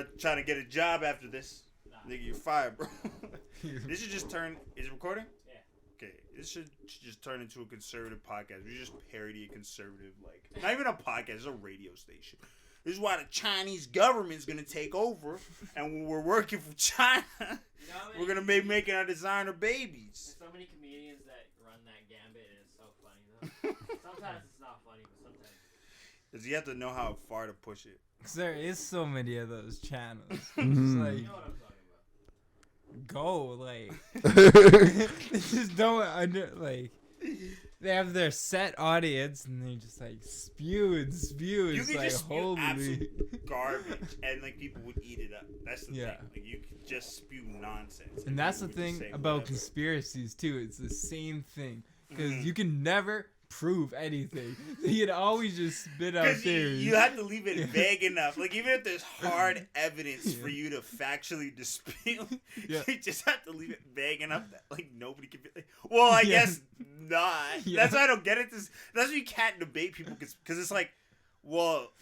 not trying to get a job after this. Nigga, you're fired, bro. This should just turn. Is it recording? Yeah. Okay. This should just turn into a conservative podcast. We just parody a conservative, like, not even a podcast. It's a radio station. This is why the Chinese government's gonna take over, and when we're working for China, we're gonna be making our designer babies. There's so many comedians that run that gambit, and it's so funny though. Sometimes it's not funny, but sometimes. Cause you have to know how far to push it. Cause there is so many of those channels. Just You like know what I'm talking about. go, like they just don't like. They have their set audience, and they just like spew. You It's could like just spew holy absolute garbage, and like people would eat it up. That's the Yeah. thing. Like you could just spew nonsense. And that's the people would just thing say about whatever. conspiracies too. It's the same thing because Mhm. you can never prove anything. You can always just spit out Because theories. you have to leave it Yeah. vague enough. Like, even if there's hard evidence Yeah. for you to factually dispute, Yeah. you just have to leave it vague enough that, like, nobody can be like, well, I Yeah. guess not. Yeah. That's why I don't get it. That's why you can't debate people, because it's like, well,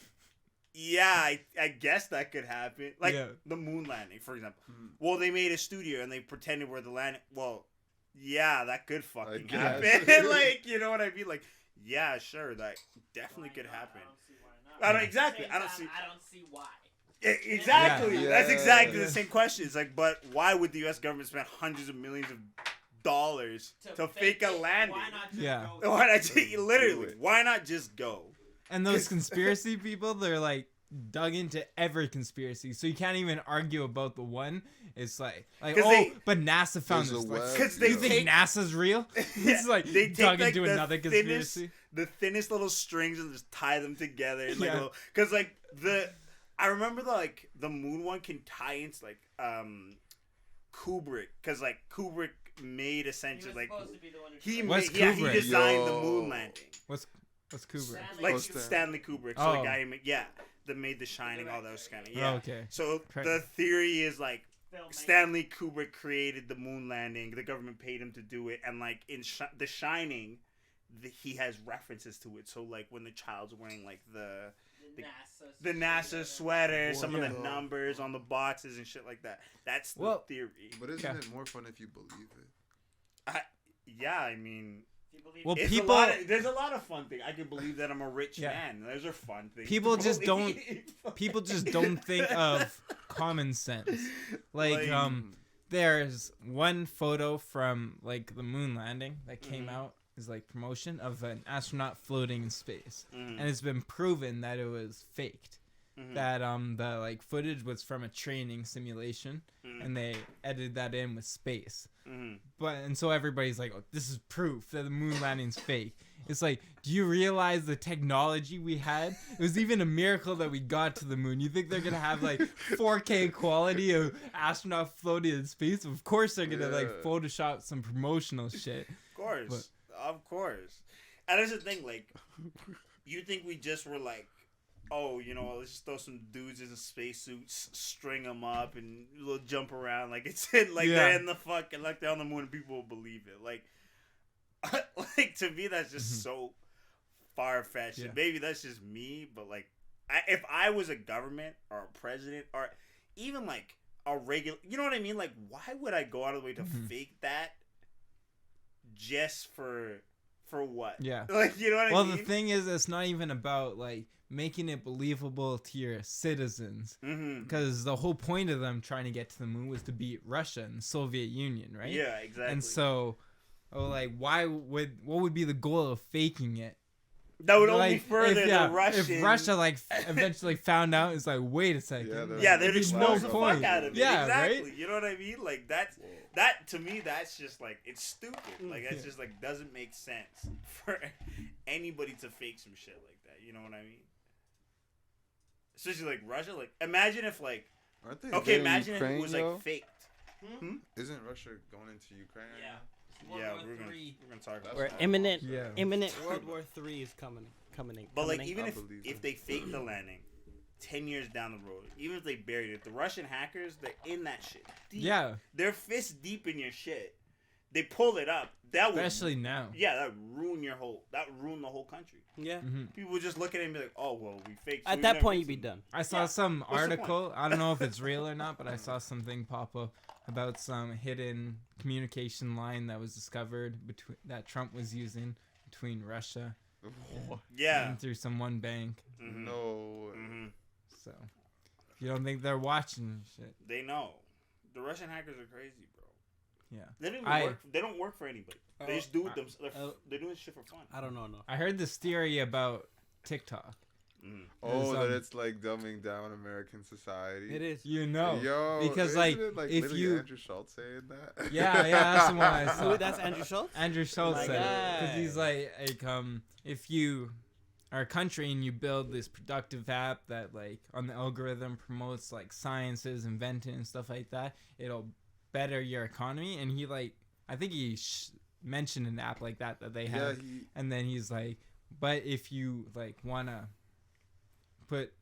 yeah, I guess that could happen. Like, Yeah. the moon landing, for example. Well, they made a studio, and they pretended we're the landing. Well, yeah, that could fucking guess. happen. Like, you know what I mean? Like, yeah, sure, that definitely Why could not? happen. I don't see why not. I don't exactly. Same I don't time, see. I don't see why. Exactly. Yeah. That's exactly Yeah. the same question. It's like, but why would the U.S. government spend hundreds of millions of dollars to fake a it, landing? Why not just Yeah. go? Why not just, Do literally? it. Why not just go? And those conspiracy people, they're like dug into every conspiracy, so you can't even argue about the one. It's like 'Cause oh, they- but NASA found There's this. a Like, web, Because do they you think take NASA's real? It's like they take, dug like, into the another thinnest- conspiracy. the thinnest little strings and just tie them together. And Yeah. like, because like I remember the moon one can tie into like Kubrick, because like Kubrick made He essentially was like supposed to be the one who he did it. What's made, yeah, he Kubrick? designed the Yo. moon landing. What's Kubrick? Stanley Like Kubrick. Stanley Kubrick, so Oh. the guy who made, that made The Shining, all those kind of Oh, okay. So Correct. the theory is like Filmmaker. Stanley Kubrick created the moon landing. The government paid him to do it, and like in The Shining, he has references to it. So like when the child's wearing like the NASA sweater, some of the Yeah. numbers on the boxes and shit like that. That's the Well- theory. But isn't Yeah. it more fun if you believe it? Yeah, I mean, Do you believe Well, it? it's people- there's a lot of fun things. I can believe that I'm a rich Yeah. man. Those are fun things. People to just don't- believe. People just don't think of common sense. Like Like- there's one photo from like the moon landing that came Mhm. out is like promotion of an astronaut floating in space, Mhm. and it's been proven that it was faked. Mhm. That the like footage was from a training simulation, Mhm. and they edited that in with space. Mhm. And so everybody's like, oh, this is proof that the moon landing's fake. It's like, do you realize the technology we had? It was even a miracle that we got to the moon. You think they're gonna have like 4K quality of astronaut floating in space? Of course they're gonna like Yeah. Photoshop some promotional shit. Of course. And that's the thing, like, you think we just were like, oh, you know, let's just throw some dudes in spacesuits, string them up, and they'll jump around like it's in, like Yeah. they're in the fucking, like they're on the moon, and people will believe it. Like, like to me, that's just so far fetched. Yeah. Maybe that's just me, but like, if I was a government or a president or even like a regular, you know what I mean? Like, why would I go out of the way to Mhm. fake that just for what? Yeah. Like, you know what Well, I mean? the thing is, it's not even about like making it believable to your citizens, Mm-hmm. because the whole point of them trying to get to the moon was to beat Russia and the Soviet Union, right? Yeah, exactly. And so, like, what would be the goal of faking it? that would only Like, further the Russian. If Russia like eventually found out, it's like, wait a second. Yeah, they're yeah, they'd There'd be expose no the point. fuck out of it. Yeah, exactly. right? You know what I mean? Like that to me, that's just like, it's stupid. Like that's just like doesn't make sense for anybody to fake some shit like that. You know what I mean? Especially like Russia. Like, imagine if like, Aren't they okay, invading imagine if it Ukraine, was though? like faked. Isn't Russia going into Ukraine? right Yeah. now? Yeah, World we're War gonna III. talk about We're that. imminent. Yeah. Imminent World War III is coming. But like, coming. even I if believe if it. they fake the landing, 10 years down the road, even if they buried it, the Russian hackers, they're in that shit. Deep. Yeah. They're fist deep in your shit. they pull it up, that would Especially now. yeah, that would ruin the whole country. Yeah. Mm-hmm. People would just look at it and be like, oh well, we faked. At we that never point, did you'd be something." done. I saw Yeah. some What's the point? article. I don't know if it's real or not, but I saw something pop up about some hidden communication line that was discovered between that Trump was using between Russia Yeah. and through some one bank. Mhm. No. Mhm. So if you don't think they're watching shit, They know. The Russian hackers are crazy, bro. yeah. They don't I- work. They don't work for anybody. They just do it themselves. They're doing this shit for fun. I don't know. No. I heard this theory about TikTok. Mhm. Oh, There's, that it's like dumbing down American society. It is. You know, Yo, because, isn't like, it, if literally you- Andrew Schultz saying that. yeah, that's the one I saw. Who? That's Andrew Schultz. Andrew Schultz My said it because guy. he's like if you are a country and you build this productive app that like on the algorithm promotes like sciences, inventing and stuff like that, it'll better your economy. And he like I think he mentioned an app like that they Yeah, have, and then he's like, but if you like wanna put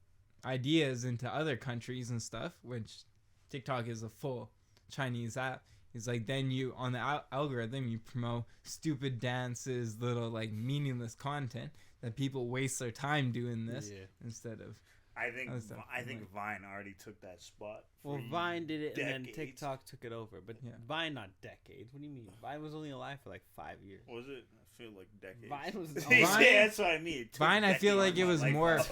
ideas into other countries and stuff, which TikTok is a full Chinese app. He's like, then you on the algorithm you promote stupid dances, little like meaningless content that people waste their time doing this Yeah. instead of. I think Other stuff. I think Vine already took that spot. Well, for Vine did it, and then decades. TikTok took it over. But Yeah. Vine, not decades. What do you mean? Vine was only alive for like 5 years. Was it? I feel like decades. Vine was. Vine- Yeah, that's what I mean. It took Vine, I feel decades like it of was my life more off.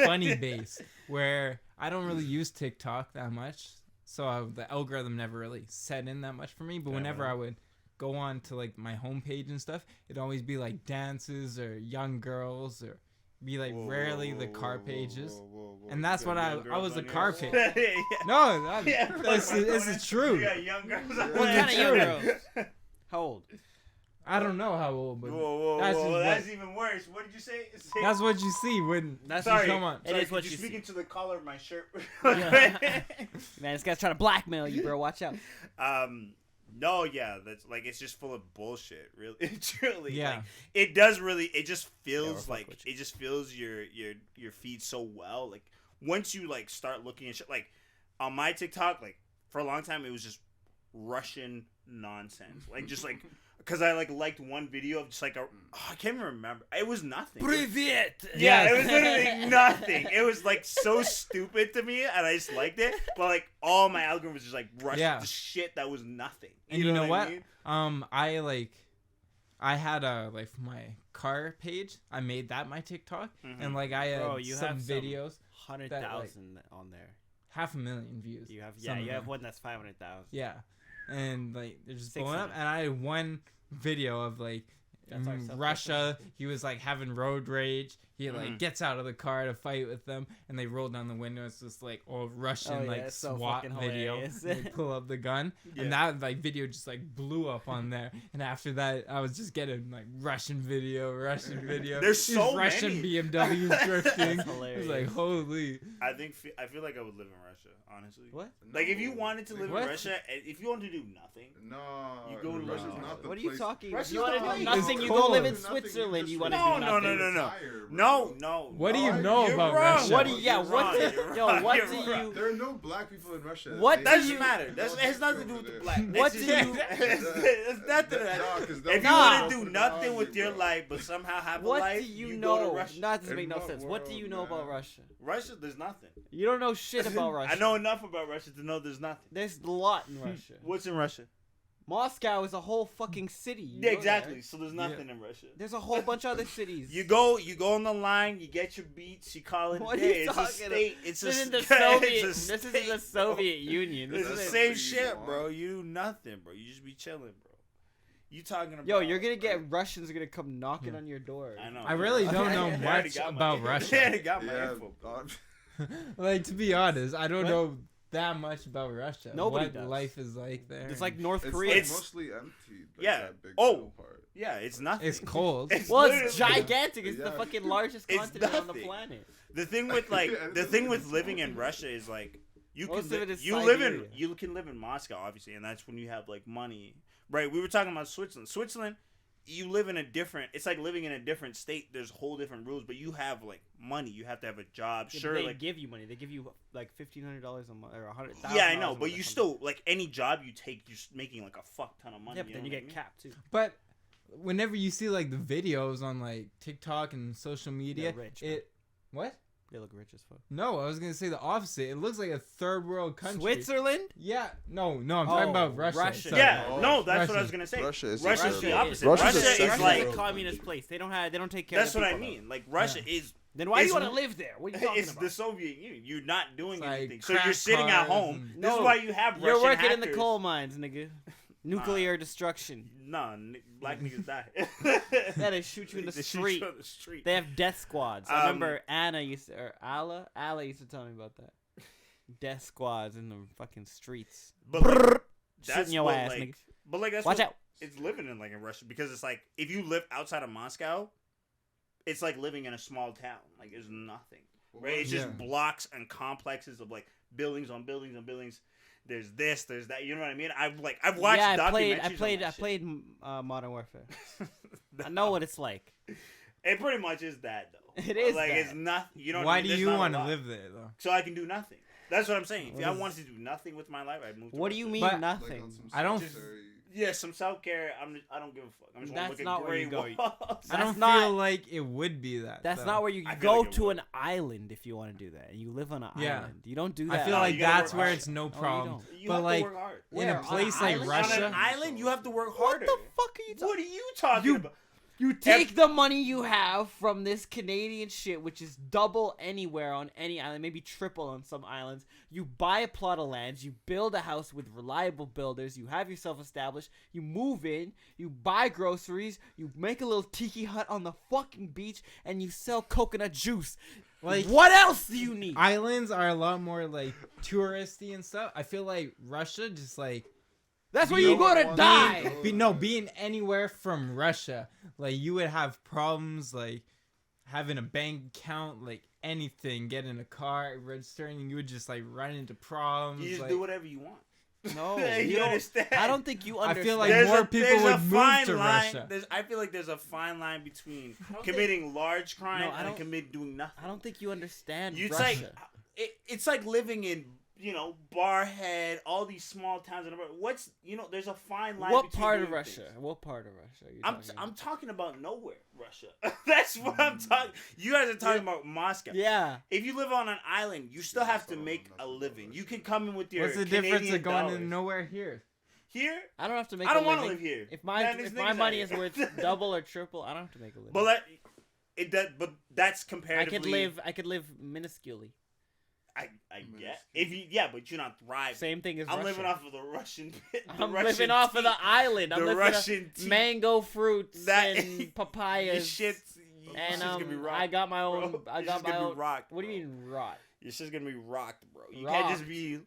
funny based, where I don't really use TikTok that much, so the algorithm never really set in that much for me. But Yeah, whenever well. I would go on to like my homepage and stuff, it'd always be like dances or young girls or be like rarely the car pages. And that's You what got young I girls was a on car yours? page. Yeah. No, that, Yeah, this like, is true. You got young girls. on What there. kind of young girls? How old? I don't know how old, but Whoa, that's just that's what- even worse. What did you say? that's what you see when. That's Sorry, come on. It sorry, is what could you speak see. into the collar of my shirt. Man, this guy's trying to blackmail you, bro. Watch out. No, yeah, that's like it's just full of bullshit. Really, it's really Yeah. like it does really. It just we're feels fuck like with you. it just feels your feed so well. Like once you like start looking at shit, like on my TikTok, like for a long time it was just Russian nonsense. Like just like because I like liked one video of just like I can't even remember. It was nothing. Привет. Yeah, Yes. it was literally nothing. It was like so stupid to me, and I just liked it. But like all my algorithm was just like Russian Yeah. shit that was nothing. And you know I what? mean? I had a like my car page. I made that my TikTok, Mhm. and like I had Bro, you some have some videos, 100,000 on there. 500,000 views. You have some of you have them. one that's 500,000. Yeah, and like they're just blowing up. 600. And I had one video of like That's our in self- Russia. He was like having road rage. He like Mhm. gets out of the car to fight with them, and they roll down the window. It's just like old Russian Oh, yeah, like it's so SWAT fucking video. hilarious. They pull up the gun, Yeah. and that like video just like blew up on there. And after that, I was just getting like Russian video. There's These so Russian many. BMWs drifting. That's It was hilarious. like holy. I feel like I would live in Russia, honestly. What? Like if you wanted to live What? in Russia, if you wanted to do nothing, No, You go to Russia's Russia. not the What are you place. talking? Russia's You want to the do place. nothing? It's You go live in cold. Switzerland. You want to No, do no, nothing? no, no. Retire, bro. no. What do you You're know about wrong. Russia? What do you- yeah, You're what wrong. do- You're yo, wrong. what You're do wrong. you- There are no black people in Russia. What They- That do doesn't you- matter. It has nothing to do with the black. What It's do just- you- It's nothing to that. Nah, 'cause If they'll you Nah. want to do nothing with your life, but somehow have a What life, do you go to know? Russia. That doesn't make In no what sense. What do you world, know about man? Russia? Russia, there's nothing. You don't know shit about Russia. I know enough about Russia to know there's nothing. There's a lot in Russia. What's in Russia? Moscow is a whole fucking city. You Yeah, know exactly. that. So there's nothing in Russia. There's a whole bunch of other cities. You go on the line, you get your beats, you call it a What are day. you It's a talking state. It's a This isn't the state. Soviet. It's a This isn't state, the bro. Soviet Union. It's This the is same what you shit, want. bro. You do nothing, bro. You just be chilling, bro. You talking about? Yo, you're gonna get Russians are gonna come knocking on your door. I know. I really don't know They already much got my- about They Russia. already got my Yeah, info. Like to be honest, I don't What? know that much about Russia. Nobody what does. life is like there. It's like North It's Korea. like It's- mostly empty. Like Yeah. That big Oh. middle part. Yeah, it's nothing. it's cold. well, it's literally- gigantic. It's the Yeah. fucking largest It's continent on the nothing. planet. The thing with like Yeah, the it's thing a with small living in thing. Russia is like you Most can of it is you Siberia. can live in Moscow obviously, and that's when you have like money. Right? We were talking about Switzerland. Switzerland, you live in a different. It's like living in a different state. There's whole different rules, but you have like money. You have to have a job. Yeah, Sure, they like give you money. They give you like $1,500 a month or $100,000. yeah, I know, but you still like any job you take, you're making like a fuck ton of money. Yeah, but then you know get what capped too. But whenever you see like the videos on like TikTok and social media, They're rich, man. what? They look rich as fuck. No, I was gonna say the opposite. It looks like a third world country. Switzerland? Yeah, no, I'm talking about Russia. Russia. I Sorry. mean? Yeah, Oh, no, that's Russia. what I was gonna say. Russia's Russia's the Russia opposite. is- Russia's a Russia is second like Russia's a communist place. They don't take care that's of what the I people. mean. Like Russia is. Then why do you It's- want to live there? What are you talking It's about? the Soviet Union. You're not doing It's like anything. So you're crack sitting at cars home. and- This is No, why you have You're Russian working in the hackers. coal mines, nigga. Nuclear destruction. Nah, black niggas die. Yeah, they shoot you in the They shoot street. you on the street. They have death squads. I remember Alla used to tell me about that. Death squads in the fucking streets. But like, Shooting your what, ass, like, nigga. But like that's Watch what out. it's living in like in Russia because it's like if you live outside of Moscow, it's like living in a small town. Like there's nothing. Right? It's just Yeah. blocks and complexes of like buildings on buildings on buildings. There's this, there's that. You know what I mean? I've watched Yeah, documentaries. I played Modern Warfare. I know what it's like. It pretty much is that though. It is like that. it's not. You know. What Why I mean? do There's you not a want to lot. live there though? So I can do nothing. That's what I'm saying. What If I is- wanted to do nothing with my life, I'd move to What do you Russia. mean But- Like nothing? on some I don't- sanitary- Yeah, some self care. I don't give a fuck. I'm just That's want to not look where at you gray go. walls. I don't That's not- feel like it would be that. That's though. not where you I feel go like it to would. an island if you want to do that. And you live on an Yeah. island. You don't do that. I feel No, like you gotta that's work where hard. it's no you problem. don't. You But have like to work hard. in Where? a On an place like island? On an Russia, island, you have to work What harder. the fuck are you talking What are you talking You- about? You take the money you have from this Canadian shit, which is double anywhere on any island, maybe triple on some islands. You buy a plot of land, you build a house with reliable builders, you have yourself established, you move in, you buy groceries, you make a little tiki hut on the fucking beach, and you sell coconut juice. like What else do you need? islands are a lot more like touristy and stuff. I feel like Russia just like That's where You you know go to what? die. being anywhere from Russia, like you would have problems like having a bank account, like anything, getting a car, registering. You would just like run into problems. You just like, do whatever you want. No, you you don't. understand? I don't think you I understand. feel like more people would move fine to line. Russia. I feel like there's a fine line between I don't committing large crime No, I and don't- committing doing nothing. I don't think you understand It's Russia. like it's like living in Barhead, all these small towns. What's there's a fine line. What between part of doing Russia? things. What part of Russia? Are you I'm talking about? I'm talking about nowhere, Russia. That's what I'm talking. You guys are talking about Moscow. Yeah. If you live on an island, you still have to make a living. You can come in with your. What's the difference Canadian of going dollars. in nowhere here? Here, I don't have to make. I don't want want to live here. If my Man, these if my niggas money out is here. worth double or triple, I don't have to make a living. But but that's I comparatively. could live minusculely. I get but you're not thriving. Same thing as I'm Russia. living off of the Russian. I'm living off of the island. I'm the living Russian off tea. mango fruits That- and Your papayas. shit. And gonna be rocked, I got my own. bro. I Your got shit's my gonna own. be rocked, What do you bro. mean rot? Your shit's gonna be rocked, bro. You Rocked. can't just be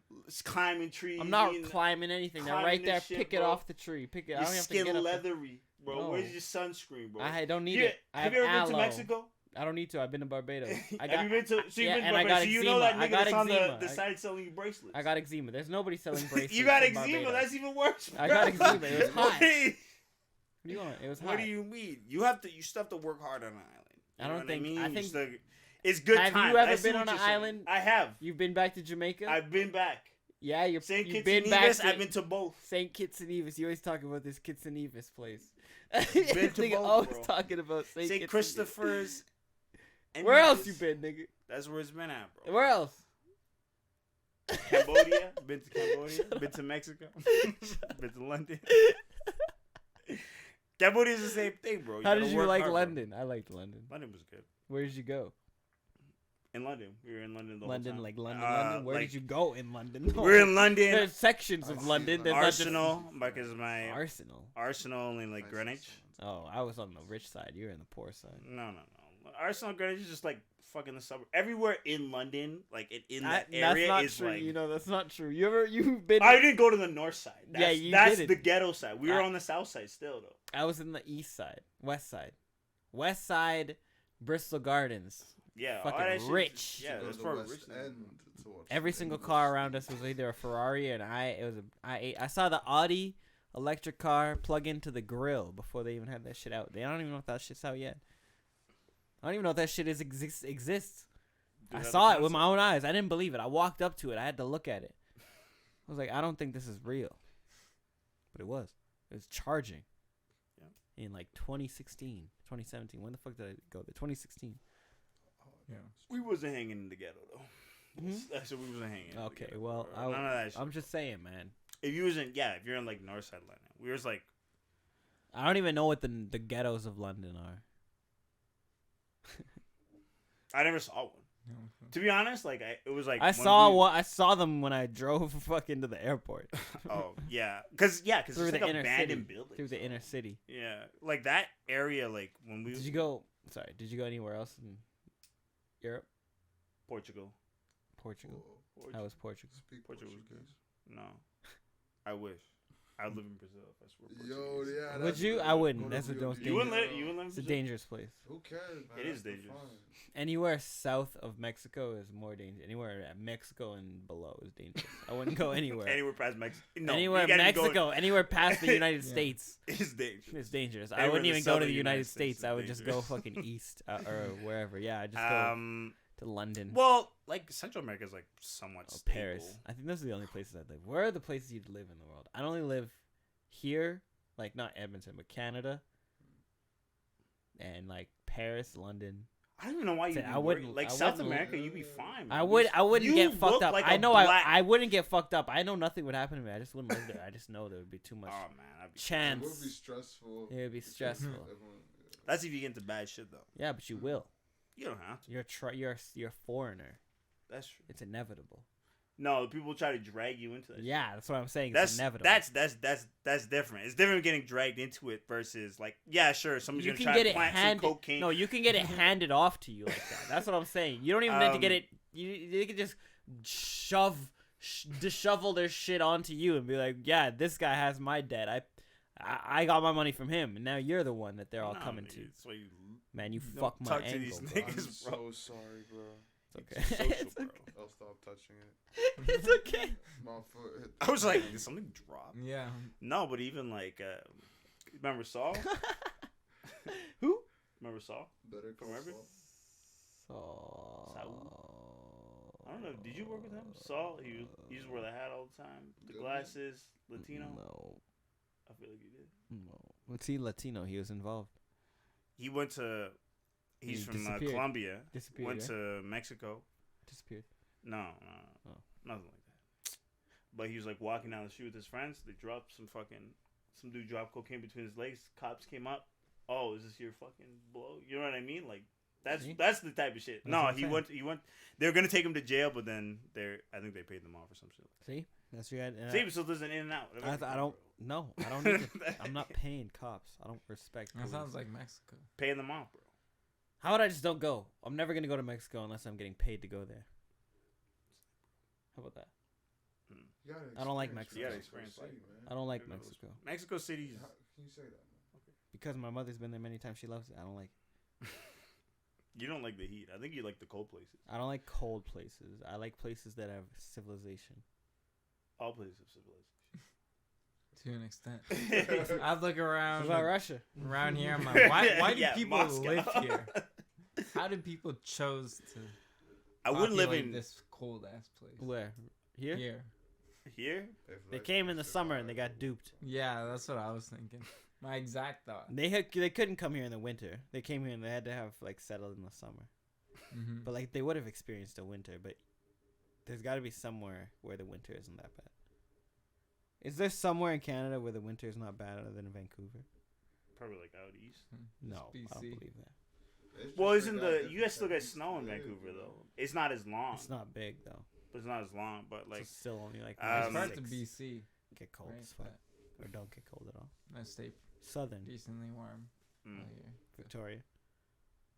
climbing trees. I'm not eating- climbing anything. They're climbing right there. this shit, Pick it bro. off the tree. Pick it. I Your don't have to skin get up. leathery, bro. No. Where's your sunscreen, bro? I don't need Yeah, it. I have have you ever been to aloe. Mexico? I don't need to. I've been to Barbados. Have you been to? So, Yeah, you've been and to I Barbados, got so you know that eczema. I nigga got that's on the eczema. side selling you bracelets. I got eczema. There's nobody selling bracelets. You got in eczema. Barbados. That's even worse. I bro. got eczema. It was hot. What do you- What do you want? It was hot. What do you mean? You still have to work hard on an island. You I don't know what think- mean? I You think- still- it's good Have times. you ever I see been what on you're an saying. island? I have. You've been back to Jamaica? I've been back. Yeah, St. you've Kitts been and back Nevis. to I've been to both. St. Kitts and Nevis. You always talk about this Kitts and Nevis place. Been to Nigga both, always bro. talking about St. St. Kitts Christopher's. And and Nevis. Where else Nevis. you been, nigga? That's where it's been at, bro. Where else? Cambodia. Been to Cambodia. Been to Mexico. Been to London. Cambodia's the same thing, bro. How gotta did you work like hard, bro. London? I liked London. London was good. Where did you go? In London. We were in London the London, whole like time. London. Where like, did you go in London? We were in London. There's sections of London. There's not just- Arsenal, because my Arsenal. Arsenal in like Greenwich. Oh, I was on the rich side. You were in the poor side. No. Arsenal, Greenwich is just like fucking the suburb. Everywhere in London, like in that That's area, not is true. like. You know, that's not true. You've been. I didn't go to the north side. That's, Yeah, you That's didn't. the ghetto side. We were I- on the south side still, though. I was in the east side, west side, Bristol Gardens. Yeah, all Fucking that shit- rich. Yeah, Go that's to for the West rich. End to watch Every the single English. car around us was either a Ferrari and I. It was a I. I saw the Audi electric car, plug into the grill before they even have that shit out. They don't even know if that shit's out yet. I don't even know if that shit exists. I saw it with my own eyes. I didn't believe it. I walked up to it. I had to look at it. I was like, I don't think this is real. But it was. It was charging. Yeah. In like 2016, 2017. When the fuck did I go there? 2016. Yeah. We wasn't hanging in the ghetto though. Mhm. That's what we wasn't hanging. Okay, in the ghetto, well, bro. None of that shit. I'm just saying, man. If you wasn't, if you're in like North Side London, we was like, I don't even know what the ghettos of London are. I never saw one. To be honest, like it was like I saw them when I drove fucking to the airport. Oh yeah, because it's Through like the inner abandoned city. buildings. Through the inner city. Yeah, like that area, like when we Did you go? Sorry, did you go anywhere else in Europe? Portugal. Portugal. How was Portugal? Speak Portugal was Portuguese. good. No, I wish. I live in Brazil. If I swear. Yo, Portuguese. yeah. Would that's you? good. I wouldn't. Go to That's the Rio most de You wouldn't dangerous. live. You wouldn't live. It's a in Brazil? dangerous place. Who cares, man? It is That's the dangerous. fun. Anywhere south of Mexico is more dangerous. Anywhere at Mexico and below is dangerous. I wouldn't go anywhere. Anywhere past Mexico. No, Anywhere you gotta be Mexico, anywhere past the United Yeah. States, It's dangerous. it's dangerous. I Anywhere wouldn't in the even go to southern the United United States States. is I would just go dangerous. fucking east or wherever. Yeah, I'd just go to London. Well, like Central America is like somewhat Oh, stable. Paris. I think those are the only places I'd live. Where are the places you'd live in the world? I'd only live here, like not Edmonton, but Canada, and like Paris, London. I don't even know why you. I wouldn't- like I South wouldn't- America. You'd be fine. Man. I wouldn't You get fucked look up. like I a know black- I wouldn't get fucked up. I know nothing would happen to me. I just wouldn't live there. I just know there would be too much Oh man, that'd be It chance. would be stressful. It would be because stressful. everyone- That's if you get into bad shit though. Yeah, but you will. You don't have to. You're a foreigner. That's true. It's inevitable. No, people try to drag you into that. Yeah, that's what I'm saying. That's It's inevitable. that's different. It's different getting dragged into it versus like sure somebody's You gonna can try get to it plant handed. some cocaine. No, you can get it handed off to you like that. That's what I'm saying. You don't even need to get Um, it. You can just dishevel their shit onto you and be like, yeah, this guy has my debt. I got my money from him, and now you're the one that they're all No, coming nigga, to. that's why you Man, you don't fuck my talk to these angle, niggas. bro. I'm Niggas, so sorry, bro. It's okay. social, It's bro. okay. I'll stop touching it. It's okay. My foot hit. I was like, did something drop? Yeah. No, but even like, remember Saul? Who? Remember Saul? Better call Remember? Saul. I don't know. Did you work with him? Saul? He used to wear the hat all the time, the Good. glasses, Latino. No. I feel like you did. No. What's he Latino? He was involved. He went to. He's He from disappeared. Colombia. Disappeared. Went right? to Mexico. Disappeared. No, Oh. nothing like that. But he was like walking down the street with his friends. They dropped some dude dropped cocaine between his legs. Cops came up. Oh, is this your fucking blow? You know what I mean? Like that's See? that's the type of shit. That's No, what I'm he saying. went. They were gonna take him to jail, but then I think they paid them off or some shit. See? That's your. See, but still does an in and out. I don't. No, I don't need to. I'm not paying cops. I don't respect. That police. sounds like Mexico. paying them off, bro. How about I just don't go? I'm never gonna go to Mexico unless I'm getting paid to go there. How about that? You gotta I don't like experience Mexico. You gotta Mexico experience City, life. man. I don't like Who knows? Mexico Mexico City's. How can you say that, man? because my mother's been there many times. She loves it. I don't like. You don't like the heat. I think you like the cold places. I don't like cold places. I like places that have civilization. All places of civilization. To an extent. I look What around about Russia? around here. I'm like, why do Yeah, people Moscow. live here? How did people chose to? I wouldn't live populate in this cold ass place. Where? Here? Here. here. They came in the summer and they got duped. Yeah, that's what I was thinking. My exact thought. They couldn't come here in the winter. They came here and they had to have like settled in the summer. Mm-hmm. But like they would have experienced a winter, but there's got to be somewhere where the winter isn't that bad. Is there somewhere in Canada where the winter is not bad other than Vancouver? Probably like out east. No, I don't BC. believe that. Well, isn't you guys still get snow in Vancouver though? It's not as long. It's not big though. It's not as long, but like It's still only like Um, Parts of 96. BC, Get cold right? as fuck, or don't get cold at all. But I stay Southern decently warm. mm, all year. Victoria.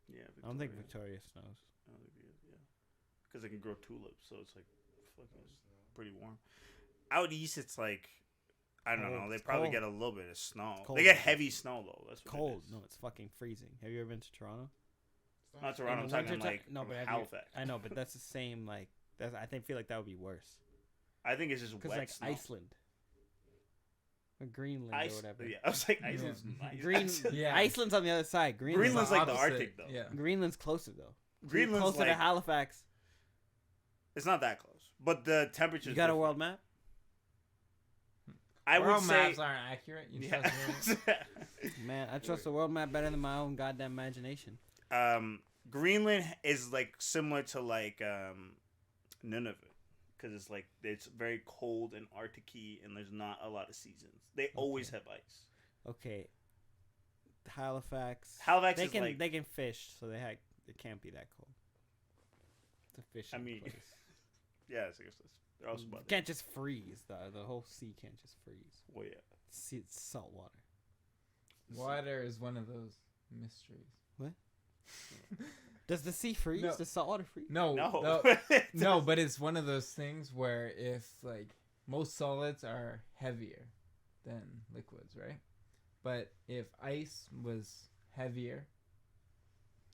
yeah. I don't think Victoria. Victoria snows. I don't think it is, yeah. Because they can grow tulips, so it's like fucking pretty warm. Out east, it's like I don't Cold. know. They It's probably cold. get a little bit of snow. Cold. They get heavy snow though. That's what Cold. It is. No, it's fucking freezing. Have you ever been to Toronto? Not Toronto. I'm In the talking winter like no, but have Halifax. I know, but that's the same. Like I feel like that would be worse. I think it's just Because wet like snow. Iceland. Or Greenland or whatever. Yeah, I was like, Iceland's nice. Yeah. Iceland's on the other side. Greenland's like the opposite, Arctic, though. Yeah. Greenland's closer though. Greenland's closer like, to Halifax. it's not that close, but the temperature. You got a world map? I would World say maps aren't accurate. You trust me? Man, I trust the world map better than my own goddamn imagination. Greenland is like similar to like Nunavut, because it's like it's very cold and Arctic-y, and there's not a lot of seasons. They always have ice. Okay. Halifax. Halifax they is can like- they can fish, so it can't be that cold. It's a fishing I mean, place. Yeah, seriously, they're also You about that. can't just freeze. The whole sea can't just freeze. Well, yeah. Sea, it's salt water. Water is one of those mysteries. Does the sea freeze? No. Does salt water freeze? No, No, no, but it's one of those things where if like most solids are heavier than liquids, right? But if ice was heavier,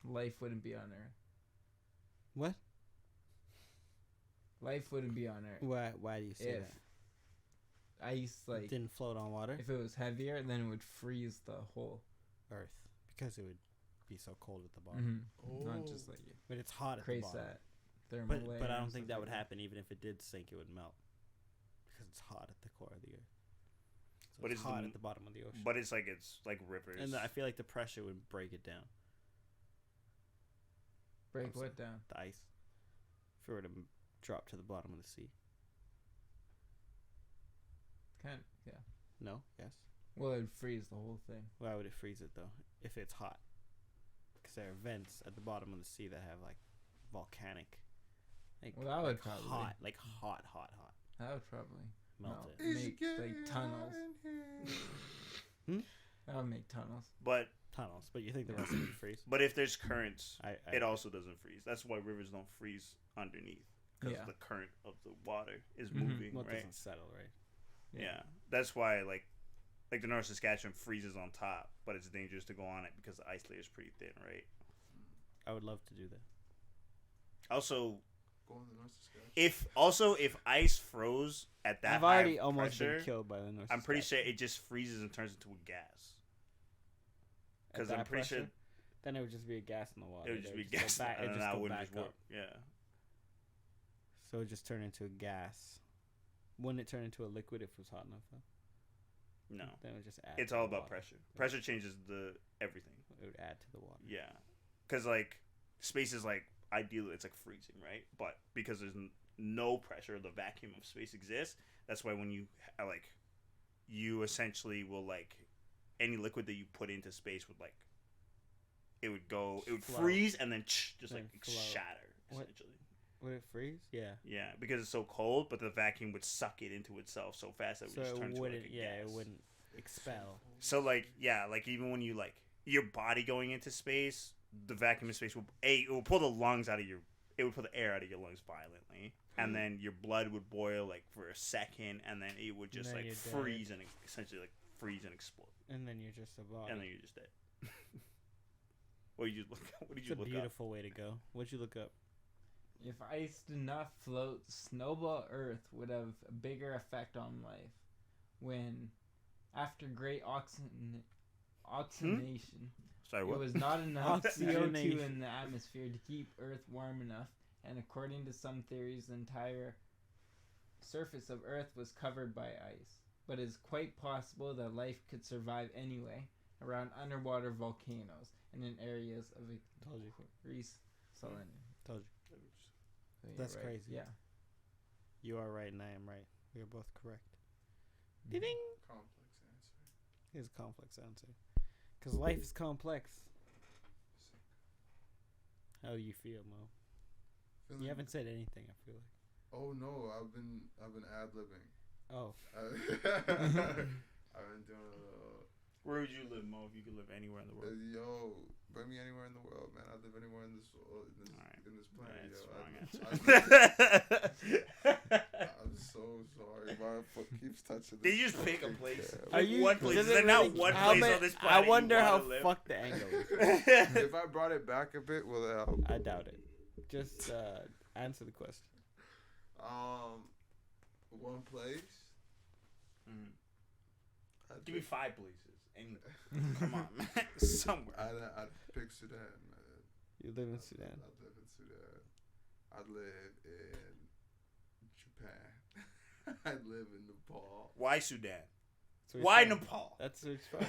life wouldn't be on Earth. What? Life wouldn't be on Earth. Why do you say If that? ice, It like, didn't float on water? if it was heavier, then it would freeze the whole. Earth. Because it would be so cold at the bottom. Not just like But it's hot at the creates bottom. that thermal layer. But I and don't think stuff that like would happen even if it did sink, it would melt. Because it's hot at the core of the earth. So But it's it's hot the- at the bottom of the ocean. But it's like rivers. And I feel like the pressure would break it down. Break what down? The ice. If it were to drop to the bottom of the sea. Kind yeah. No? Yes? Well, it'd freeze the whole thing. Why would it freeze it though? If it's hot. Because there are vents at the bottom of the sea that have like volcanic. Like, Well, that would like probably hot. Like hot. That would probably Melt No. it. Make like tunnels. That would make tunnels. but Tunnels. But you think the rest of it would freeze? if there's currents, I it also doesn't freeze. That's why rivers don't freeze underneath, because Yeah. the current of the water is Mhm. moving, well, it right? doesn't settle, right? Yeah. That's why like the North Saskatchewan freezes on top, but it's dangerous to go on it because the ice layer is pretty thin, right? I would love to do that. Also, Go on the North Saskatchewan. if ice froze at that I've high already of almost pressure, been killed by the North I'm pretty sure Saskatchewan. it just freezes and turns into a gas. At Because that I'm pretty sure pressure, then it would just be a gas in the water. it would just be go gas, back- and it'd then just that go wouldn't back just work. up. Yeah. So it would just turn into a gas. Wouldn't it turn into a liquid if it was hot enough though? No. Then it would just add. It's to all the about water. pressure. Pressure changes everything. It would add to the water. Yeah. Because like space is like ideally it's like freezing, right? But because there's no pressure, the vacuum of space exists. That's why when you like, you essentially will like any liquid that you put into space would like, it would Flow. freeze and then just Then like flow. shatter What? essentially. Would it freeze? Yeah. Yeah, because it's so cold, but the vacuum would suck it into itself so fast that it So would just turn it into wouldn't. like a Yeah, gas. it wouldn't expel. So like yeah, like even when you like your body going into space, the vacuum in space it will pull the lungs out of it would pull the air out of your lungs violently, and then your blood would boil like for a second, and then it would just then like you're dead. freeze and essentially like freeze and explode, And then you're just a body. and then you're just dead. What did you look? What did It's you a look up? beautiful way to go. What'd you look up? If ice did not float, snowball Earth would have a bigger effect on life. When, after great oxidation, Sorry, it what? was not enough CO2 Oxygenation. in the atmosphere to keep Earth warm enough, and according to some theories, the entire surface of Earth was covered by ice. But it is quite possible that life could survive anyway, around underwater volcanoes and in areas of Told you. increased salinity. Told you. So you're That's right. crazy. Yeah. You are right, and I am right. We are both correct. Mhm. Ding. Complex answer. Here's a complex answer. Because life is complex. How do you feel, Mo? Feeling- You haven't said anything. I feel like. Oh no, I've been ad libbing. Oh, I've been doing Where would you live, Mo, if you could live anywhere in the world? yo, bring me anywhere in the world, man. I'd live anywhere in this Alright. in this planet, That's yo. wrong answer. I'm so sorry. My foot keeps touching. They this just pick a fucking place. cab. are you? One place. does Is there it not really- one how place ma- on this I planet you wonder how wanna live? fucked the angle is. If I brought it back a bit, will it help? I doubt it. Just answer the question. One place. Mhm. Give me 5 places. Come on, man. Somewhere. I'd pick Sudan, man. You live in Sudan. I'd live in Sudan. I'd live in Japan. I'd live in Nepal. Why Sudan? So he's Why from- Nepal? That's where he's from.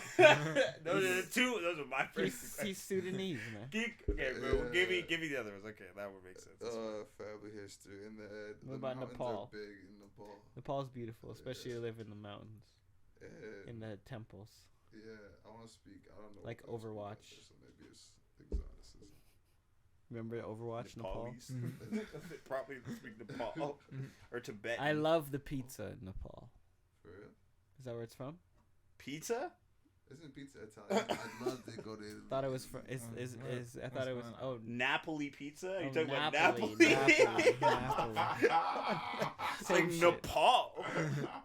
Those are the two. Those are my first. He's Sudanese, man. Okay, bro. Give me the other ones. Okay, that would make sense. Family history, and then What the about mountains Nepal? are big in Nepal. Nepal's beautiful, especially Yes. to live in the mountains, And in the temples. yeah, I want to speak. I don't know. Like what those Overwatch. are, so maybe it's exoticism. Remember Overwatch, Nepal? Nepalese. Mhm. Probably speak Nepal or Tibetan. I love the pizza in Nepal. For real? Is that where it's from? pizza. Isn't pizza Italian? I'd love to go to Italy. Thought it was from. Is I thought it was. Oh, Napoli pizza. Are you Oh, talking about Napoli, Napoli? Napoli. It's Same like shit. Nepal.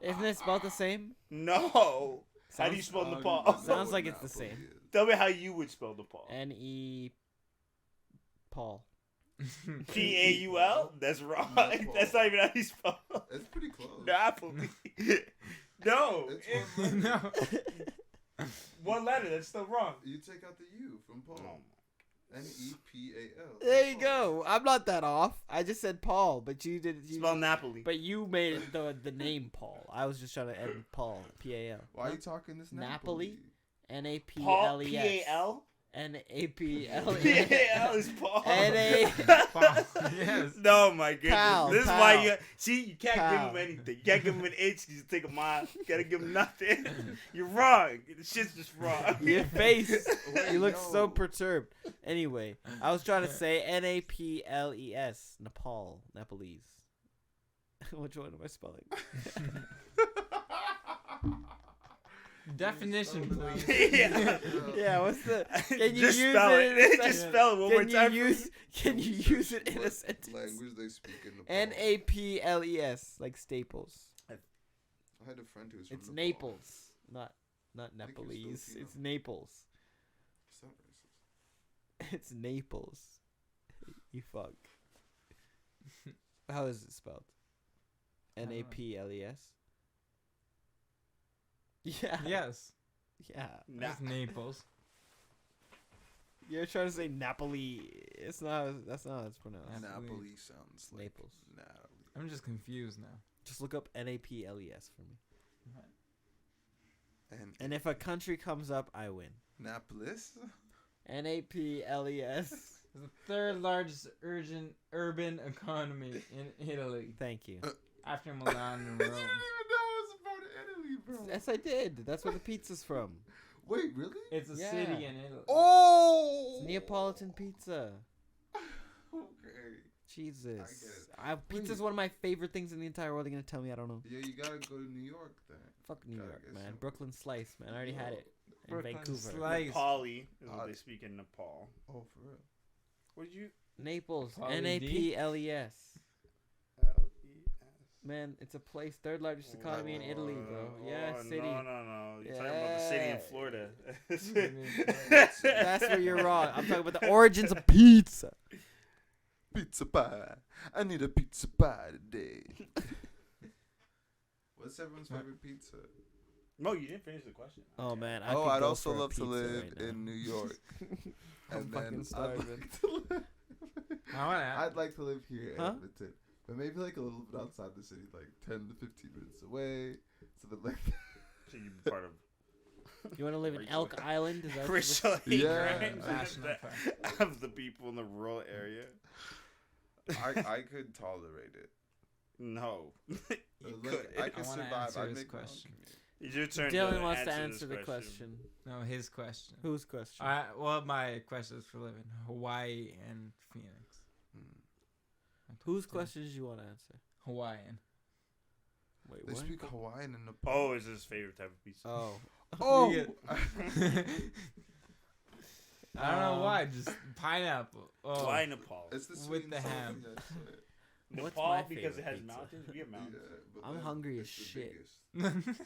Isn't it spelled the same? No. How do you Sounds- spell I don't Nepal? even know Sounds what like it's the Napoli same. is. Tell me how you would spell Nepal. N-E. Paul. Paul. That's wrong. Nepal. That's not even how you spell It's pretty close. Napoli. No. It's one No. One letter. That's still wrong. You take out the U from Paul. Nepal. There you go. I'm not that off. I just said Paul, but you did. You, Spell Napoli. but you made it the name Paul. I was just trying to add Paul. P-A-L. Why are you talking this Napoli? Paul. N-A-P-L-E-S. P-A-L. N-A-P-L-E-S. P-A-L is Paul. N-A. Yes. No, my goodness. Pal, This is why pal. you see. You can't Pal. give him anything. You can't give him an H. You take a mile. You gotta give him nothing. You're wrong. The shit's just wrong. Your face. Wait, You look so yo. perturbed. Anyway, I was trying to say N-A-P-L-E-S. Nepal. Nepalese. Which one am I spelling? Definition, please. Yeah. Yeah, what's the... Can you Just use spell it in a Just sentence? spell it one more Can you time. use... Can you use it in a What sentence? language they speak in Nepal? N-A-P-L-E-S. Like Staples. I had a friend who was from It's Nepal. Naples. Not think he was Nepalese. Filipino. It's Naples. It's not racist. It's Naples. You fuck. How is it spelled? don't know. N-A-P-L-E-S? Yeah. Yes. Yeah. That's Naples. You're trying to say Napoli. It's not. That's not how it's pronounced. Napoli. Napoli sounds like Naples. Natalie. I'm just confused now. Just look up N-A-P-L-E-S for me. And And if a country comes up, I win. Napolis? N-A-P-L-E-S. It's the third largest urban economy in Italy, Thank you. after Milan and I Rome. didn't even know it was about Italy, bro. Yes, I did. That's where the pizza's from. Wait, really? It's a Yeah. city in Italy. Oh! It's Neapolitan pizza. Okay. Jesus. I get it. Pizza's one of my favorite things in the entire world. You're going to tell me I don't know. Yeah, you gotta go to New York then. Fuck New Gotta York, get man. some- Brooklyn Slice, man. I already had it. In Brooklyn Vancouver. Slice. Nepali is what they speak in Nepal. Oh, for real? What did you? Naples. Pauly D? N-A-P-L-E-S. L-E-S. Man, it's a place, third largest economy in Italy, bro. Yeah, Oh, city. No. You're talking about the city in Yeah. Florida. That's where you're wrong. I'm talking about the origins of pizza. Pizza pie. I need a pizza pie today. What's everyone's favorite pizza? No, you didn't finish the question. Oh man, I'd could go also for a love to pizza live right now. in New York. I'm and fucking then I'd starving. like to live. I'd Like to live here in Huh? Edmonton, but maybe like a little bit outside the city, like 10 to 15 minutes away. So that like, So you'd be part of You want to live in Rachel- Elk Island? Is that what Rachel Yeah. Grimes National park. of the people in the rural area. I could tolerate it. No, you could. I I could wanna survive. answer I'd this make my own question. commute. It's your turn. Dylan to wants to this answer the question. No, his question. Whose question? Well, my question is for living Hawaii and Phoenix. Whose Two. questions do you want to answer? Hawaiian. Wait, They what? speak Hawaiian in Nepal. Oh, is his favorite type of pizza? Oh. Oh! I don't know why, just pineapple. Oh, Why Nepal? It's the With sweet and the salty, ham. I swear. What's Nepal my because it favorite has pizza? mountains. We have mountains. Yeah, but I'm then hungry it's as the shit. biggest.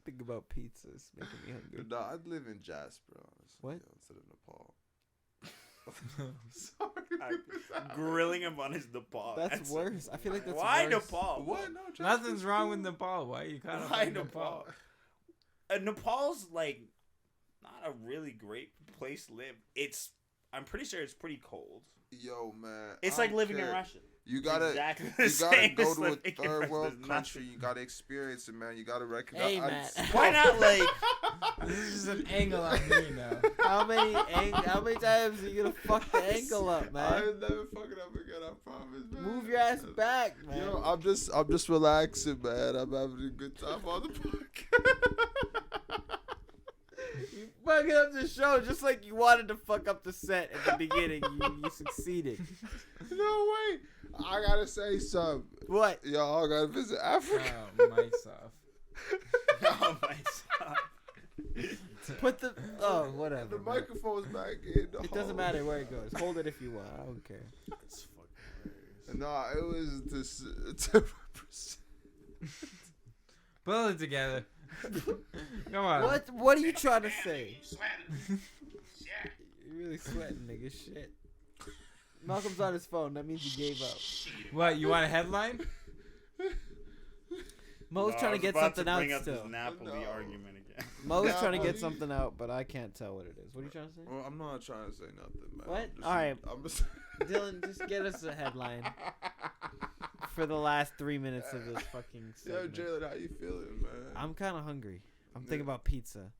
Think about pizza. It's making me hungry. No, I'd live in Jasper, honestly. What? yo, instead of Nepal. Sorry. I'm grilling him on his Nepal. That's worse. I feel like that's Why worse. Nepal? What? No, Jasper's Nothing's wrong with cool. Nepal. Why you kind of Why like Nepal? Nepal's like not a really great place to live. I'm pretty sure it's pretty cold. Yo, man. It's I like don't living in care. Russia. You gotta, exactly you the gotta same go as to living a in third Russia. world There's country. nothing- You gotta experience it, man. You gotta recognize. Hey, man. Why not like? This is just an angle on me now. How many times are you gonna fuck the ankle up, I man? ain't never fucking up again. I promise, man. Move your ass back, man. Yo, I'm just relaxing, man. I'm having a good time on the podcast. You fucking up the show just like you wanted to fuck up the set at the beginning. You succeeded. No way. I gotta say something. What? Yo, I gotta visit Africa. Oh, mic's off. Oh my god. Put the whatever. The man. microphone's back in. It doesn't matter where it goes. Hold it if you want. I don't care. That's fucking hilarious. Nah, it was this 10%. Pull it together. Come on. What are you trying to say? You're really sweating, nigga. Shit. Malcolm's on his phone. That means he gave up. What, you want a headline? Mo's No, I trying to was get about something to out bring up still. this Napoli No. argument again. Mo's Nah, trying to well, get you- something out, but I can't tell what it is. What are you trying to say? Well, I'm not trying to say nothing, man. What? I'm just- All right. I'm just. Dylan, just get us a headline for the last 3 minutes of this fucking Yo, segment. Jaylin, how you feeling, man? I'm kind of hungry. I'm thinking Yeah. about pizza.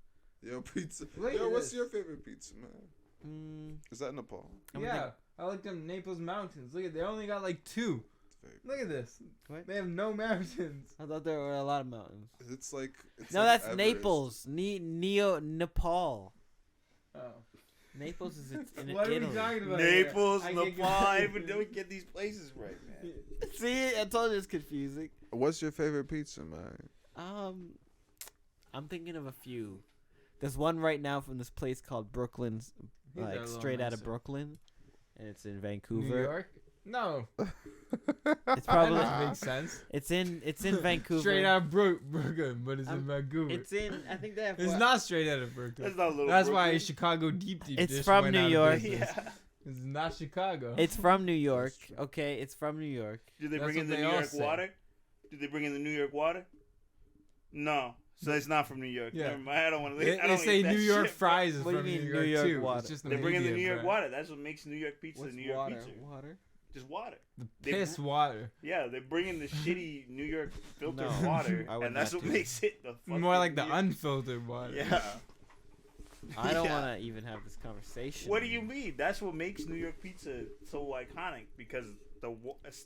Yo, pizza. Look Yo, at what's this. your favorite pizza, man? Is that Nepal? I'm Yeah, I looked up Naples Mountains. Look at, they only got like 2. Look at this. What? They have no mountains. I thought there were a lot of mountains. It's like. It's No, like that's Everest. Naples. Nepal. Oh. Naples is in What are Italy. we talking about? Naples, here? I get Nepal. I confused. even don't get these places right, man. See, I told you it's confusing. What's your favorite pizza, man? I'm thinking of a few. There's one right now from this place called Brooklyn's, These are a like little straight out of nicer. Brooklyn, and it's in New Vancouver. York? No. It's That probably doesn't make sense. it's in Vancouver. Straight out of Brooklyn, but it's in I'm- Vancouver. It's in. I think they have. It's not straight out of Brooklyn. That's not little. That's why Brooklyn. Chicago deep It's dish from went New out of York. business. Yeah. It's not Chicago. It's from New York. Okay, it's from New York. Did they That's bring in what the they New all York say. water? Did they bring in the New York water? No. So it's not from New York. Yeah. Never mind. I don't want to. They say New York fries is What do from you mean, New New York, York too. water? It's just They bring in the media New York brand. water. That's what makes New York pizza What's the New York water? pizza. Water. Just water. The They piss br- water. Yeah, they bring in the shitty New York filtered No, water, I would and that's not what do makes it the fucking More like the New York- unfiltered water. Yeah. I don't Yeah. want to even have this conversation. What do you mean? That's what makes New York pizza so iconic because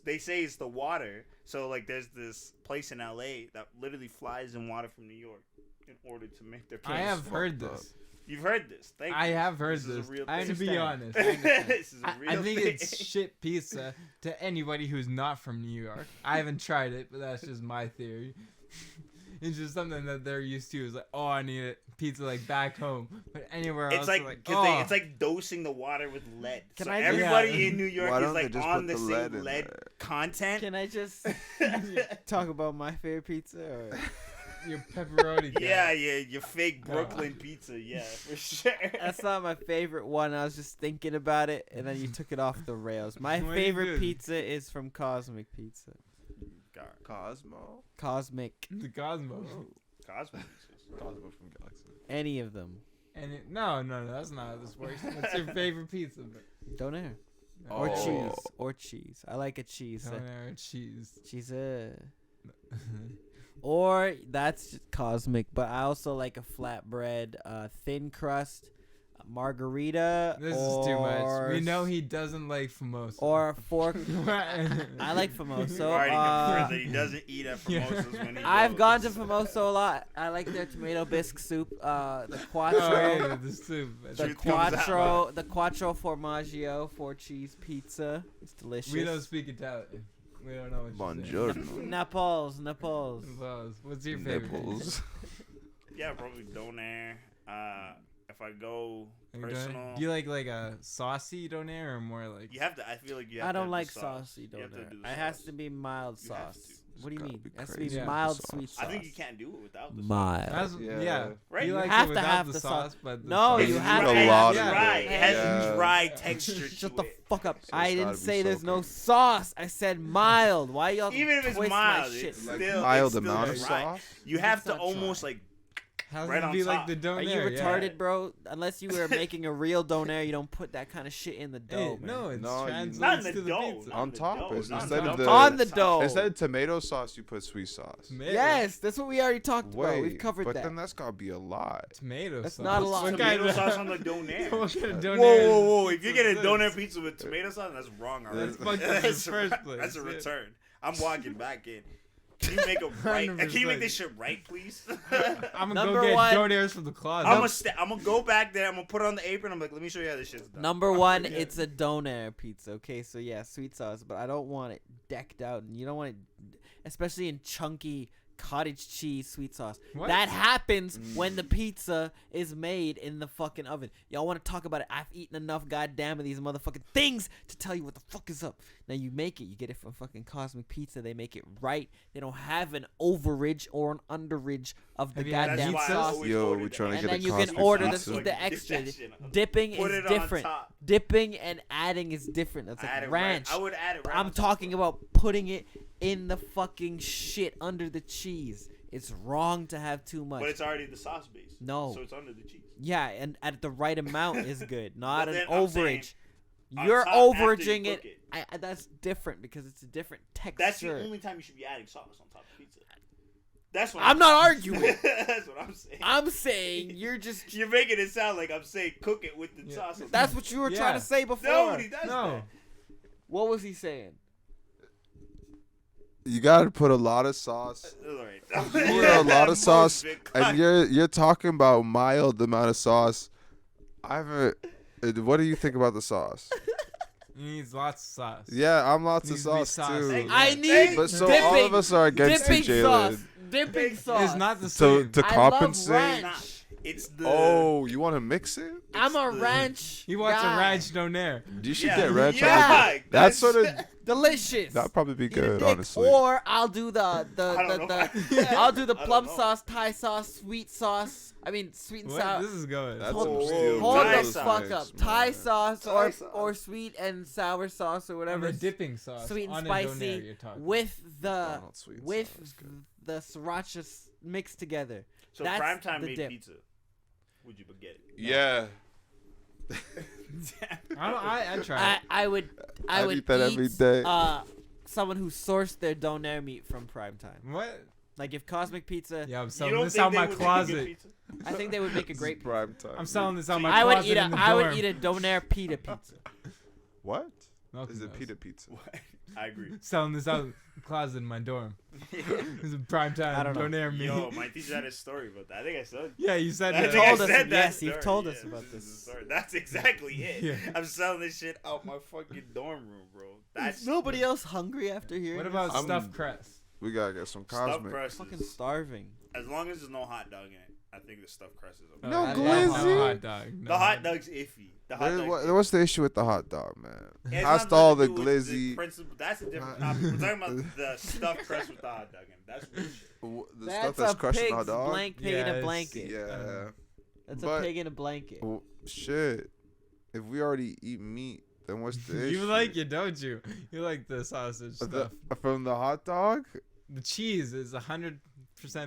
they say it's the water. So like, there's this place in LA that literally flies in water from New York in order to make their pizza. I have heard fucked up. this. You've heard this. Thank I you. have heard This this. is a real I thing. To be honest. understand. This is a real I think thing. it's shit pizza to anybody who's not from New York. I haven't tried it, but that's just my theory. It's just something that they're used to. Is like, oh, I need it pizza like back home, but anywhere else, It's like, they're it's oh. like dosing the water with lead. Can so I just- everybody Yeah. in New York Why is don't they like just on put the the same lead in lead there? content. Can I just talk about my favorite pizza? Or? your pepperoni. Yeah, guy. your fake No. Brooklyn pizza, yeah, for sure. That's not my favorite one. I was just thinking about it, and then you took it off the rails. My What you favorite did? pizza is from Cosmic Pizza. Cosmo. Cosmic. The Cosmo. Cosmo. Cosmo from Galaxy. Any of them. And no, that's not how this works. What's your favorite pizza? Don't air. No. Or Oh. cheese. Or cheese. I like a cheese. Don't air cheese. Cheese. Or that's just Cosmic, but I also like a flatbread, thin crust, margarita. This is too much. We know he doesn't like Famosa. Or fork. I I like Famoso. Already confirmed that he Uh, doesn't eat at Formosa's when he I've goes. gone to Famoso a lot. I like their tomato bisque soup. The Oh, quattro. yeah, the soup. The Truth comes out. quattro formaggio 4-cheese pizza. It's delicious. We don't speak Italian. We don't know what Buongiorno. Naples. What's your favorite? Nipples. Yeah, probably donair. If I go Are you doing- personal, Do you like a saucy donair or more like? you have to. I feel like you have I to don't have like the sauce. saucy You have to doner. do the It has sauce. to be mild You have sauce. to. What do you It's mean? gotta be It has to crazy be with mild the sweet sauce. sauce. I think you can't do it without the sauce. Mild. That's, Yeah. yeah. Right, You you like have it to without have the the sauce, sauce. but the No, sauce you is have good. to a have lot it. of dry. it. It has Yeah. a dry texture Shut to the it. fuck up. So I it's didn't gotta be say there's no soaking. sauce. I said mild. Why y'all Even if it's twist mild, my shit? it's Like still mild it's still amount of dry. sauce. You have It's to not almost dry. like How right does on it be top. like the donair? Are you Yeah. retarded, bro? Unless you were making a real donair, you don't put that kind of shit in the Hey, dough, man. no, it's No, you- translates Not in to the the dough. pizza. not On in the top, dough, it's not instead in of the the- On the dough. Instead of tomato sauce, you put sweet sauce. Tomato. Yes, that's what we already talked about. Wait, We've covered but that. then that's gotta be a lot. Tomato That's sauce. not a lot. What Tomato kind sauce of- on the donair. What kind of Whoa, donair whoa, whoa! is If you get a this? donair pizza with tomato sauce, that's wrong already. That's fucked up in the That's a- first place. That's a Yeah. return. I'm walking back in. Can you make a right? Can you make 100%. this shit right, please? I'm gonna Number go get one- donairs from the closet. I'm gonna go back there. I'm gonna put it on the apron. I'm like, let me show you how this shit's done. Number one, Yeah. it's a donair pizza. Okay, so yeah, sweet sauce, but I don't want it decked out, and you don't want it, especially in chunky cottage cheese sweet sauce. What? That happens when the pizza is made in the fucking oven. Y'all want to talk about it? I've eaten enough goddamn of these motherfucking things to tell you what the fuck is up. Now you make it. You get it from fucking Cosmic Pizza. They make it right. They don't have an overage or an underage of the Have you had goddamn That's why I sauce. always Yo, ordered we're that. trying to And get then a you can Cosmic order pizza. the Dip extra. that shit on. Dipping Put is it on different. top. Dipping and adding is different. That's I add like it ranch. Right. I would add it right. I'm on top. talking about putting it in the fucking shit under the cheese. It's wrong to have too much. But it's already the sauce base. No. So it's under the cheese. Yeah, and at the right amount is good, not But an then I'm saying, overage. on You're top after you overaging cook it. That's different because it's a different texture. That's the only time you should be adding sauce on top of pizza. That's what I'm not arguing. That's what I'm saying. I'm saying you're just. You're making it sound like I'm saying cook it with the Yeah. sauce. on That's top. what you were Yeah. trying to say before. Nobody does No. that. What was he saying? You gotta put a lot of sauce. Alright. Put a lot of sauce, and you're talking about mild amount of sauce. I haven't. What do you think about the sauce? He needs lots of sauce. Yeah, I'm lots of Needs to be sauce sauce. too. Hey, I need But so dipping, all of us are against you, dipping sauce. Jaylin. Dipping sauce. It's not the So same. to I love compensate. ranch. It's the Oh, you want to mix it? I'm a the- ranch. He wants guy. a ranch donair. You should Yeah. get ranch. Yeah, on it. That's sort of Delicious. that'd probably be Eat a good, dick. honestly. Or I'll do the I don't know. I'll do the I don't plum know. sauce, Thai sauce, sweet sauce. I mean sweet and What? sour. This is going. That's Hold- some Whoa, steel Hold Thai the Jaylin fuck mix, up. man. Thai sauce Thai or sauce. or sweet and sour sauce or On whatever. the dipping sauce. Sweet and on spicy a donair you're talking. with the McDonald's sweet and with sour is good. the sriracha mixed together. So That's primetime the made dip. pizza. Would you get it? Yeah. I try. I would I'd would eat that every day. Someone who sourced their donair meat from Primetime. What? Like if Cosmic Pizza, Yeah, I'm You selling don't this think out they my would make a good closet. pizza? I think they would make a great. prime time. I'm selling this out So my I would closet eat a in the I would dorm. eat a donair pita pizza. What? Malcolm Is it knows. pita pizza? I agree. Selling this out in the closet in my dorm. It's a prime I time don't know. donair meat. Yo, my teacher had a story about that. I think I said. Yeah, you said I that. think I told us- said that yes, you've story. told us Yeah, about is this. the story. That's exactly it. Yeah. I'm selling this shit out my fucking dorm room, bro. That's Is nobody else hungry after hearing? What this? about I'm- stuffed crust? We gotta get some stuffed cosmic. crust. Fucking Is, starving. as long as there's no hot dog in it, I think the stuffed crust is okay. No I love glizzy. No hot dog. No The hot dog's iffy. The hot dog's What's the issue with the hot dog, man? It Has has to all the nothing to do with glizzy. principle. That's a different topic. We're talking about the stuffed crust with the hot dog in it. That's weird shit. The stuff that's a crushed in pig's hot dog. blank pig Yeah, in a it's- blanket. Yeah. That's but- a pig in a blanket. Well, shit. If we already eat meat, then what's the issue? You like it, don't you? You like the sausage stuff. From the hot dog? The cheese is 100%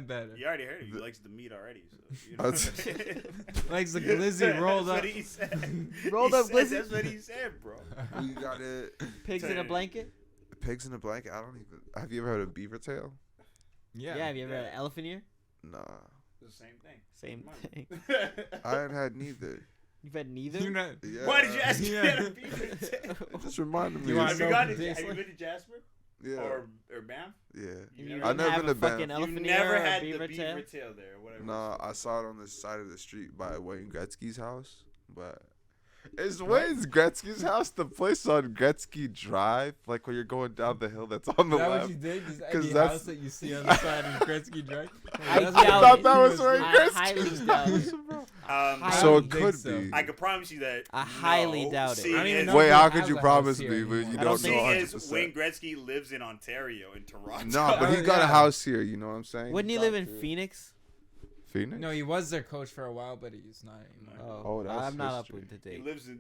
better. You already heard it. He likes the meat already. So, you know. That's- Likes the glizzy rolled That's up. what he said. Rolled He up said- glizzy? That's what he said, bro. We got it. Pigs in a blanket? Pigs in a blanket. I don't even. Have you ever heard of beaver tail? Yeah. Yeah. Have you ever had Yeah. an elephant ear? Nah. It's the same thing. Same Come thing. I ain't had neither. You've had neither? You know, Yeah. Why did you ask me Yeah. that? of beaver tail? It just reminded me. You of wanna Have you know gone what to? it Have tastes you like? been to Jasper Yeah. or Banff? Yeah. You You never- I've never have been a to fucking Banff. You elephant never ear or a had the beaver beaver tail? tail there, or whatever. Nah, I saw it on the side of the street by Wayne Gretzky's house, but is Wayne Gretzky's house the place on Gretzky Drive, like when you're going down the hill that's on the is that what left? you did? Just 'Cause any that's- house that you see on the side of Gretzky Drive? I That's what doubt I it. thought was where I Gretzky highly doubt it. Um, So I it don't think could so. be. I can promise you that. I highly doubt it. seeing I don't even as- know Wait, if how he could has you a promise house here me, but anymore. you I don't don't know Seeing as 100%? Wayne Gretzky lives in Ontario, in Toronto. Nah, but he got Yeah. a house here. You know what I'm saying? Wouldn't he got live in to. Phoenix? Phoenix? No, he was their coach for a while, but he's not anymore. Oh, that's I'm not history. up with the He date. lives in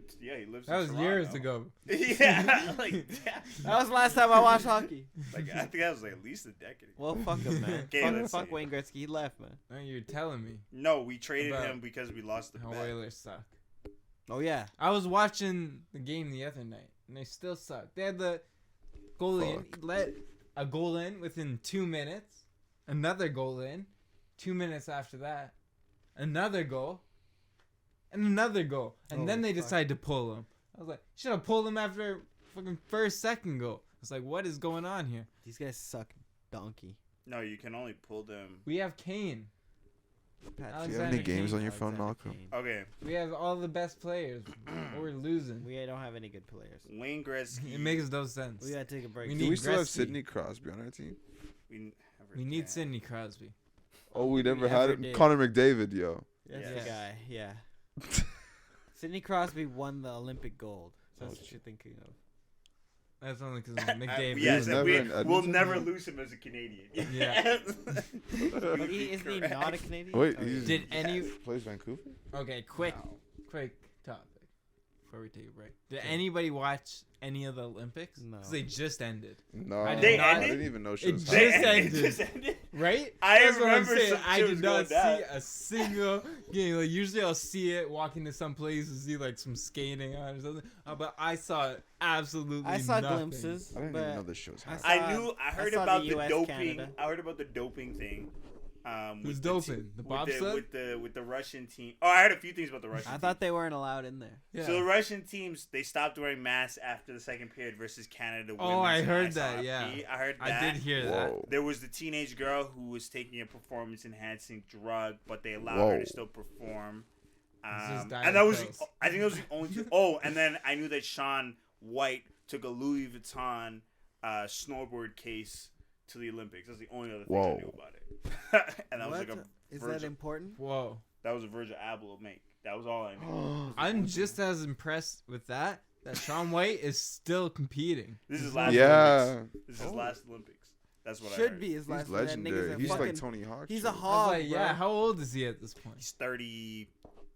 That was Toronto. years ago. Yeah, like That was the last time I watched hockey. I think that was like at least a decade. Well, fuck him, man. Okay, let's fuck see. Wayne Gretzky. He left, man. No, you're telling me No, we traded About him because we lost the how bet. Oilers suck. Oh yeah. I was watching the game the other night, and they still suck. They had the goalie let a goal in within 2 minutes, another goal in, 2 minutes after that, another goal, and another goal, and then they decide to pull him. I was like, should have pulled him after fucking second goal. I was like, what is going on here? These guys suck, donkey. No, you can only pull them. We have Kane. Pat, Do you have any Alexander games Kane. on your phone, Alexander Malcolm? Kane. Okay, We have all the best players. But we're losing. We don't have any good players. Wayne Gretzky. It makes no sense. We gotta take a break. We Do need we still have Gretzky. Sidney Crosby on our team? We need Sidney Crosby. Oh, we never We had ever him. did. Connor McDavid, yo. That's Yes. the guy. Yeah. Sidney Crosby won the Olympic gold. That's what you're thinking of. That's only because McDavid. Yes, was never we, in we'll Edmonton? never lose him as a Canadian. Yeah. But isn't he not a Canadian? Wait, Oh, he's, Did any? plays Vancouver? Okay, quick topic before we take a break. Did anybody watch any of the Olympics? No. Because they just ended, No, I did I not- didn't even know she It was just happening. ended. It just ended. right? I That's what I'm remember saying. some I shit did was not going see down. a single game. Like usually I'll see it walking to some place and see like some skating on or something. But I saw absolutely. I saw nothing. glimpses. I didn't but even know this show was I happening. I I heard saw about the the US, doping. Canada. I heard about the doping thing. Who's with the doping? The bobsled? with the Russian team. Oh, I heard a few things about the Russian. I team. thought they weren't allowed in there. Yeah. So the Russian teams, they stopped wearing masks after the second period versus Canada. Oh, I women's heard ice that, hockey. yeah. I heard that. I did hear that. Whoa. There was the teenage girl who was taking a performance-enhancing drug, but they allowed her Whoa. to still perform. This is And that was, Diet I think that was the only two. Oh, and then I knew that Shaun White took a Louis Vuitton snowboard case to the Olympics. That's the only other thing I Whoa. knew about it. And that was like a Is Virgil. that important? Whoa. That was a Virgil Abloh make. That was all I knew. I'm just as impressed with that Shaun White is still competing. This is his last Yeah. Olympics. This is his last Olympics. That's what I Should heard. be his last. He's That nigga's legendary. a He's fucking, like Tony Hawk. He's shit. a I was hog, like, bro. yeah, how old is he at this point? He's 30,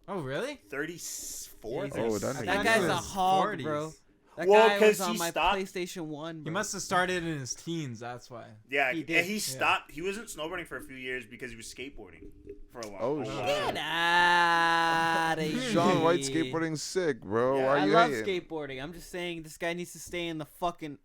Oh, really? 34. Yeah, he's Oh, like- that that nigga guy's in a his hog, 40s. bro. That Well, guy 'cause was on he my stopped- PlayStation 1, He bro. must have started in his teens, that's why. Yeah, He and did. he stopped. He wasn't snowboarding for a few years because he was skateboarding for a long Oh, a shit. while. Get out of here. Shaun White skateboarding's sick, bro. Yeah. Why I are you love hating? skateboarding. I'm just saying this guy needs to stay in the fucking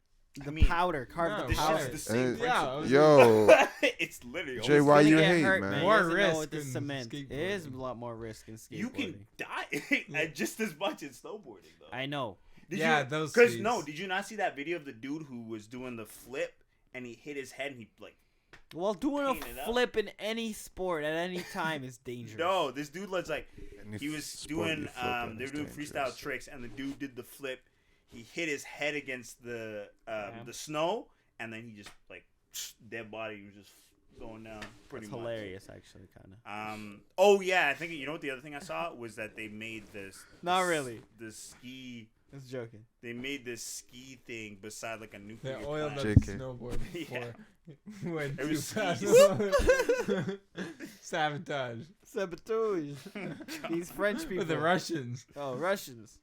mean, powder, carve no, the This powder. shit's the same Yeah, principle. Yo, It's literally Jay, almost- why It's you gonna get hate, hurt, man? man? More He doesn't know risk with this in cement. It is a skateboarding. lot more risk in skateboarding. you can die at just as much in snowboarding though. I know. Did Yeah, you, those Because speeds. no, did you not see that video of the dude who was doing the flip and he hit his head and he like? Well, doing a Paint it up. flip in any sport at any time is dangerous. No, this dude was like And if he was sport doing you flip in, they were it's doing dangerous. freestyle tricks and the dude did the flip. He hit his head against the Yeah. snow and then he just like dead body was just going down. Pretty That's much. hilarious, actually, kind of. Oh yeah, I think you know what the other thing I saw was that they made this. Not really. The ski. I was joking. They made this ski thing beside like a nuclear They oiled up plant. the JK. snowboard before. Went It too was fast. Sabotage. Sabotage. These French people. With the Russians. Oh, Russians.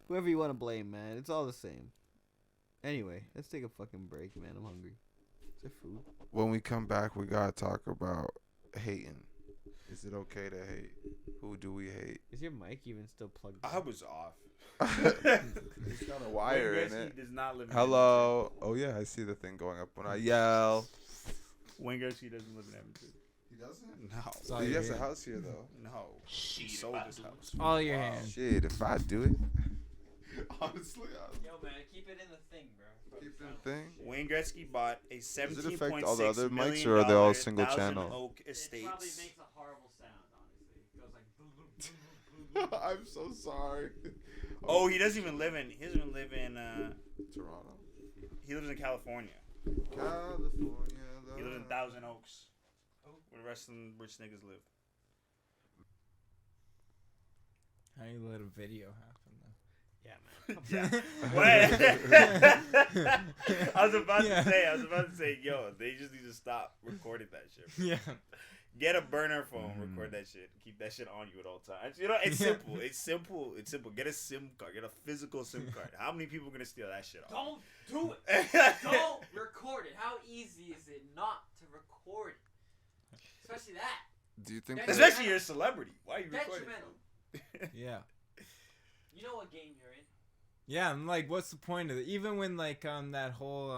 Whoever you want to blame, man. It's all the same. Anyway, let's take a fucking break, man. I'm hungry. Is there food? When we come back, we gotta talk about hating. Is it okay to hate? Who do we hate? Is your mic even still plugged in? I was off. It's got a wire Wayne in Gretzky it. does not live in Hello. Oh yeah, I see the thing going up when I yell. Edmonton. Wayne Gretzky doesn't live in Edmonton. He doesn't. No. Sorry. He has a house here though. No. He sold his house. All your hands. Shit, if I do it. Honestly, Yo, man, keep it in the thing, bro. keep the thing. Wayne Gretzky bought a Does it $17.6 affect all the other mics, million or are they all $1,000 single channel? Oak It probably Estates. makes a horrible sound, honestly. It goes like boom, boom, boom, boom, boom, boom. I'm so sorry. Oh, he doesn't even live in. He doesn't even live in. Toronto. He lives in California. California. He lives in Thousand Oaks, where the rest of them rich niggas live. How you let a video happen Yeah, man. What? I was about Yeah. to say, yo, they just need to stop recording that shit. though? Yeah. Get a burner phone. Record that shit. Keep that shit on you at all times. You know, it's simple. It's simple. It's simple. Get a SIM card. Get a physical SIM card. How many people are gonna steal that shit off? Don't do it. Don't record it. How easy is it not to record it? Especially that. Do you think? Especially you're a celebrity. Why are you recording? Detrimental. Yeah. You know what game you're in. Yeah, I'm like, what's the point of it? Even when like that whole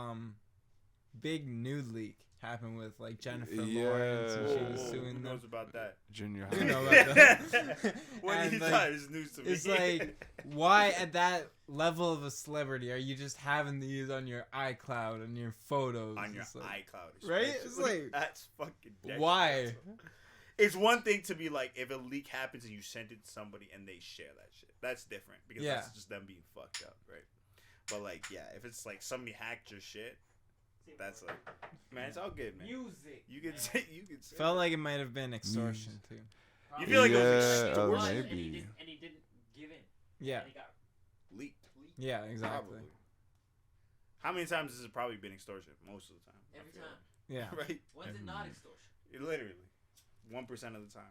big nude leak happened with like Jennifer Lawrence and she was suing Who them. knows about that? Junior You high. know about that. What And, you like, thought is news to me. It's like, why at that level of a celebrity are you just having these on your iCloud and your photos? on your It's like, iCloud, right? especially. It's like, that's fucking why? detrimental. It's one thing to be like, if a leak happens and you send it to somebody and they share that shit. That's different because Yeah. that's just them being fucked up, right? But like, yeah, if it's like somebody hacked your shit, that's like, man, it's all good, man. Music. You can say, you can say. Felt like it might have been extortion too. You feel like it was Yeah, extortion? maybe. And he didn't give in. Yeah, And he got Leaked. yeah, exactly. Probably. How many times has it probably been extortion? Most of the time. I every feel time. Yeah. like. Right? When's it not extortion? Literally. 1% of the time.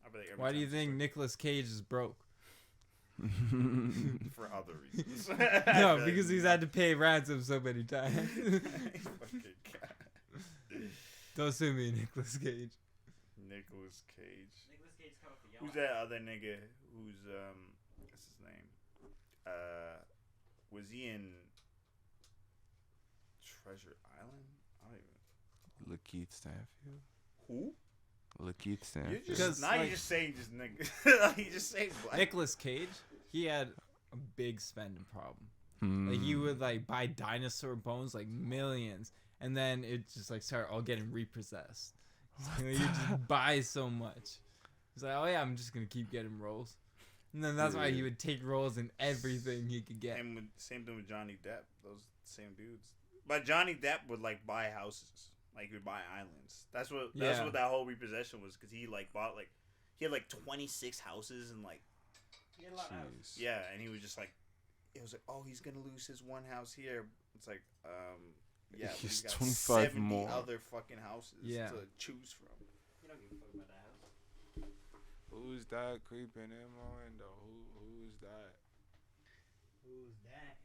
I feel like every Why do time you it's think extortion. Nicolas Cage is broke? For other reasons. No, because he's had to pay ransom so many times. Fucking God. Don't sue me, Nicolas Cage. Nicolas Cage. Nicolas Cage coming for y'all. Who's that other nigga who's what's his name? Was he in Treasure Island? I don't even. Lakeith Stanfield. Who? Lakeith You're Stanfield. just Because, now like- you're just saying just nigga. You just saying black. Nicolas Cage, he had a big spending problem. Like he would like buy dinosaur bones, like millions, and then it just like started all getting repossessed. So, he just buy so much. He's like, oh yeah, I'm just gonna keep getting roles, and then that's why he would take roles in everything he could get. Same thing with Johnny Depp. Those same dudes. But Johnny Depp would like buy houses. Like he would buy islands. That's what that whole repossession was, because he like bought like he had like 26 houses and like He had a lot of houses. Jeez. yeah, and he was just like, it was like, oh, he's gonna lose his one house here. It's like yeah, but He's he's got 25 70 more. other fucking houses Yeah. to choose from. You don't give a fuck about that house. Who's that creeping in my window? Who's that? Who's that?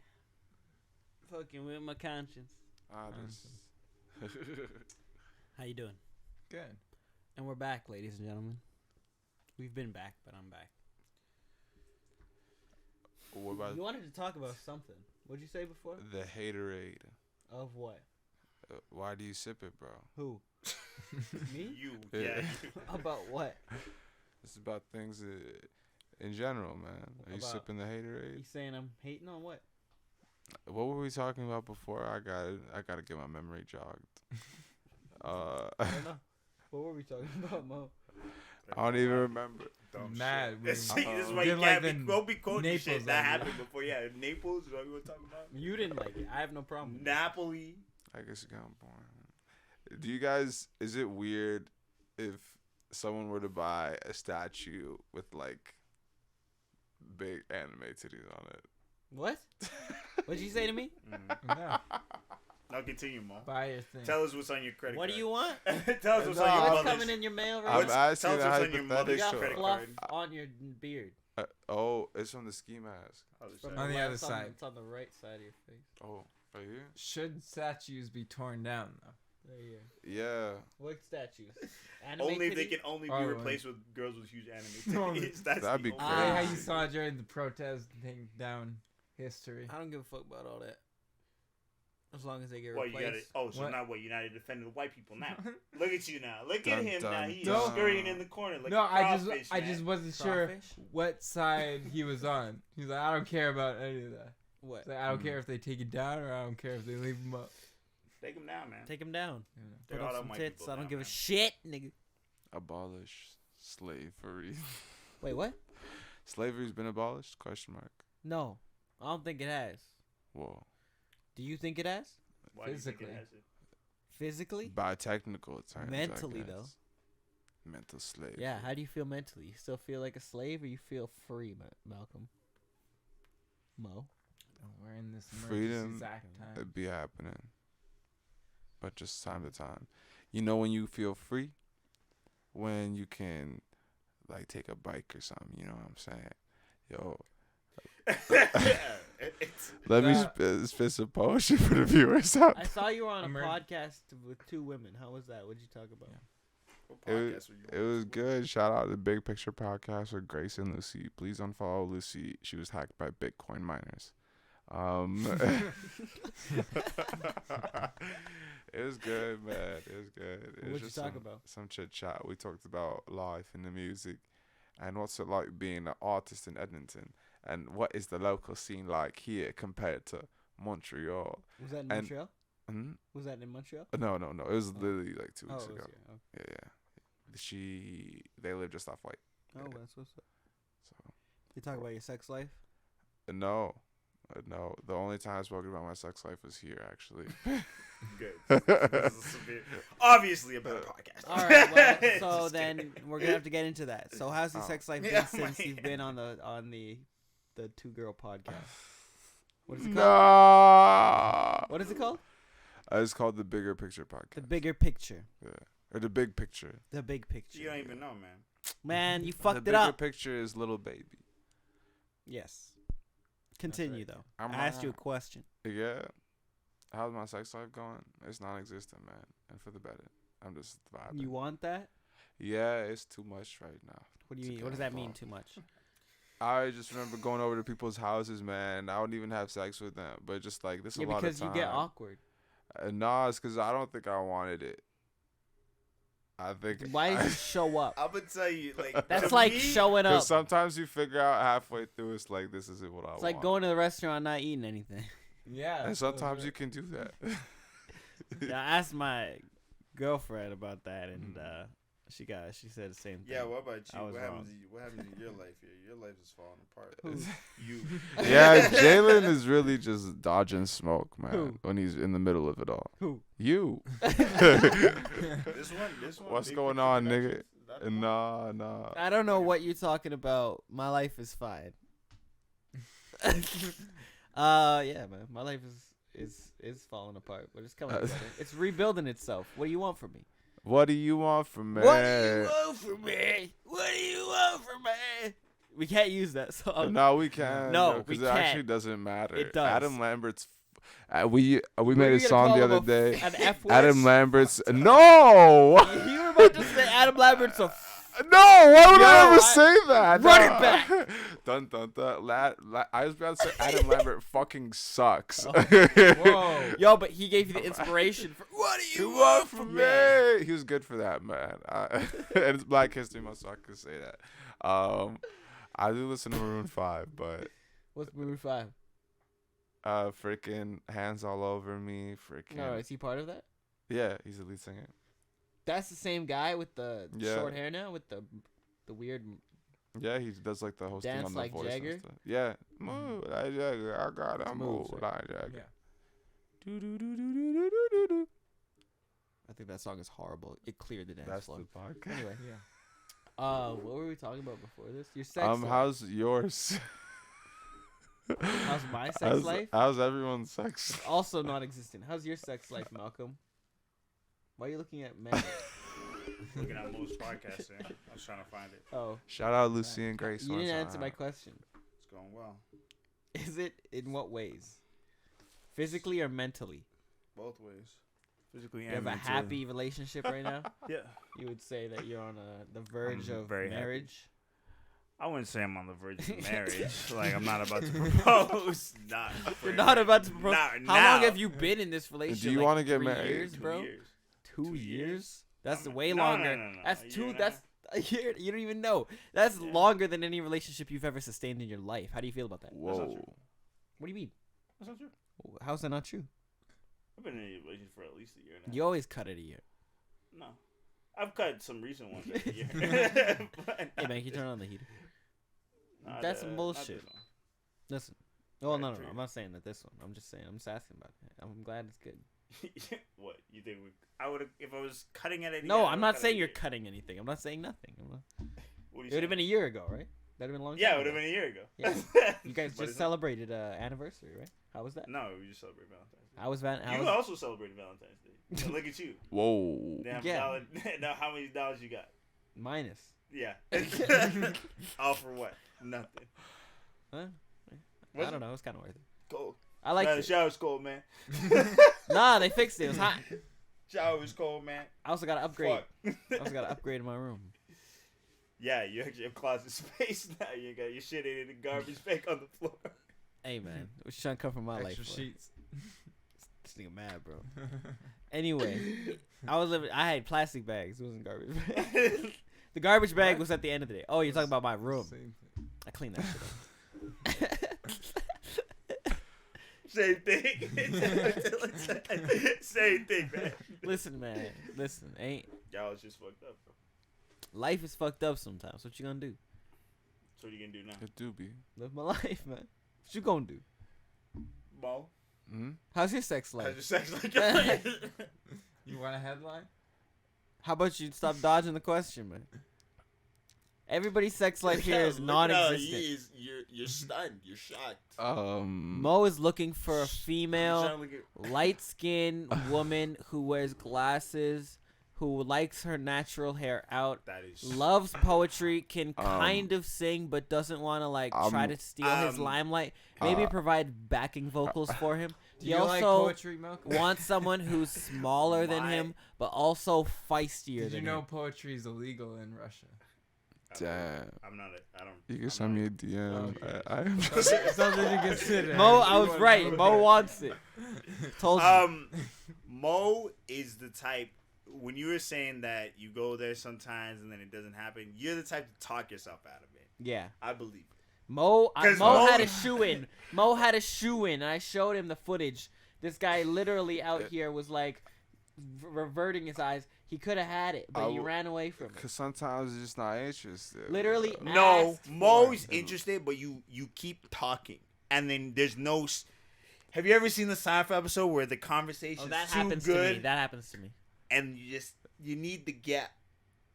Fucking with my conscience. This. How you doing? Good. And we're back, ladies and gentlemen. We've been back, but I'm back. What about You wanted to talk about something. What'd you say before? the haterade? Of what? Why do you sip it, bro? Who? Me? You, Yeah. yeah. About what? It's about things in general, man. Are you About- sipping the You haterade? saying I'm hating on what? What were we talking about before? I gotta get my memory jogged. I don't know. What were we talking about, Mo? I don't even remember. Dumb Mad. shit. we- See, this is why you Didn't like can't the don't be quoting Naples shit that idea. happened before. Yeah, Naples is what we were talking about. You didn't like it. I have no problem. with it. Napoli. I guess it got boring. Do you guys? Is it weird if someone were to buy a statue with like big anime titties on it? What? What'd you say to me? No, Now continue, Mo. buy your thing. Tell us what's on your credit What card. do you want? Tell us what's No, on your What's mother's. coming in your mail right I'm now? asking tell us a what's on your mother's You got credit hypothetical. fluff card. on your beard. Oh, it's from the ski mask. Other From side. On the left- other it's side. It's on the right side of your face. Oh, right here. Should statues be torn down though? Right here. Yeah. What statues? Anime Only if they titty? can only be Oh, replaced with girls with huge anime No, titties. That's that'd the be only- Like Ah. how you saw during the protest taking down history. I don't give a fuck about all that. As long as they get What you got it? replaced. Oh, so What? now what? You're not defending the white people now. Look at you now. Look Dun, at him now. dun, He's dun. scurrying in the corner like No, a I crawfish, just man. wasn't sure Crawfish? what side he was on. He's like, I don't care about any of that. What? He's like, I don't care if they take it down or I don't care if they leave him up. Take him down, man. Take him down. You know. They're Put all up them some white tits. people I don't now, give a man. shit, nigga. Abolish slavery. Wait, what? Slavery's been abolished? Question mark. No, I don't think it has. Whoa. Do you think it has? Why do you think it Physically. has it? Physically? By technical terms. I Mentally, though. guess. Mental slave. Yeah. How do you feel mentally? You still feel like a slave, or you feel free, Malcolm? Mo. We're in this Freedom. emergency exact time. It'd be happening. But just time to time. You know when you feel free? when you can like take a bike or something. You know what I'm saying? Yo, let me spit some poetry for the viewers out. I saw you were on a Ameri- podcast with 2 women. How was that? What did you talk about? What It podcast was, were you it on? was good. Shout out to Big Picture Podcast with Grace and Lucy. Please unfollow Lucy. She was hacked by Bitcoin miners. It was good, man. It was good. It was What'd you just talk some, about? Some chit chat. We talked about life and the music, and what's it like being an artist in Edmonton, and what is the local scene like here compared to Montreal. Was that in And- Montreal? Hmm? Was that in Montreal? No. It was literally like 2 Oh, weeks it was ago. here. Okay. Yeah. They live just off white. Oh, Yeah. that's what's up. So You talk about your sex life? no. The only time I spoke about my sex life was here, actually. Good. This is obviously a better podcast. All right. Well, so Just then kidding. we're gonna have to get into that. So how's your Oh. sex life Yeah, been since my- you've been on the 2-girl podcast? What is it called? No. What is it called? It's called the Bigger Picture Podcast. The bigger picture. Yeah. Or the Big Picture. The big picture. You don't even know, man. Man, you The fucked it bigger up. picture is Little Baby. Yes. Continue though. I'm I asked you a not- question. Yeah. How's my sex life going? It's non-existent, man. And for the better. I'm just vibing. You want that? Yeah, it's too much right now. What do to you mean? get What does that mean? involved. Too much? I just remember going over to people's houses, man. I wouldn't even have sex with them. But just like, this Yeah, a lot of because time. you get awkward. Nah, it's because I don't think I wanted it. I think. Why did you show up? I'm gonna tell you, like That's to like me, showing up. Because sometimes you figure out halfway through, it's like, this isn't what I want. It's like going to the restaurant and not eating anything. Yeah. And sometimes you can do that. Yeah, I asked my girlfriend about that, and she said the same thing. Yeah, what about I you? was What wrong. happens? What happens in your life here? Your life is falling apart. You. Yeah, Jaylin is really just dodging smoke, man, Who? when he's in the middle of it all. Who? You. This one. What's Big going Picture on, Productions? nigga? Is that the one? Nah. I don't know what you're talking about. My life is fine. Yeah, man. My life is falling apart, but it's coming together. It's rebuilding itself. What do you want from me? What do you want from me? What do you want from me? What do you want from me? We can't use that song. No, we can't. No, because we it actually can't. doesn't matter. It does. Adam Lambert's. We Were made you a gonna song call the him other day. An F word? Adam Lambert's. No. You were about to say Adam Lambert's a. No, why would I Yo, ever I- say that? Run No. it back. Dun dun dun. I was about to say Adam Lambert fucking sucks. Whoa. Yo, but he gave you the inspiration for. What do You want from me? He was good for that, man. And it's Black History Month, so I can say that. I do listen to Maroon 5, but What's Maroon 5? freaking Hands All Over Me, freaking. No, is he part of that? Yeah, he's the lead singer. That's the same guy with the Yeah. short hair now, with the weird. Yeah, he does like the hosting Dance on The like Voice and Jagger? stuff. Yeah, move like Jagger. I gotta It's move moves, like Jagger. Yeah. Do-do-do-do-do-do-do-do. I think that song is horrible. It cleared the dance That's floor. the podcast. Anyway, Yeah. what were we talking about before this? Your sex life. How's yours? How's my sex life? How's everyone's sex? Also non-existent. How's your sex life, Malcolm? Why are you looking at men? Looking at most podcasts, I was trying to find it. Oh, Shout out Lucy and Grace. you one didn't time. answer my question. It's going well. Is it in what ways? Physically or mentally? Both ways. Physically You and have a mentally. happy relationship right now? Yeah. You would say that you're on the verge I'm of very happy. marriage? I wouldn't say I'm on the verge of marriage. Like, I'm not about to propose. Not You're not about to propose. Not How now. long have you been in this relationship? Do you Like wanna get 3 married? years, 2 bro? years. 2 2 years? years? That's I'm- way no, longer. no. That's A year two. and a That's a year. You don't even know. That's Yeah. longer than any relationship you've ever sustained in your life. How do you feel about that? not true. Whoa. What do you mean? That's not true. How's that not true? I've been in a relationship for at least a year now. You always cut it a year. No. I've cut some recent ones every year. But Hey man, can you turn on the heater? not, That's some not bullshit. this one. Listen. Oh no, True. I'm not saying that this one. I'm just saying. I'm just asking about it. I'm glad it's good. What you think? I would have if I was cutting it. No, I'm not saying you're cutting anything. I'm not saying nothing. What It would have been a year ago, right? That'd have been a long time. Yeah, it would ago. have been a year ago. Yeah. You guys But just it's celebrated anniversary, right? How was that? not- No, we just celebrate Valentine's Day. How was that? You also celebrated Valentine's Day. And look at you. Whoa. Damn, Yeah. now how many dollars you got? Minus. Yeah. All for what? Nothing. Huh? Was I don't it? know. It's kind of worth it. Cold. I like Nah, the it. shower's cold, man. Nah, they fixed it. It was hot. Shower's cold, man. I also got to upgrade. Fuck. I also got to upgrade my room. Yeah, you actually have closet space now. You got your shit in the garbage bag on the floor. Hey, man. What you trying to come from my life Extra for? sheets. This nigga mad, bro. Anyway, I had plastic bags. It wasn't garbage bags. The garbage bag was at the end of the day. Oh, you're talking about my room. Same thing. I cleaned that shit up. Same thing. Same thing, man. Listen, man. Listen, Y'all was just fucked up, bro. life is fucked up sometimes. What you gonna do? So what you gonna do now? It do be. Live my life, man. What you gonna do? Mo? Hmm? How's your sex How's life? your sex like? You want a headline? How about you stop dodging the question, man? Everybody's sex life here is non-existent. You're stunned. You're shocked. Mo is looking for a female, Sound like it- light-skinned woman who wears glasses, who likes her natural hair out, That is loves poetry, can kind of sing, but doesn't want to like try to steal his limelight. Maybe provide backing vocals for him. Do He you like also poetry, Malcolm? wants someone who's smaller than My- him, but also feistier Did than you know him. poetry is illegal in Russia? Damn. I'm not. I don't. You can I'm send not- me a DM. Okay. I am Something to consider. Mo, I was right. Mo wants it. Told you. Mo is the type. When you were saying that you go there sometimes and then it doesn't happen, you're the type to talk yourself out of it. Yeah. I believe it. Mo 'Cause Mo Mo- had a shoe in. Mo had a shoe in, and I showed him the footage. This guy literally out here was like reverting his eyes. He could have had it, but he ran away from it. Because sometimes it's just not interested. Literally No, asked Mo's for it. interested, but you keep talking, and then there's no. Have you ever seen the Seinfeld episode where the conversation's Oh, that too happens good, to me. That happens to me. and you need the gap,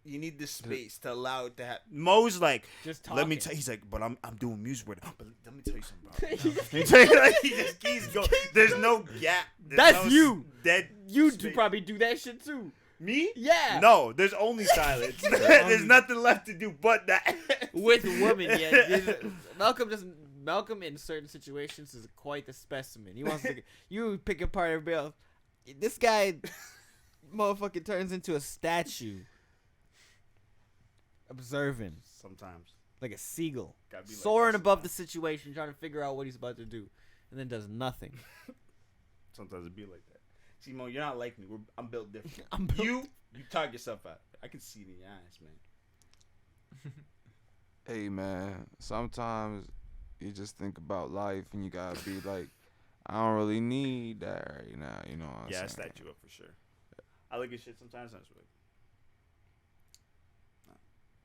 you need the space to allow it to happen. Mo's like, Just let me talking. tell. He's like, but I'm doing music with it. But let me tell you something about it. Let me tell you, like, he just keeps going. There's no gap. There's That's no you. Dead. You space. do probably do that shit too. Me? Yeah. No, there's only silence. There's nothing left to do but that. With women, yeah. Malcolm in certain situations is quite the specimen. He wants to. You pick apart everybody else. This guy, motherfucker, turns into a statue. Observing, Sometimes. like a seagull, Gotta be like soaring that above the sometimes. situation, trying to figure out what he's about to do, and then does nothing. Sometimes it be like that. See, Mo, you're not like me. I'm built different. I'm built- You talk yourself out. I can see it in your eyes, man. Hey, man. Sometimes you just think about life and you gotta be like, I don't really need that right now. You know what I'm Yeah, I saying? stacked you up for sure. I look at shit sometimes. And I was like,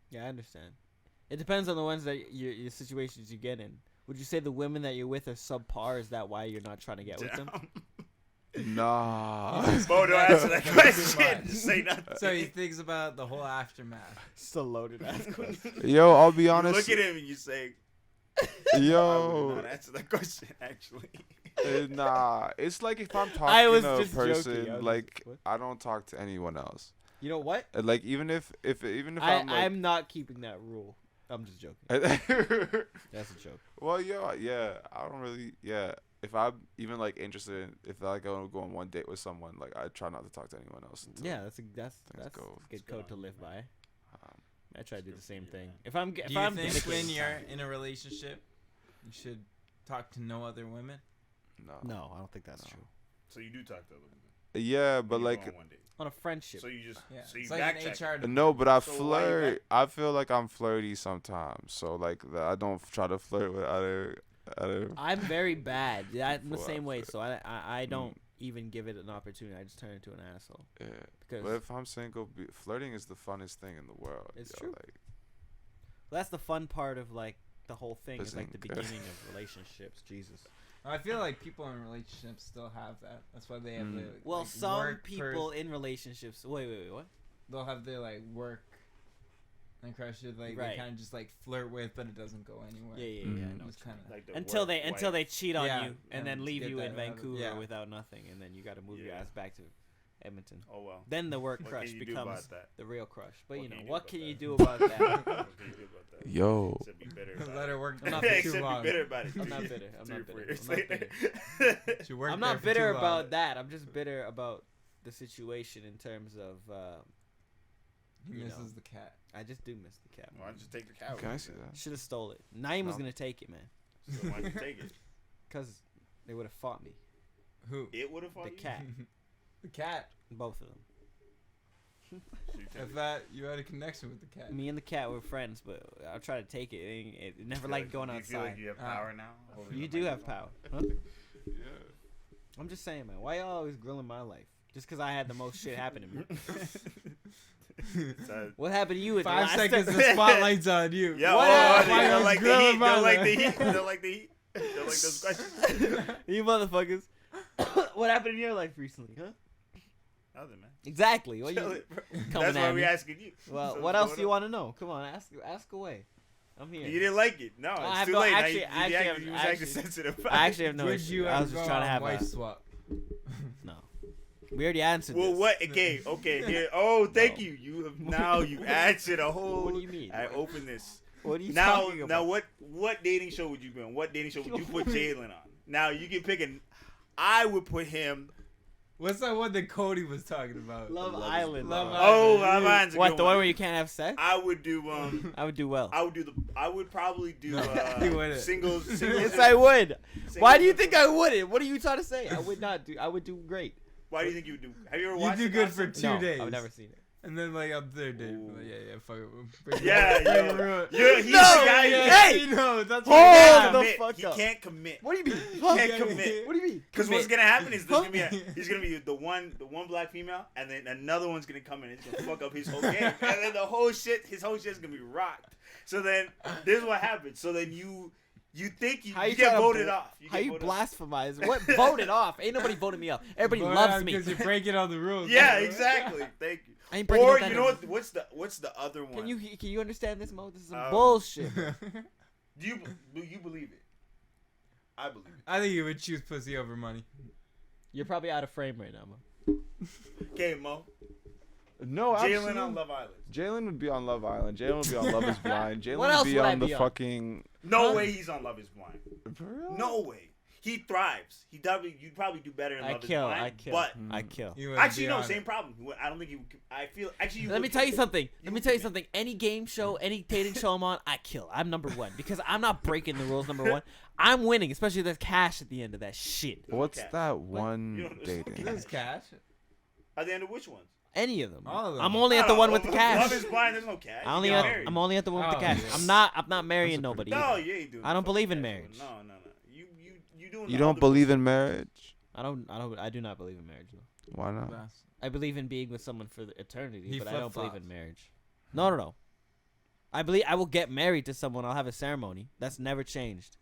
Yeah, I understand. It depends on the ones that your situations you get in. Would you say the women that you're with are subpar? Is that why you're not trying to get with them? Nah. Mo, don't answer that question. Just say nothing. So he thinks about the whole aftermath. Still loaded ass question. Yo, I'll be You honest. look at him and you say, I would Yo, not answer that question, actually. nah. It's like if I'm I talking was to a just joking. person, I was like just- what? I don't talk to anyone else. You know what? And, like even if I'm like, I'm not keeping that rule. I'm just joking. That's a joke. well, yeah, I don't really, yeah. If I'm even like interested, if I go on one date with someone, like I try not to talk to anyone else. Until Yeah, that's go. a good good code to on you, live by. man. I try to do the same you, thing. man. If I'm Do if you I'm think dedicated- when you're in a relationship, you should talk to no other women? No. No, I don't think that's No. true. So you do talk to other women. Yeah, but When you go like on one date. On a friendship. So you just, Yeah. so you It's like an backtrack. HR. no, but I So why you flirt. I feel like I'm flirty sometimes. So like I don't try to flirt with other. I'm very bad. Yeah, I'm the Well, same way. So I don't even give it an opportunity. I just turn into an asshole. Yeah. Because But if I'm single, flirting is the funnest thing in the world. It's yo, true. Like, that's the fun part of like the whole thing. Is like the Listen, beginning of relationships. Jesus. I feel like people in relationships still have that. That's why they have the Well, like, some work people in relationships. Wait, what? they'll have their like work and crush it like Right. they kind of just like flirt with, but it doesn't go anywhere. Yeah. Mhm. I know. Just kind of Like the Until work they wife. cheat on Yeah, you and and then leave get you in that out of it. Vancouver Yeah. without nothing, and then you got to move your Yeah. ass back to Edmonton. Oh well. Then the work What crush can you do about becomes that? the real crush. But What you know, can you do what about can you that? do about that? What can you do about that? Yo. Except be bitter about Let it. her work I'm not there for Except too long. be bitter about it. I'm not bitter. I'm Three not or 4 bitter. years I'm not later. She worked I'm there not for bitter too long. about that. I'm just bitter about the situation in terms of, He you misses know. the cat. I just do miss the cat. Why don't you just take the cow? Can I see that? Should have stole it. Naeem was No. gonna take it, man, So why don't you take it? because they would have fought me. Who? It would have fought The you? cat, The cat. both of them. So you take I it. thought you had a connection with the cat. Me and the cat were friends, but I'll try to take it. It never Feel liked going do you feel outside. like you have power now? over You the do have microphone? power. Huh? Yeah. I'm just saying, man. Why y'all always grilling my life? Just because I had the most shit happen to me. So- What happened to you? At the 5 last seconds, the spotlight's on you. Yeah, What oh, happened? they Why don't you like the grilling heat. my Don't like the life? heat. Don't like the heat. Don't like those questions. You motherfuckers. What happened in your life recently, huh? Nothing, man. Exactly. What Chill you, it, bro. coming That's why at we me? asking you. well, So what what's else going do you on? want to know? Come on, ask away. I'm here. You didn't like it. No, I it's have too no- late. actually- you actually, acted, you was acting actually- sensitive. I actually have no Would issue. you I ever was just go trying to on have wife a swap? no. We already answered Well, this. what? Okay. Here. Oh, thank No. you. You have now you answered a whole. What do you mean? I open this. What are you Now, talking now, about? what dating show would you be on? What dating show would you put Jaylin on? Now you can pick an. I would put him. What's that one that Cody was talking about? Love Love is Island. Love dog. Oh, Island. mine's a What? good The one where you can't have sex? I would do. I would do well. I would do the. I would probably do. No, you wouldn't. Singles. Yes, I would. singles Why do you think I wouldn't? What are you trying to say? I would not do. I would do great. Why do you think you would do? Have you ever You watched? do the good for concept? 2 No, days. I've never seen it. And then like on the third day, Ooh. like, yeah, fuck it. Bring it Yeah, up, bring yo. it up. He's the No, guy. yeah. Hey, Hey! no, that's Hold what the commit. fuck He up. can't commit. What do you mean? He Huh? can't commit. What do you mean? Because what's Commit. gonna happen is there's Huh? gonna be he's gonna be the one black female, and then another one's gonna come in and it's gonna fuck up his whole game, and then his whole shit's gonna be rocked. So then this is what happens. So then you think you How you get trying to voted bl- off. How get you voted off. blasphemize? What voted off? Ain't nobody voted me off. Everybody loves me. because you're breaking all the rules. Yeah, exactly. Thank you. I ain't breaking Or no you know goddamn- what? What's the other one? Can you understand this, Mo? This is some Um, bullshit. do you believe it? I believe it. I think you would choose pussy over money. You're probably out of frame right now, Mo. Okay, Mo. No, Jaylin absolutely. on Love Island. Jalen would be on Love Island. Jalen would be on Love Is Blind. Jalen What else would be would I on the be on? fucking. No Huh? way he's on Love Is Blind. For real? No way. He thrives. You'd probably do better in I Love kill. Is Blind. I kill. But I kill. You would actually, be no, on same it. problem. I don't think you. I feel actually. Let me would tell you commit. something. You Let me would tell you commit. something. Any game show, any dating show I'm on, I kill. I'm number one because I'm not breaking the rules. Number one, I'm winning, especially if there's cash at the end of that shit. What's Cat. that You one don't- there's no dating? There's cash. At the end of which ones? Any of them. All of them. I'm only at the one with the Love cash. Is Blind. There's no cash. I only You at, get married. I'm only at the one with the Oh, cash. yeah. I'm not marrying That's a pretty- nobody. No, either. you ain't doing. I don't the believe in fucking marriage. cash. No. You doing? You the don't other believe bullshit. in marriage? I do not believe in marriage though. Why not? That's- I believe in being with someone for the eternity, He but I don't believe flip-flops. in marriage. No. I believe I will get married to someone. I'll have a ceremony. That's never changed.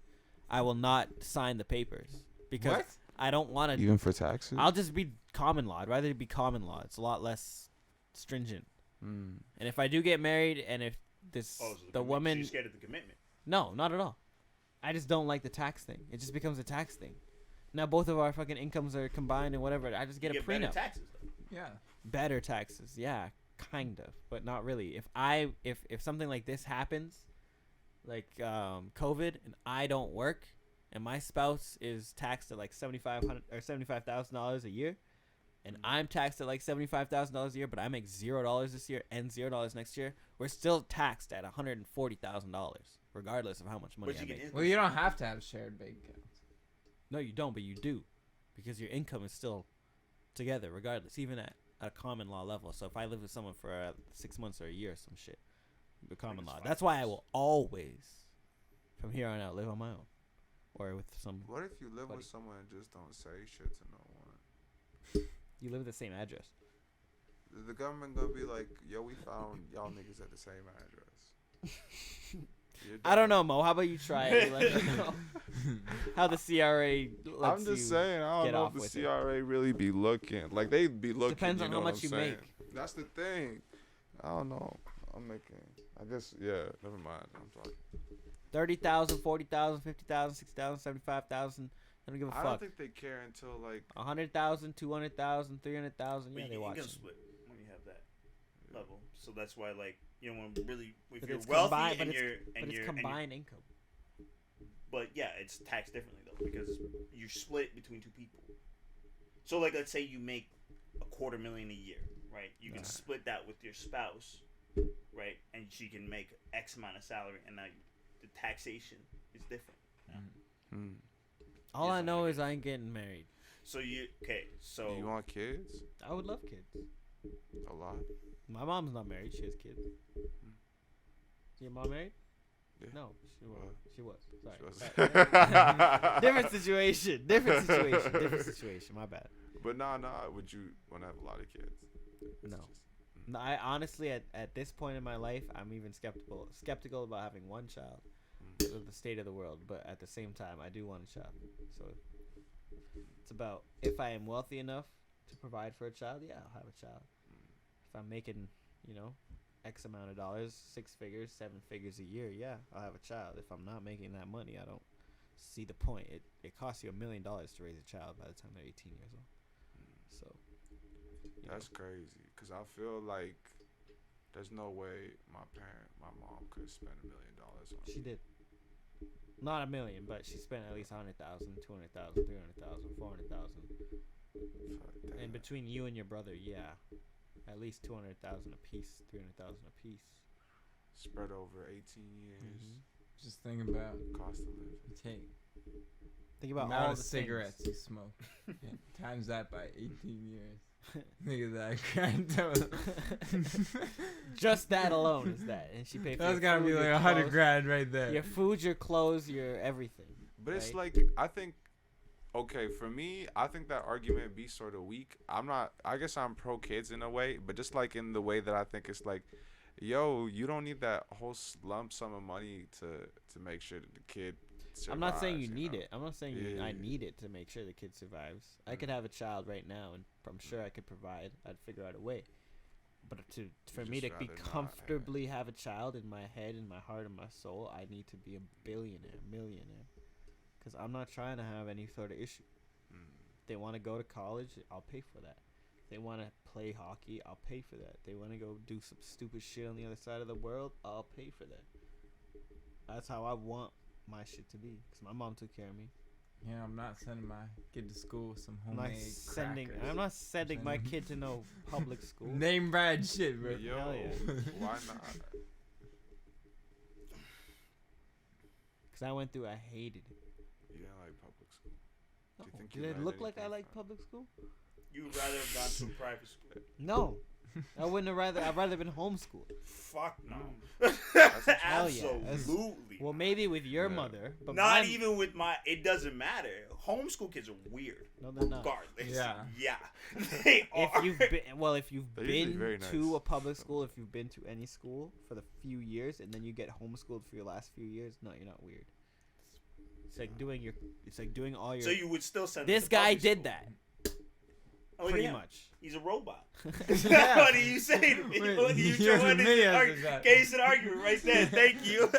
I will not sign the papers because What? I don't want to. Even for taxes? I'll just be common law. I'd rather it be common law. It's a lot less stringent. Mm. And if I do get married, and if this Oh, so the commitment- woman, You're scared of the commitment. no, not at all. I just don't like the tax thing. It just becomes a tax thing. Now both of our fucking incomes are combined and whatever. I just get You a better prenup. taxes. Though. Yeah. Better taxes, yeah, kind of, but not really. If something like this happens, like COVID, and I don't work, and my spouse is taxed at like $7,500 or $75,000 a year, and I'm taxed at like $75,000 a year, but I make $0 this year and $0 next year, we're still taxed at $140,000, regardless of how much money But I you make. can. Well, you don't have to have shared bank accounts. No, you don't, but you do, because your income is still together, regardless, even at a common law level. So if I live with someone for 6 months or a year or some shit, the common it's law. fine. That's why I will always, from here on out, live on my own, or with some. What if you live Buddy. with someone and just don't say shit to no one? You live at the same address. The government gonna be like, yo, we found y'all niggas at the same address. You're I don't done. know, Mo. How about you try it? Let me know how the CRA lets I'm just you saying, I don't get know off if with the it. CRA really be looking. Like, they be looking. Depends on know how what much I'm you saying? make. That's the thing. I don't know. I'm making, I guess, yeah, never mind. I'm talking. 30,000, 40,000, 50,000, 60,000, 75,000. I don't give a I don't fuck. think they care until like 100,000, 200,000, 300,000. But Yeah, they you watch. can split when you have that level. So that's why, like, you know, when really, if But you're it's wealthy combined- but and it's- you're But it's and combined income. but yeah, it's taxed differently though because you split between two people. So like, let's say you make $250,000 a year, right? You can split that with your spouse, right? And she can make X amount of salary, and now the taxation is different. All I know is I ain't getting married. So you So you want kids? I would love kids. A lot. My mom's not married. She has kids. Is your mom married? Yeah. No, she was. She was. Sorry. She was. Sorry. Different situation. Different situation. Different situation. My bad. But nah. Would you want to have a lot of kids? It's No. just- No, I honestly, at this point in my life, I'm even skeptical about having one child. Because of the state of the world, but at the same time, I do want a child. So it's about if I am wealthy enough to provide for a child, yeah, I'll have a child. If I'm making, X amount of dollars, 6 figures, 7 figures a year, yeah, I'll have a child. If I'm not making that money, I don't see the point. It costs you $1 million to raise a child by the time they're 18 years old. So That's crazy. Cause I feel like there's no way my mom could spend $1 million on me. she did. Not $1 million, but she spent at least 100,000, 200,000, 300,000, 400,000. Fuck that. And between you and your brother, yeah, at least 200,000 a piece, 300,000 a piece. Spread over 18 years. Just think about Cost of living. you take Think the about amount all of the cigarettes things. you smoke. Times that by 18 years. Think of that grand total. Just that alone is that, and she paid for. That's your gotta food, be your like 100 clothes, grand right there. Your food, your clothes, your everything. But it's right? like, I think, okay, for me, I think that argument be sort of weak. I guess I'm pro kids in a way, but just like in the way that I think it's like, yo, you don't need that whole lump sum of money to make sure that the kid survives. I'm not saying you know? need it. I'm not saying I Yeah. need it to make sure the kid survives. I could have a child right now, and I'm sure I could provide. I'd figure out a way. But for me to just be rather not, comfortably have a child in my head, in my heart, and my soul, I need to be a billionaire, millionaire. Because I'm not trying to have any sort of issue. They want to go to college, I'll pay for that. They want to play hockey, I'll pay for that. They want to go do some stupid shit on the other side of the world, I'll pay for that. That's how I want my shit to be. Because my mom took care of me. Yeah, I'm not sending my kid to school with some I'm not homemade sending. crackers. I'm not sending my kid to no public school. Name brand shit, bro. But yo, Hell yeah. why not? Because I went through, I hated it. You didn't like public school. No. Do you think you Did it learned look like I anything liked from it? public school? you would rather have gone to a private school? No. I wouldn't have rather. I'd rather been homeschooled. Fuck no. Hell yeah. Absolutely. Well, maybe with your Yeah. mother, but Not mine- even with my. It doesn't matter. Homeschool kids are weird. No, they're not. Regardless. Yeah. Yeah. They are. If you've been, if you've They're usually been very to nice. a public school, if you've been to any school for the few years, and then you get homeschooled for your last few years, no, you're not weird. It's like doing your. It's like doing all your. So you would still send. them This to guy public did school. that Oh, look at pretty him. much. He's a robot. Yeah. What do you say to me? Wait, What do you you're what is me the as argu- that. case and argument right there? Thank you.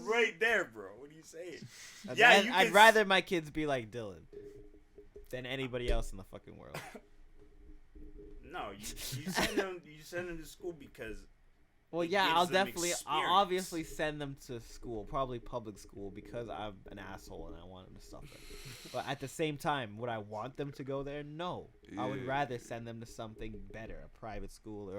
Right there, bro. What are you saying? Yeah, you I'd can rather my kids be like Dylan than anybody else in the fucking world. No, you send them. You send them to school because. Well, It yeah, gives I'll them definitely, I'll experience. obviously send them to school, probably public school, because I'm an asshole and I want them to suffer. But at the same time, would I want them to go there? No. I would Yeah. rather send them to something better, a private school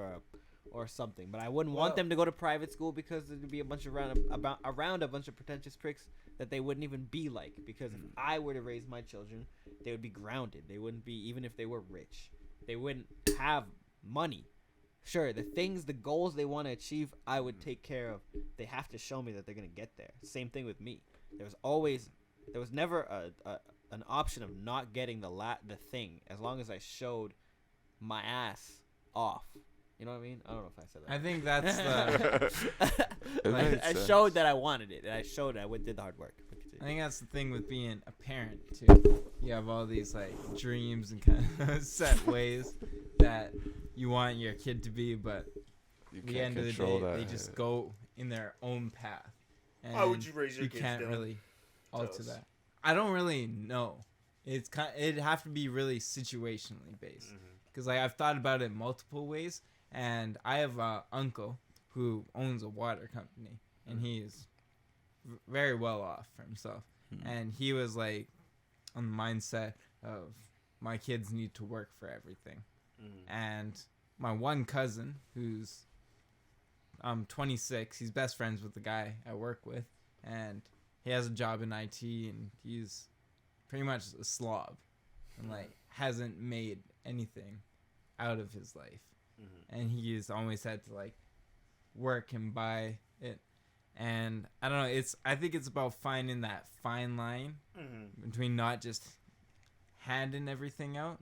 or something. But I wouldn't want Well- them to go to private school because there'd be a bunch of around a bunch of pretentious pricks that they wouldn't even be like. Because if I were to raise my children, they would be grounded. They wouldn't be, even if they were rich, they wouldn't have money. Sure, the goals they want to achieve, I would take care of. They have to show me that they're gonna get there. Same thing with me. There was never an option of not getting the thing as long as I showed my ass off. You know what I mean? I don't know if I said that. I think that's the. It makes I sense. showed that I wanted it, and I showed it. I did the hard work. I think that's the thing with being a parent too. You have all these like dreams and kind of set ways that you want your kid to be, but You at the can't end of the control day, that. they just go in their own path. And How would you raise your you kids, can't Dylan? really Tell alter us. that. I don't really know. It'd have to be really situationally based. Because like I've thought about it multiple ways, and I have an uncle who owns a water company, and he is very well off for himself. And he was like on the mindset of my kids need to work for everything. And my one cousin, who's 26, he's best friends with the guy I work with, and he has a job in IT, and he's pretty much a slob and like hasn't made anything out of his life. And he's always had to like work and buy it. And I don't know, I think it's about finding that fine line between not just handing everything out,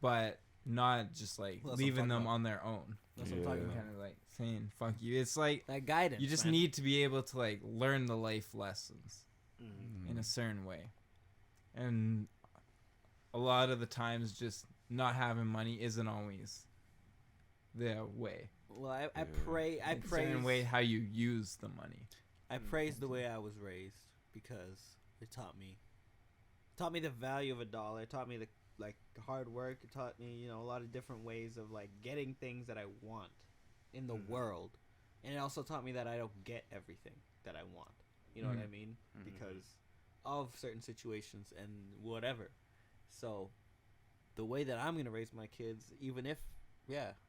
but not just like Well, that's what I'm leaving talking them about. on their own. That's what I'm talking about. Kind of like saying fuck you. It's like That guidance. you just man. need to be able to like learn the life lessons in a certain way. And a lot of the times just not having money isn't always the way. Well, I pray. I It's a certain praise. way how you use the money. I praise the way I was raised because it taught me the value of a dollar. It taught me the hard work. It taught me a lot of different ways of like getting things that I want in the world, and it also taught me that I don't get everything that I want. You know what I mean? Because of certain situations and whatever. So the way that I'm gonna raise my kids, even if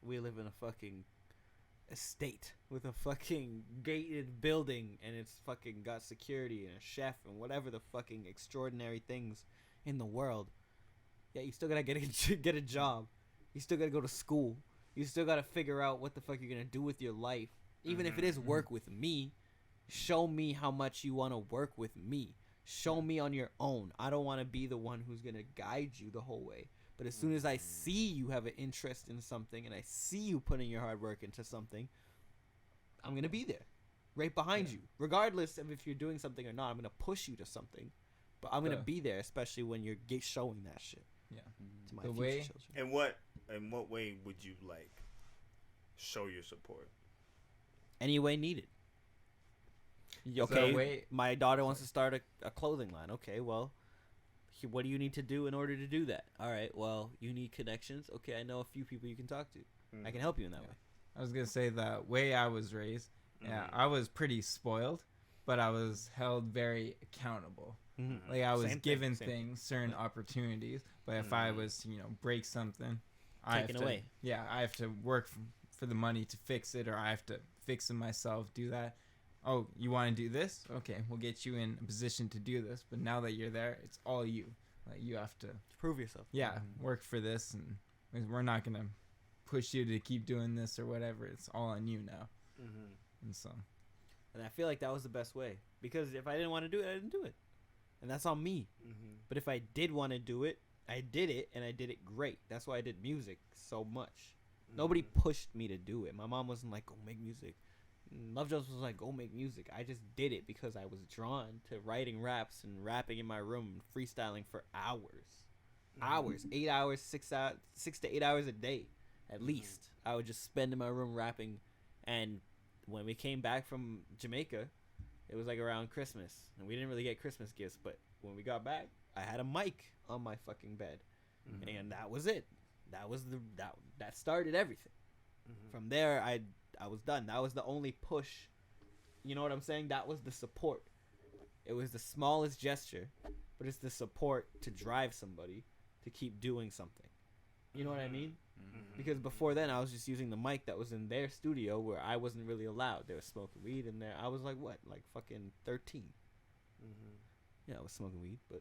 we live in a fucking estate with a fucking gated building and it's fucking got security and a chef and whatever the fucking extraordinary things in the world, you still gotta get a job. You still gotta go to school. You still gotta figure out what the fuck you're gonna do with your life. Even if it is work with me, show me how much you want to work with me. Show me on your own. I don't want to be the one who's gonna guide you the whole way. But as soon as I see you have an interest in something and I see you putting your hard work into something, I'm going to be there, right behind you. Regardless of if you're doing something or not, I'm going to push you to something. But I'm going to be there, especially when you're showing that shit to my The future way- children. In what way would you like show your support? Any way needed. that Okay, way- my daughter wants to start a clothing line. Okay, well, what do you need to do in order to do that? All right, well, you need connections. Okay, I know a few people you can talk to. I can help you in that way. I was gonna say the way I was raised, I was pretty spoiled, but I was held very accountable. Like I was Same thing, given same things, certain opportunities, but if I was to, break something, I have Taken to, away. I have to work for the money to fix it, or I have to fix it myself, do that. Oh, you want to do this? Okay, we'll get you in a position to do this. But now that you're there, it's all you. Like you have to, Prove yourself. work for this, and we're not gonna push you to keep doing this or whatever. It's all on you now. And so, And I feel like that was the best way. Because if I didn't want to do it, I didn't do it. And that's on me. But if I did want to do it, I did it, and I did it great. That's why I did music so much. Nobody pushed me to do it. My mom wasn't like, go make music. Love Jones was like, go make music. I just did it because I was drawn to writing raps and rapping in my room and freestyling for hours. 8 hours, 6 to 8 hours a day at least. I would just spend in my room rapping. And when we came back from Jamaica, it was like around Christmas, and we didn't really get Christmas gifts, but when we got back, I had a mic on my fucking bed, and that was it. That was that started everything. From there, I was done. That was the only push. You know what I'm saying? That was the support. It was the smallest gesture, but it's the support to drive somebody to keep doing something. You know what I mean? Because before then, I was just using the mic that was in their studio where I wasn't really allowed. They were smoking weed in there. I was like, what? Like fucking 13. Yeah, I was smoking weed, but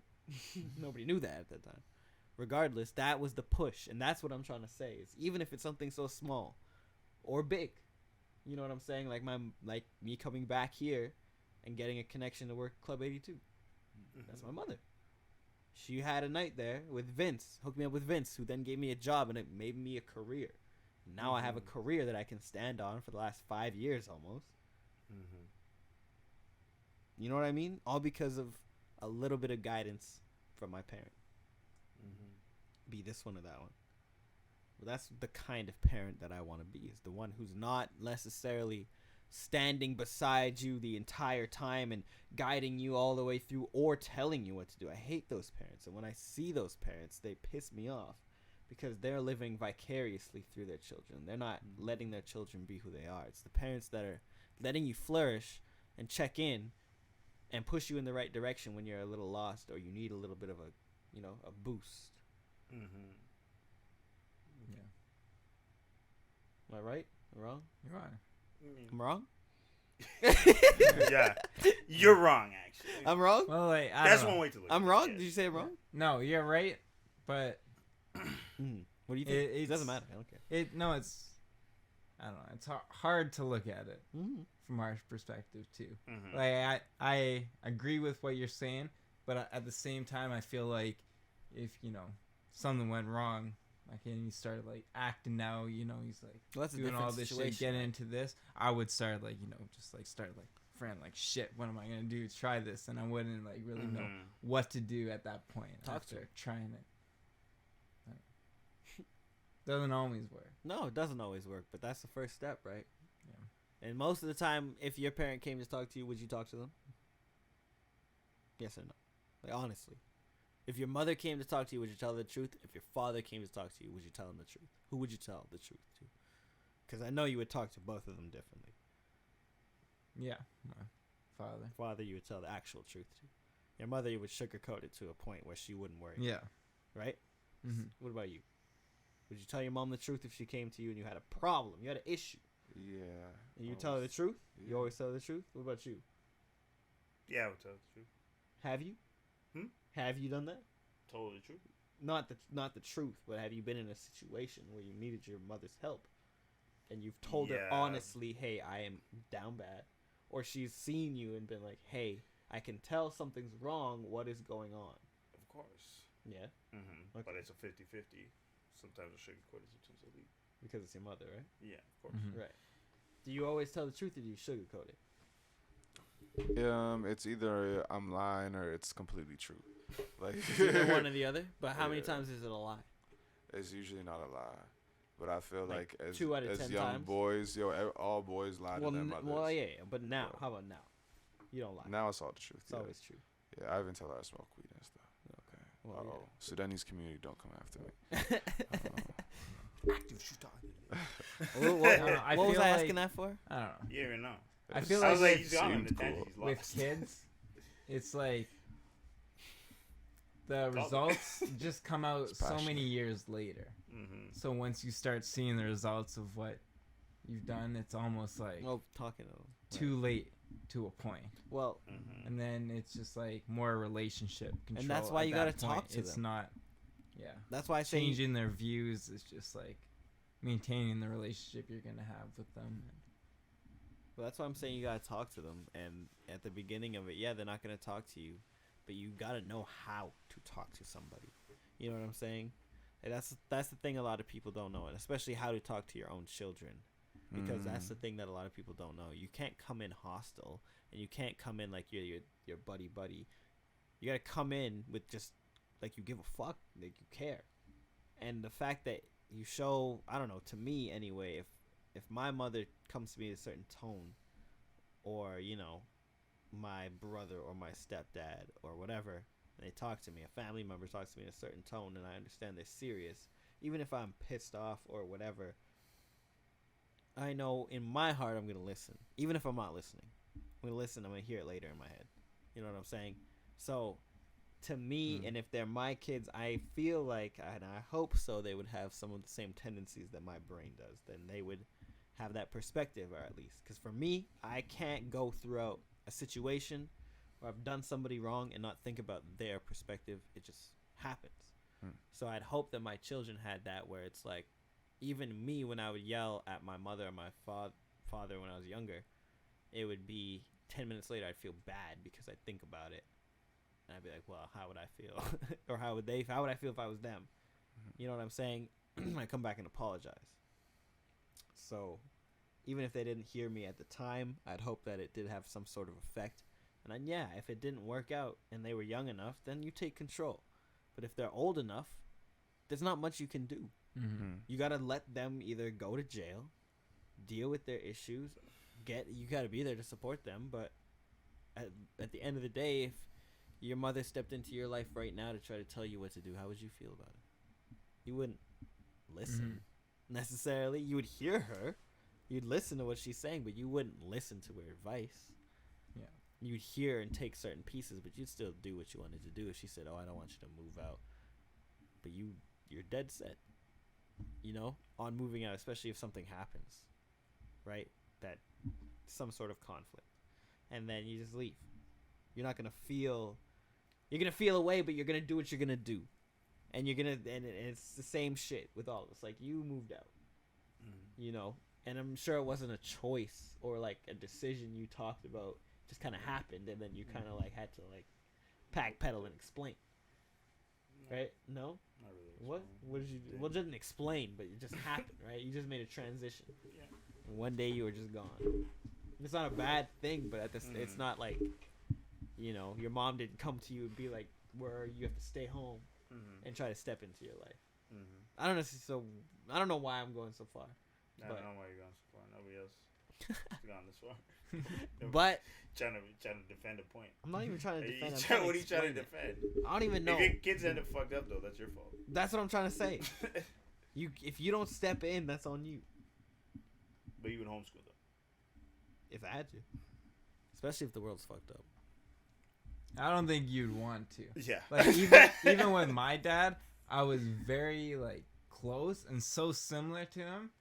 nobody knew that at that time. Regardless, that was the push. And that's what I'm trying to say. Is even if it's something so small or big, you know what I'm saying? Like me coming back here and getting a connection to work Club 82. That's my mother. She had a night there with Vince, hooked me up with Vince, who then gave me a job, and it made me a career. Now I have a career that I can stand on for the last 5 years almost. You know what I mean? All because of a little bit of guidance from my parent. Be this one or that one. But that's the kind of parent that I want to be, is the one who's not necessarily standing beside you the entire time and guiding you all the way through or telling you what to do. I hate those parents. And when I see those parents, they piss me off because they're living vicariously through their children. They're not letting their children be who they are. It's the parents that are letting you flourish and check in and push you in the right direction when you're a little lost or you need a little bit of a boost. Mm-hmm. Yeah. Am I right? Am I wrong? You're right. I'm wrong? Yeah, you're wrong. Actually, I'm wrong? Well, like that's one way to look. I'm at wrong? It. Did you say I'm wrong? No, you're right, but What do you think? It doesn't matter. I don't care. I don't know. It's hard to look at it from our perspective too. Mm-hmm. Like I agree with what you're saying, but at the same time, I feel like if something went wrong, like and he started like acting now, he's like That's a doing all different this shit, situation, getting right? into this, I would start like just like start like friend like shit. What am I gonna do? Try this, and I wouldn't like really know what to do at that point after trying it. Doesn't always work. No, it doesn't always work, but that's the first step, right? Yeah. And most of the time, if your parent came to talk to you, would you talk to them? Yes or no? Like, honestly. If your mother came to talk to you, would you tell the truth? If your father came to talk to you, would you tell him the truth? Who would you tell the truth to? Because I know you would talk to both of them differently. Yeah, my father. Father, you would tell the actual truth to. Your mother, you would sugarcoat it to a point where she wouldn't worry. Yeah. Right? Mm-hmm. What about you? Would you tell your mom the truth if she came to you and you had a problem? You had an issue. Yeah. And you tell her the truth? Yeah. You always tell her the truth? What about you? Yeah, I would tell the truth. Have you? Have you done that? Totally true. Not the truth, but have you been in a situation where you needed your mother's help and you've told her honestly, hey, I am down bad, or she's seen you and been like, hey, I can tell something's wrong, what is going on? Of course. Yeah. Mm-hmm. Okay. But it's a 50-50. Sometimes I sugarcoat it, sometimes I leave. Because it's your mother, right? Yeah, of course. Mhm. Right. Do you always tell the truth or do you sugarcoat it? It's either I'm lying or it's completely true. Like It's either one or the other, but how many Yeah. times is it a lie? It's usually not a lie, but I feel Like like, 2 out of as 10 young times? boys, all boys lie to their mothers. Well, yeah, but now, Yeah. how about now? You don't lie. Now it's all the truth. It's yeah. always true. Yeah, I even tell her I smoke weed and stuff. Okay. Well, Oh, Sudanese community, don't come after me. Active shooter. I What was feel I like- asking that for? I don't know. You don't even know. I feel I like was like, with- he's gone on the seemed tangent. cool. He's with lost. kids, it's like the results just come out It's so passionate. many years later. Mm-hmm. So once you start seeing the results of what you've done, it's almost like Well, talking to them. too late to a point. Well, Mm-hmm. And then it's just like more relationship control. that's why at you that gotta talk point. to It's them. not, yeah. that's why I say Changing their views is just like maintaining the relationship you're gonna have with them. Well, that's why I'm saying you gotta talk to them. And at the beginning of it, yeah, they're not gonna talk to you, but you gotta know how to talk to somebody. You know what I'm saying? And that's the thing a lot of people don't know, and especially how to talk to your own children, because that's the thing that a lot of people don't know. You can't come in hostile, and you can't come in like you're your buddy. You gotta come in with just like you give a fuck, like you care, and the fact that you show, I don't know, to me anyway, if my mother comes to me in a certain tone, or my brother or my stepdad or whatever, and they talk to me, a family member talks to me in a certain tone, and I understand they're serious, even if I'm pissed off or whatever, I know in my heart I'm gonna listen, even if I'm not listening. I'm gonna listen. I'm gonna hear it later in my head. You know what I'm saying? So, to me, and if they're my kids, I feel like, and I hope so, they would have some of the same tendencies that my brain does. Then they would have that perspective, or at least. Because for me, I can't go throughout a situation where I've done somebody wrong and not think about their perspective. It just happens. So I'd hope that my children had that, where it's like, even me, when I would yell at my mother or my father when I was younger, it would be 10 minutes later I'd feel bad because I'd think about it. And I'd be like, well, how would I feel? Or how would I feel if I was them? You know what I'm saying? I come back and apologize. So even if they didn't hear me at the time, I'd hope that it did have some sort of effect. And then, yeah, if it didn't work out and they were young enough, then you take control. But if they're old enough, there's not much you can do. Mm-hmm. You got to let them either go to jail, deal with their issues, you gotta be there to support them, but at the end of the day, if your mother stepped into your life right now to try to tell you what to do, how would you feel about it? You wouldn't listen necessarily. You would hear her, you'd listen to what she's saying, but you wouldn't listen to her advice. Yeah, you'd hear and take certain pieces, but you'd still do what you wanted to do. If she said, "Oh, I don't want you to move out," but you're dead set, on moving out, especially if something happens, right? That some sort of conflict, and then you just leave. You're not gonna feel. You're gonna feel away, but you're gonna do what you're gonna do, and and it's the same shit with all of us. Like, you moved out, and I'm sure it wasn't a choice or like a decision you talked about. It just kind of happened, and then you kind of like had to like pedal and explain. Right? No? Not really. What did you do? Well, it didn't explain, but it just happened, right? You just made a transition. Yeah. And one day you were just gone. It's not a bad thing, but it's not like, your mom didn't come to you and be like, where you have to stay home and try to step into your life. I don't know why I'm going so far. I don't know why you're going so far. Nobody else has gone this far. But trying to defend a point. I'm not even trying to defend. What are you trying to defend? I don't even know. If your kids end up fucked up, though, that's your fault. That's what I'm trying to say. If you don't step in, that's on you. But you would homeschool them. If I had to. Especially if the world's fucked up. I don't think you'd want to. Yeah. Like, even with my dad, I was very like close and so similar to him,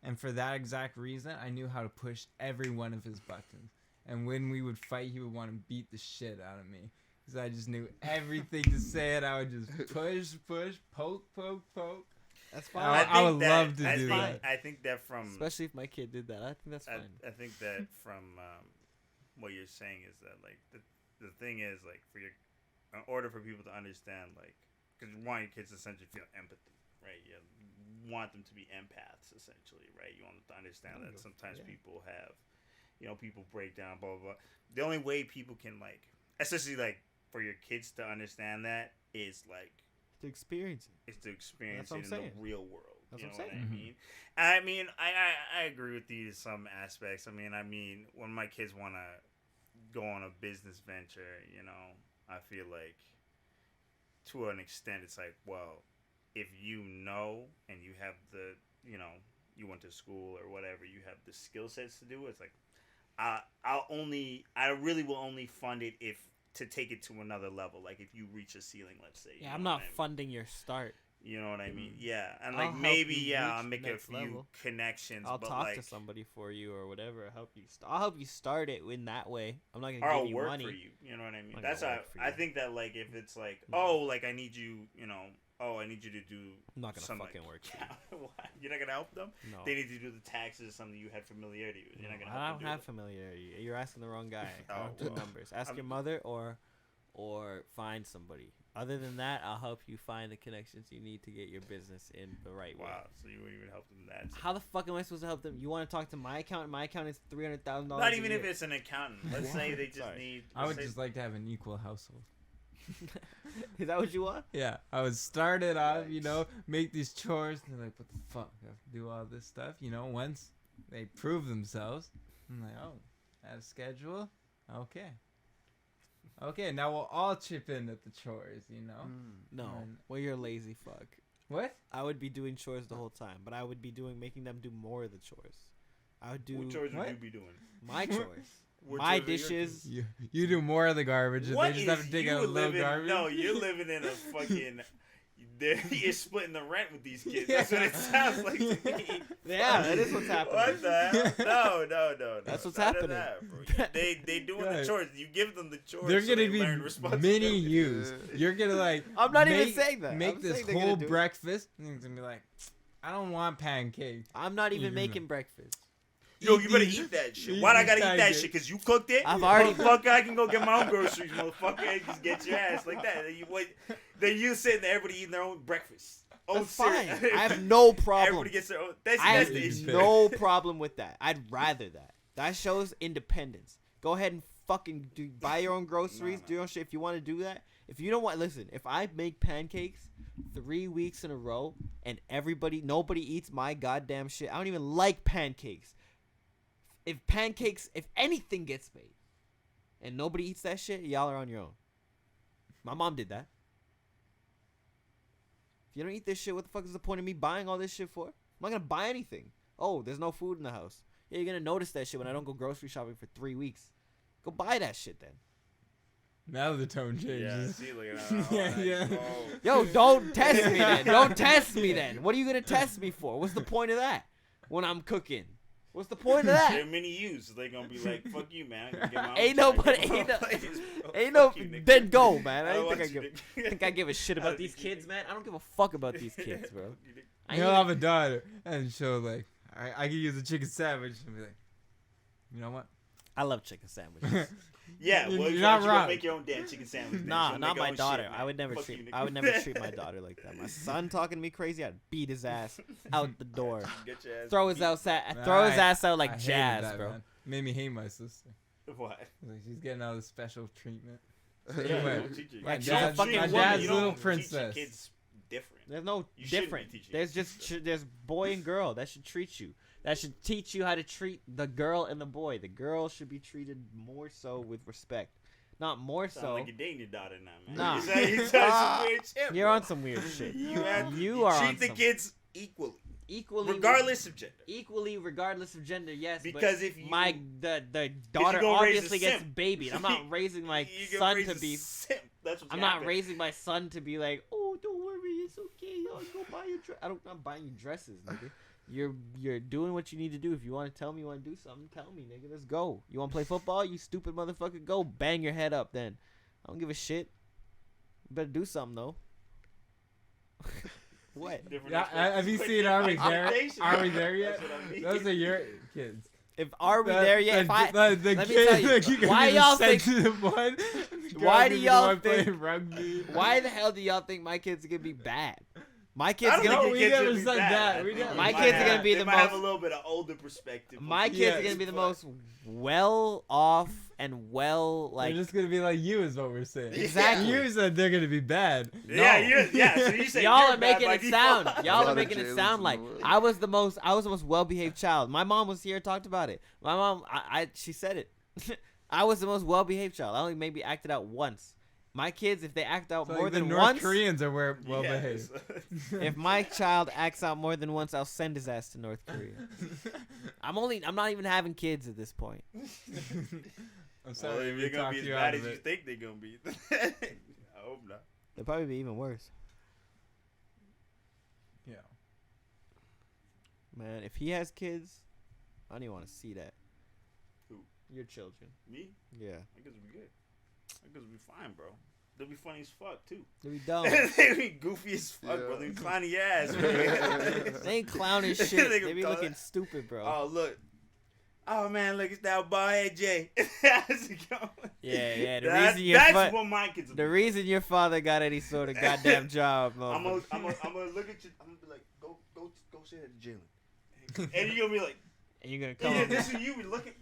and for that exact reason, I knew how to push every one of his buttons. And when we would fight, he would want to beat the shit out of me because I just knew everything to say it. I would just push, poke. That's fine. I would love to do that. I think that from especially if my kid did that, I think that's fine. I think that from what you're saying is that like the thing is like in order for people to understand, like, because you want your kids to essentially feel empathy, right? You want them to be empaths essentially, right? You want them to understand that sometimes people have, people break down, blah blah blah. The only way people can like, especially like for your kids to understand that is like to experience it. It's to experience That's it what in I'm the real world. That's You what know I'm what I mean? I agree with you in some aspects. I mean, when my kids want to go on a business venture, I feel like to an extent it's like, well, if and you have the, you went to school or whatever, you have the skill sets to do it, it's like, I really will only fund it if to take it to another level. Like if you reach a ceiling, let's say. Yeah, I'm not funding your start. You know what I mean? Yeah, and I'll like help maybe you I'll reach make the a next few level. connections. I'll but talk like, to somebody for you or whatever. I'll help you start it in that way. I'm not or gonna I'll give you work money. for you. You know what I mean? I'm not That's gonna how work for I you. think that like if it's like like I need you, I need you to do. I'm not gonna some, fucking like, work for you. You're not gonna help them. No. They need to do the taxes or something you had familiarity with. You're not gonna help I them don't do have it. familiarity. You're asking the wrong guy. I don't do well, numbers. Ask I'm- your mother or find somebody. Other than that, I'll help you find the connections you need to get your business in the right way. Wow, so you wouldn't even help them that. How the fuck am I supposed to help them? You want to talk to my accountant? My accountant is $300,000. Not even if it's an accountant. Let's say they just Sorry. need. I would let's say- just like to have an equal household. Is that what you want? Yeah, I would start it off, make these chores. And they're like, what the fuck? I have to do all this stuff. Once they prove themselves, I'm like, oh, I have a schedule? Okay, now we'll all chip in at the chores, No. And- Well, you're a lazy fuck. What? I would be doing chores the whole time, but I would be making them do more of the chores. I would do What chores would What? you be doing? my chores. What My chores are your dishes. You do more of the garbage, and What they just have is to dig you out a little living? garbage. No, you're living in a fucking. You're splitting the rent with these kids. That's what it sounds like to me. Yeah, that is what's happening. What the hell? No. That's what's None of happening. That, bro. They doing the Right. chores. You give them the chores. They're so gonna they be learn mini responsibility. yous. You're gonna like. I'm not even make- saying that. Make I'm this saying they're gonna whole do it. breakfast, and it's gonna be like, I don't want pancakes. I'm not even You're making breakfast. Yo, you better these- eat that shit. eat Why I these gotta eat that pancakes. shit? Cause you cooked it. I've already- Motherfucker, I can go get my own groceries, motherfucker. Just get your ass like that. Then you sitting there, everybody eating their own breakfast. That's fine. I have no problem. Everybody gets their own. That's I the have issue. no problem with that. I'd rather that. That shows independence. Go ahead and fucking buy your own groceries, No. do your own shit. If you want to do that, if you don't want, listen. If I make pancakes 3 weeks in a row and nobody eats my goddamn shit. I don't even like pancakes. if anything gets made, and nobody eats that shit, y'all are on your own. My mom did that. If you don't eat this shit, what the fuck is the point of me buying all this shit for? I'm not gonna buy anything. Oh, there's no food in the house. Yeah, you're gonna notice that shit when I don't go grocery shopping for 3 weeks. Go buy that shit then. Now the tone changes. Yeah, see, look at Yeah, yeah. Yo, don't test me then. Don't test me then. What are you gonna test me for? What's the point of that? When I'm cooking, what's the point of They're that? mini yous. So they gonna be like, "Fuck you, man." I can get my own Ain't check. nobody- Get my ain't own no- place, bro. Ain't no. Fuck you, nigga. Then go, man. I don't don't want you, think I give a shit about these kids, man. I don't give a fuck about these kids, bro. I He'll ain't have a daughter, and she'll like, I can use a chicken sandwich, and be like, you know what? I love chicken sandwiches. Yeah, well, You're you not gonna wrong. make your own damn chicken sandwich. then. Nah, She'll not make her my own daughter. shit, I man. would never Fuck treat. you, nigga. I would never treat my daughter like that. My son talking to me crazy, I'd beat his ass out the door. Get your ass Throw his beat. ass out I like hated jazz, that, bro. man. Made me hate my sister. What? Like, she's getting all the special treatment. Yeah, Anyway, don't teach your- My you dad's- don't teach my women, dad's you don't little teach your princess. kids different. There's no You shouldn't be different. teaching There's your just there's boy and girl. That should treat you. That should teach you how to treat the girl and the boy. The girl should be treated more so with respect, not more Sound so. like you're dating your daughter now, man. Nah. You sound some weird shit, You're bro. on some weird shit. You have to You are on treat the some- kids equally, Equally, regardless of gender. Equally, regardless of gender, yes. Because but if you- the daughter gonna raise a obviously gets simp. babied. I'm not raising my You can son raise to a be. simp. That's what's I'm not happening. raising my son to be like, oh, don't worry, it's okay. I'll go buy your dress. I'm not buying you dresses, nigga. You're doing what you need to do. If you want to tell me you want to do something, tell me, nigga. Let's go. You want to play football? You stupid motherfucker. Go bang your head up then. I don't give a shit. You better do something though. What? Different Yeah, have you seen Are We There? expectations. Are We There yet? That's what I mean. Those are your kids. If are we there yet? If I, The let me kid, tell you, like, you're gonna why be the y'all think- sensitive one. The girl Why gonna do be the y'all one playing think- rugby? why the hell do y'all think my kids are gonna be bad? My kids I don't gonna know. No, be. we Kids never would be said bad. that. We never- My They kids might are gonna have- be they the might have most- a little bit of older perspective. My kids Yes, are gonna be the but- most well off and well like. They're just gonna be like you, is what we're saying. Exactly. You said they're gonna be bad. Yeah, No. yeah. So you say Y'all you're are bad making by it default. sound. Y'all lot are of making it Jaylins sound in like the world. I was the most well behaved child. My mom was here, talked about it. My mom, she said it. I was the most well behaved child. I only maybe acted out once. My kids, if they act out So, more like, the than North once, Koreans are well Yes. behaved. if my child acts out more than once, I'll send his ass to North Korea. I'm not even having kids at this point. I'm Well, sorry, if we they're gonna talked be as you bad out as of you it. think they're gonna be. I hope not. They'll probably be even worse. Yeah. Man, if he has kids, I don't even want to see that. Who? Your children. Me? Yeah. I guess we'll be good. I guess we'll be fine, bro. They'll be funny as fuck too. They'll be dumb. They'll be goofy as fuck, Yeah. bro. They'll be clowny ass, man. They ain't clowning shit. They They be call looking it- stupid, bro. Oh look. Oh man, look at that bald head Jay. How's it going? Yeah. That's what my kids will The be. reason your father got any sort of goddamn job, I'm motherfucker. gonna look at you. I'm gonna be like, go say that to Jaylin. And you're gonna be like, And you're gonna come yeah, up. this is you. We looking.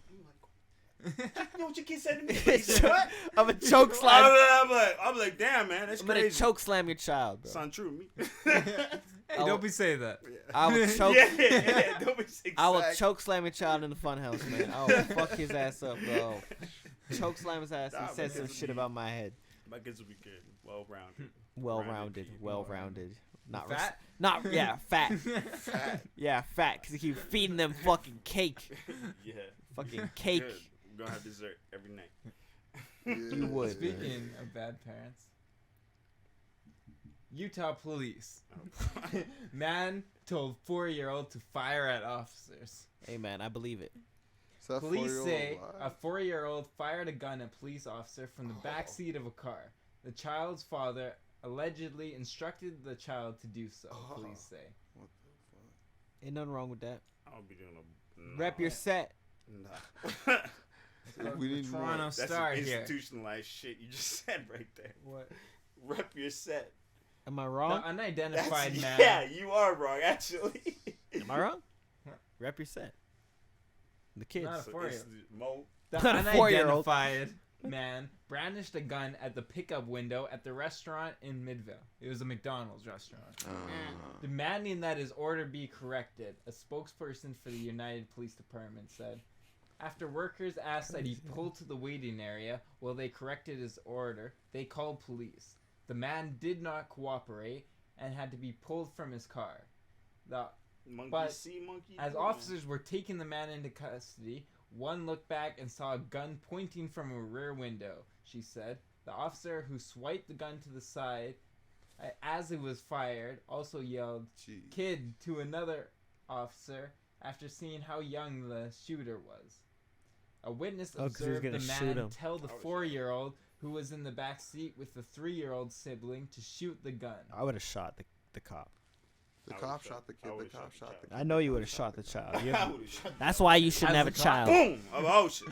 I'm like, you know what your kid said to me? He said, what? I'm a choke slam. I'm like, damn, man, that's I'm gonna crazy. choke slam your child, bro. Sound true to me. Hey, don't be saying that. I will choke. Yeah, don't be I will exact. choke slam your child in the funhouse, man. I will fuck his ass up, bro. Choke slam his ass Nah, and said man, some this shit would be- about my head. My kids will be good, well-rounded. Well-rounded, kid. well-rounded. Not Fat? not yeah, fat. Yeah, fat. Cause you keep feeding them fucking cake, Yeah. fucking cake. Good. We're gonna have dessert every night. You would. Speaking of bad parents, Utah police. Man told 4-year-old to fire at officers. Hey man, I believe it. Is that Police 4-year-old say alive? a 4-year-old fired a gun at police officer from the back seat of a car. The child's father allegedly instructed the child to do so, police say. What the fuck? Ain't nothing wrong with that. I don't be doing no. Rep your set. Nah. We need more. Toronto That's Star some here. institutionalized shit you just said right there. What? Rep your set. Am I The wrong? unidentified That's- man. Yeah, you are wrong, actually. Am I wrong? Rep your set. The kids. Not a So 4-year-old. it's Mo. The Not a 4-year-old. unidentified man brandished a gun at the pickup window at the restaurant in Midvale. It was a McDonald's restaurant. Demanding that his order be corrected, a spokesperson for the United Police Department said. After workers asked that he pull to the waiting area while they corrected his order, they called police. The man did not cooperate and had to be pulled from his car. Monkey see, monkey As do. officers were taking the man into custody, one looked back and saw a gun pointing from a rear window, she said. The officer who swiped the gun to the side as it was fired also yelled, "Kid," to another officer after seeing how young the shooter was. A witness 'cause he was observed gonna the shoot man him. tell the 4-year-old who was in the back seat with the 3-year-old sibling to shoot the gun. I would have shot the cop. The I cop would've shot the kid. I The would've cop shot the shot the child. kid. I know you would have shot the child. You- I would've shot That's why you shouldn't As have a a cop? child. Boom! Oh shit.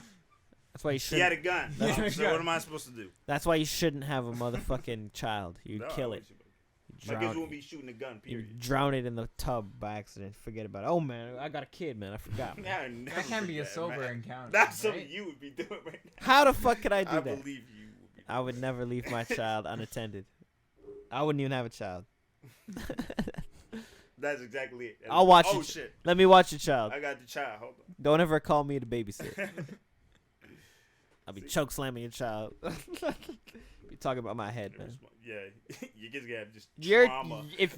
That's why you He should. had a gun. He had a So gun. what am I supposed to do? That's why you shouldn't have a motherfucking child. You'd No, kill I it. wouldn't. My kids Drown won't it. be shooting a gun. You Period. drown it in the tub by accident. Forget about it. Oh man, I got a kid, man. I forgot. Yeah, I never That can be a forget, sober man. encounter. That's something right? you would be doing right now. How the fuck could I do I that? believe you would be. I would never leave my child unattended. I wouldn't even have a child. That's exactly it. I'll watch Oh it. shit! Let me watch your child. I got the child. Hold Don't ever call me to babysit. on. I'll be See? choke slamming your child. Be talking about my head, man. Yeah, you kids gonna have just Your trauma. if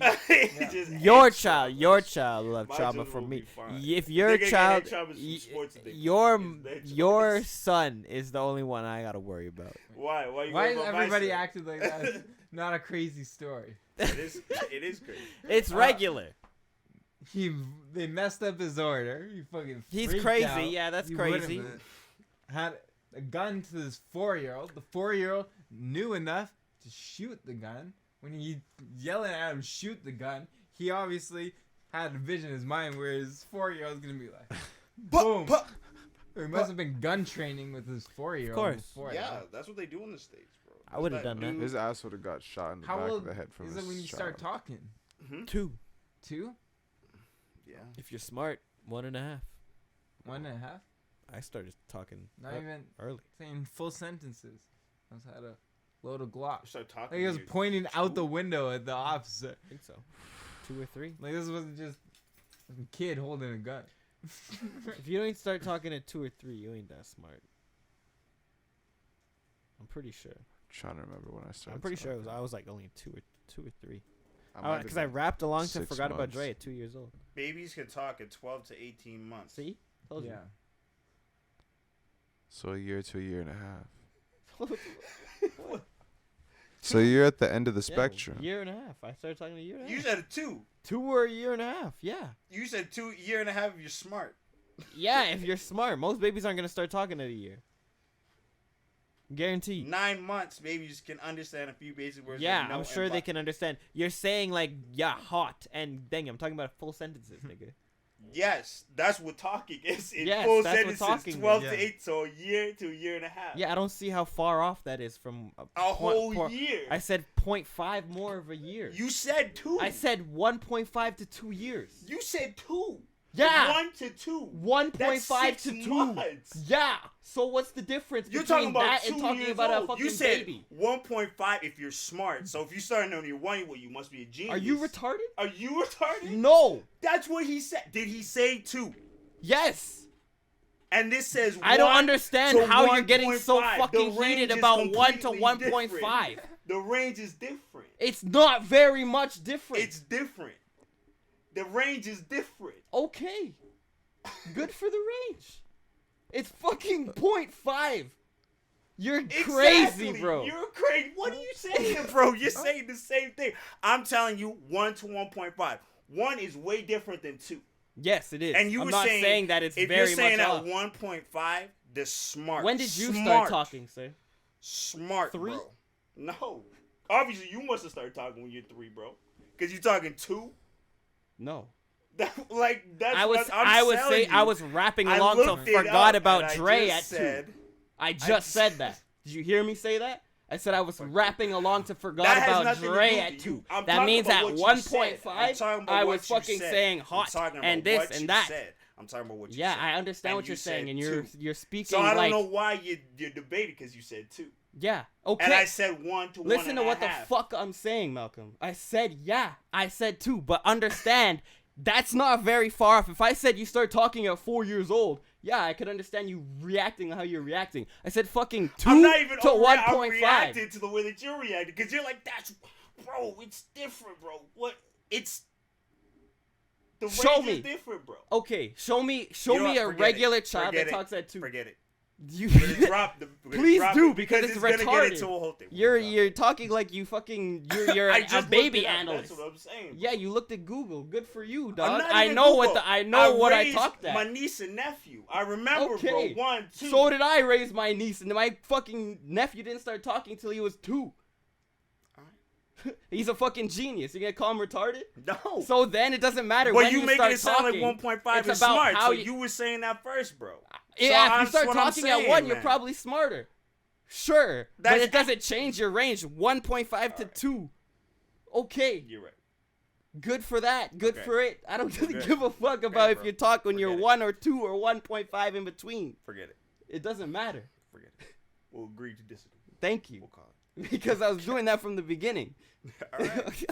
Just your head child, trauma. your child will have My trauma children from will me. be fine. If They're your gonna get child, head traumas from sports addiction. your It's their your choice. son is the only one I gotta worry about. Why? Why you Why worried is about my everybody son? acting like that? It's not a crazy story. It is crazy. It's regular. They messed up his order. He fucking He's freaked crazy. out. Yeah, that's He crazy. would've had a gun to this 4-year-old. The 4-year-old knew enough to shoot the gun. When he yelling at him, shoot the gun, he obviously had a vision in his mind where his 4-year-old's gonna be like, boom. Or he must have been gun training with his 4-year-old. Of course. Before Yeah, that. that's what they do in the States, bro. I would've done that. His ass would have got shot in the How back old of the head from is his it when you child. start talking? 2. 2? Yeah. If you're smart, 1.5. 1.5? I started talking Not even early. saying full sentences. I was had a load of Glock. Start talking. Like he was to you. pointing out the window at the officer. I think so. 2 or 3. Like this wasn't just a kid holding a gun. If you don't start talking at 2 or 3, you ain't that smart. I'm pretty sure. Trying to remember when I started. I'm pretty sure talking. I was like only 2 or 3. I might have Because I been rapped along to 6 Forgot About months. Dre at 2 years old. Babies can talk at 12 to 18 months. See? Told you. Yeah. So a year to a year and a half. So you're at the end of the spectrum. Year and a half. I started talking a year and a You half. said 2. 2 or a year and a half. Yeah. You said 2 year and a half if you're smart. Yeah, if you're smart. Most babies aren't going to start talking at a year. Guaranteed. 9 months, babies can understand a few basic words. Yeah, like no I'm sure and they but. can understand. You're saying like, yeah, hot, and dang, I'm talking about full sentences, nigga. Yes, that's what talking is. In Yes, full that's what sentences, talking 12 is. to 8, so a year to a year and a half. Yeah, I don't see how far off that is from A whole point- year. I said 0.5 more of a year. You said 2. I said 1.5 to 2 years. You said 2. Yeah. 1 to 2. 1.5 That's to 6 2. months. Yeah. So what's the difference You're between talking about that 2 and talking years about old. a fucking You said baby? 1.5 if you're smart. So if you start on your 1, well, you must be a genius. Are you retarded? Are you retarded? No. That's what he said. Did he say 2? Yes. And this says 1 I don't understand to how you're getting so 1.5. fucking The range heated is about 1 to completely 1.5. different. The range is different. It's not very much different. It's different. The range is different. Okay. Good for the range. It's fucking 0.5. You're crazy, Exactly. bro. You're crazy. What are you saying, bro? You're saying the same thing. I'm telling you 1 to 1.5. 1 is way different than 2. Yes, it is. And you I'm were not saying, that it's if very you're saying much at off. 1.5, the smart. When did you smart, start talking, sir? Smart, 3? bro. No. Obviously, you must have started talking when you're 3, bro. Because you're talking 2. No. That's I was what I'm telling you. I was rapping I along to looked it Forgot up, About and I Dre just at 2. said, I just said that. Did you hear me say that? I said I was rapping along to Forgot That has About nothing to Dre do at with 2. you. I'm That talking means about at what you said. 1.5, I'm talking about I what was you fucking said. saying I'm hot talking and about this what and you that. said. I'm talking about what you Yeah, said. I understand And what you you're saying, said and 2. you're speaking So I don't like know why you're debating because you said 2. yeah. Okay. And I said 1 to 1 Listen and to a what the half. fuck I'm saying, Malcolm. I said yeah. I said 2, but understand that's not very far off. If I said you start talking at 4 years old, Yeah, I could understand you reacting how you're reacting. I said fucking 2 I'm not even to I'm 1.5. reacting to the way that you're reacting because you're like, that's, bro, it's different, bro. What? It's the Show range me. is different, bro. Okay, show me You know me what? a Forget regular it. child Forget that it. talks at 2. Forget it. You We're gonna drop the. we're gonna Please drop do, it because it's gonna get retarded. into a whole thing. You're talking like you fucking you're I a just baby looked it up. analyst. That's what I'm saying. Yeah, you looked at Google. Good for you, I'm dog. not I even know Google. what I raised talked at. My niece and nephew. I remember, Okay. bro. 1, 2. So did I raise my niece, and my fucking nephew didn't start talking till he was 2. He's a fucking genius. You gonna call him retarded? No. So then it doesn't matter But when you you making start it sound talking. like 1.5 It's is about smart. how So you- you were saying that first, bro. Yeah, if you that's start what I'm talking at saying, 1, you're man. probably smarter. Sure, but That's- it doesn't change your range. 1.5 to Alright. 2. Okay, You're right. good for that. Good Okay. for it. I don't really good. give a fuck about if bro. you talk when you're Forget it. 1 or 2 or 1.5 in between. Forget it. It doesn't matter. Forget it. We'll agree to disagree. Thank you. We'll call Because I was doing that from the beginning. it. All right.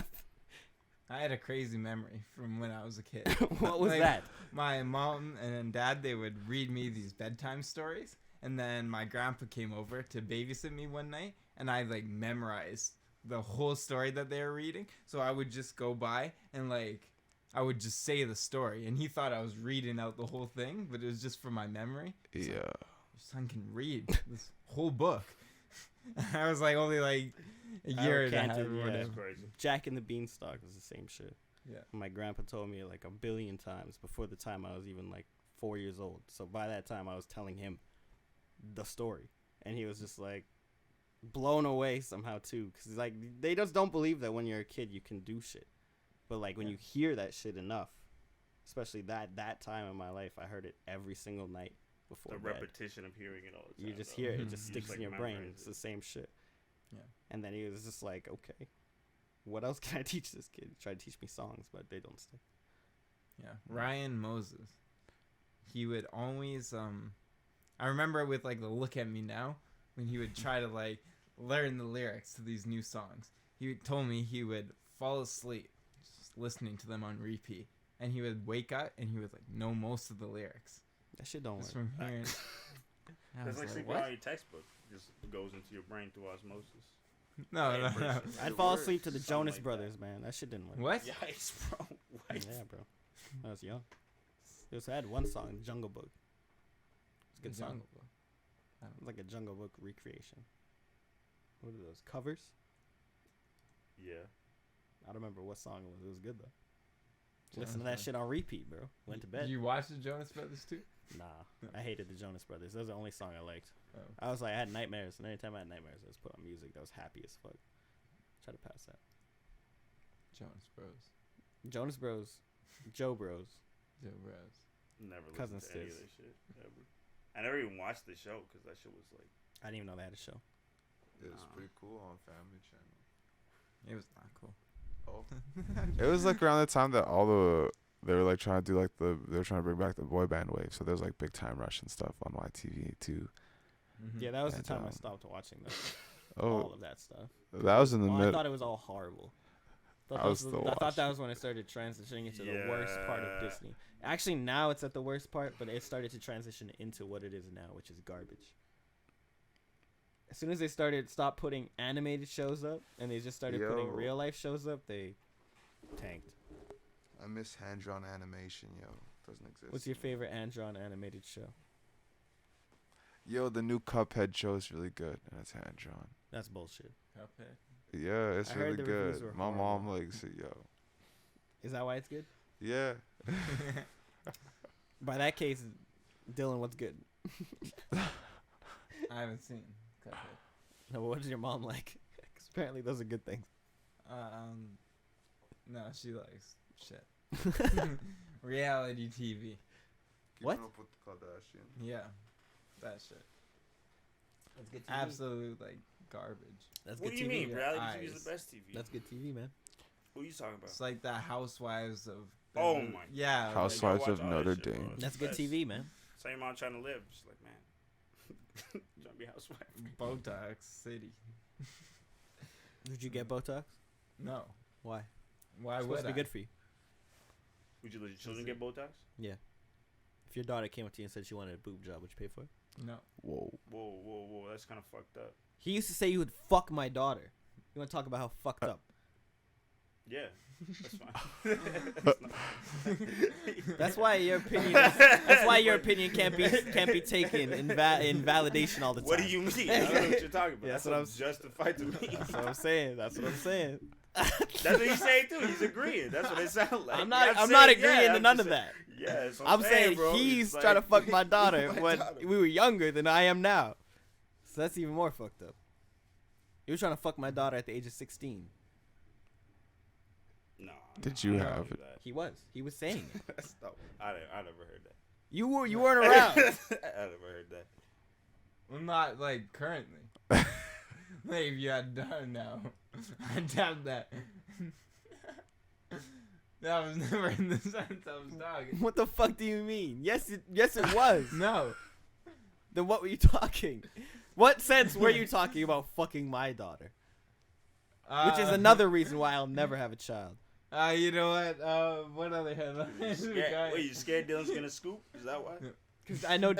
I had a crazy memory from when I was a kid. What was Like, that? My mom and dad, they would read me these bedtime stories, and then my grandpa came over to babysit me one night, and I like memorized the whole story that they were reading. So I would just go by and like I would just say the story, and he thought I was reading out the whole thing, but it was just for my memory. Yeah. Your son can read this whole book. I was like only like a year and a can't half do- or yeah. whatever. That's crazy. Jack and the Beanstalk was the same shit. Yeah. My grandpa told me it like a billion times before the time I was even like 4 years old. So by that time I was telling him the story, and he was just like blown away somehow too, because like they just don't believe that when you're a kid you can do shit, but like when you hear that shit enough, especially that time in my life, I heard it every single night before The bed. repetition of hearing it all the time. You just though. hear it, it Mhm. just You sticks just, in like, your brain. memorize It's it. the same shit. Yeah. And then he was just like, okay, what else can I teach this kid? He tried to teach me songs, but they don't stick. Yeah, Ryan Moses. He would always I remember with like the Look at Me Now when he would try to like learn the lyrics to these new songs. He told me he would fall asleep just listening to them on repeat, and he would wake up and he would like know most of the lyrics That shit don't just work. from hearing. I That's was like like, sleeping what? on your textbook. Just goes into your brain through osmosis. No, Hey, no, no. person. I'd It fall works. asleep to the Something Jonas like Brothers, that. man. That shit didn't work. What? Yikes, bro. What? Yeah, bro. I was young. It was, I had one song, Jungle Book. It's a good The song. Jungle Book. It was like a Jungle Book recreation. What are those, covers? Yeah. I don't remember what song it was. It was good, though. Jonas Listen to that Brothers. shit on repeat, bro. Went to bed. You watched the Jonas Brothers too? Nah, I hated the Jonas Brothers. That was the only song I liked. Oh. I was like, I had nightmares, and anytime I had nightmares, I just put on music that was happy as fuck. Try to pass that. Jonas Bros. Jonas Bros, Joe Bros. Joe Bros. Never Cousin listened to any of Stiz. that shit. Ever. I never even watched the show because that shit was like. I didn't even know they had a show. It was pretty cool on Family Channel. It was not cool. Oh. It was like around the time that they were like trying to do like they were trying to bring back the boy band wave. So there was like Big Time Rush and stuff on YTV too. Mhm. Yeah, that was the And, time I stopped watching all Oh, of that stuff. that was in the Well, I mid. thought it was all horrible. I was still I thought that watching. was when it started transitioning into the worst part of Yeah. Disney. Actually, now it's at the worst part, but it started to transition into what it is now, which is garbage. As soon as they stopped putting animated shows up, and they just started putting Yo. real life shows up, they tanked. I miss hand drawn animation, yo. Doesn't exist. What's your favorite hand-drawn animated show? Yo, the new Cuphead show is really good, and it's hand drawn. That's bullshit. Cuphead. Yeah, it's I heard really the reviews good. were My mom horrible. likes it, yo. Is that why it's good? Yeah. By that case, Dylan, what's good? I haven't seen Cuphead. No, what does your mom like? 'Cause apparently those are good things. No, she likes shit. Reality TV. What? Keeping up with the Kardashians. Yeah, that shit. That's good TV. Absolute like garbage. That's What good do you TV. mean? Your Reality TV is eyes. the best TV. That's good TV, man. What are you talking about? It's like the Housewives of. Oh Beverly- my Yeah. Housewives Watch of all that Notre shit, bro. Dame. It's That's the good best. TV, man. Same amount trying to live. Just like, man. Trying to be a housewife. Like, Botox City. Did you get Botox? No. Why? Why It's would supposed to I? be good for you. Would you let your children get Botox? If your daughter came up to you and said she wanted a boob job, would you pay for it? No. Whoa. That's kind of fucked up. He used to say you would fuck my daughter. You want to talk about how fucked up? Yeah, that's fine. That's why your opinion. That's why your opinion can't be taken in validation all the time. What do you mean? I don't know what you're talking about. Yeah, that's that's what I'm justified to me. That's what I'm saying. That's what I'm saying. That's what he's saying too. He's agreeing. That's what it sounds like. I'm not agreeing to none of that. Yeah, that's what I'm saying bro. he's It's trying to like- fuck my daughter My when daughter. we were younger than I am now. So that's even more fucked up. You were trying to fuck my daughter at the age of 16. No. Did you I don't have do it? that. He was. He was saying it. That's dope. I never heard that. You weren't around. I never heard that. Well, not like currently. Like if you had done now, I doubt that. That was never in the sense I was talking. What the fuck do you mean? Yes, it was. No. Then what were you talking? What sense were you talking about fucking my daughter? Which is another reason why I'll never have a child. You know what other headline? Wait, you scared Dylan's gonna scoop? Is that why? Because I know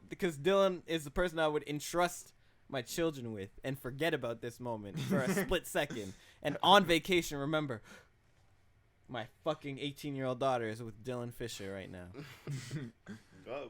because Dylan is the person I would entrust my children with and forget about this moment for a split second. And on vacation, remember, my fucking 18-year-old daughter is with Dylan Fisher right now. Oh,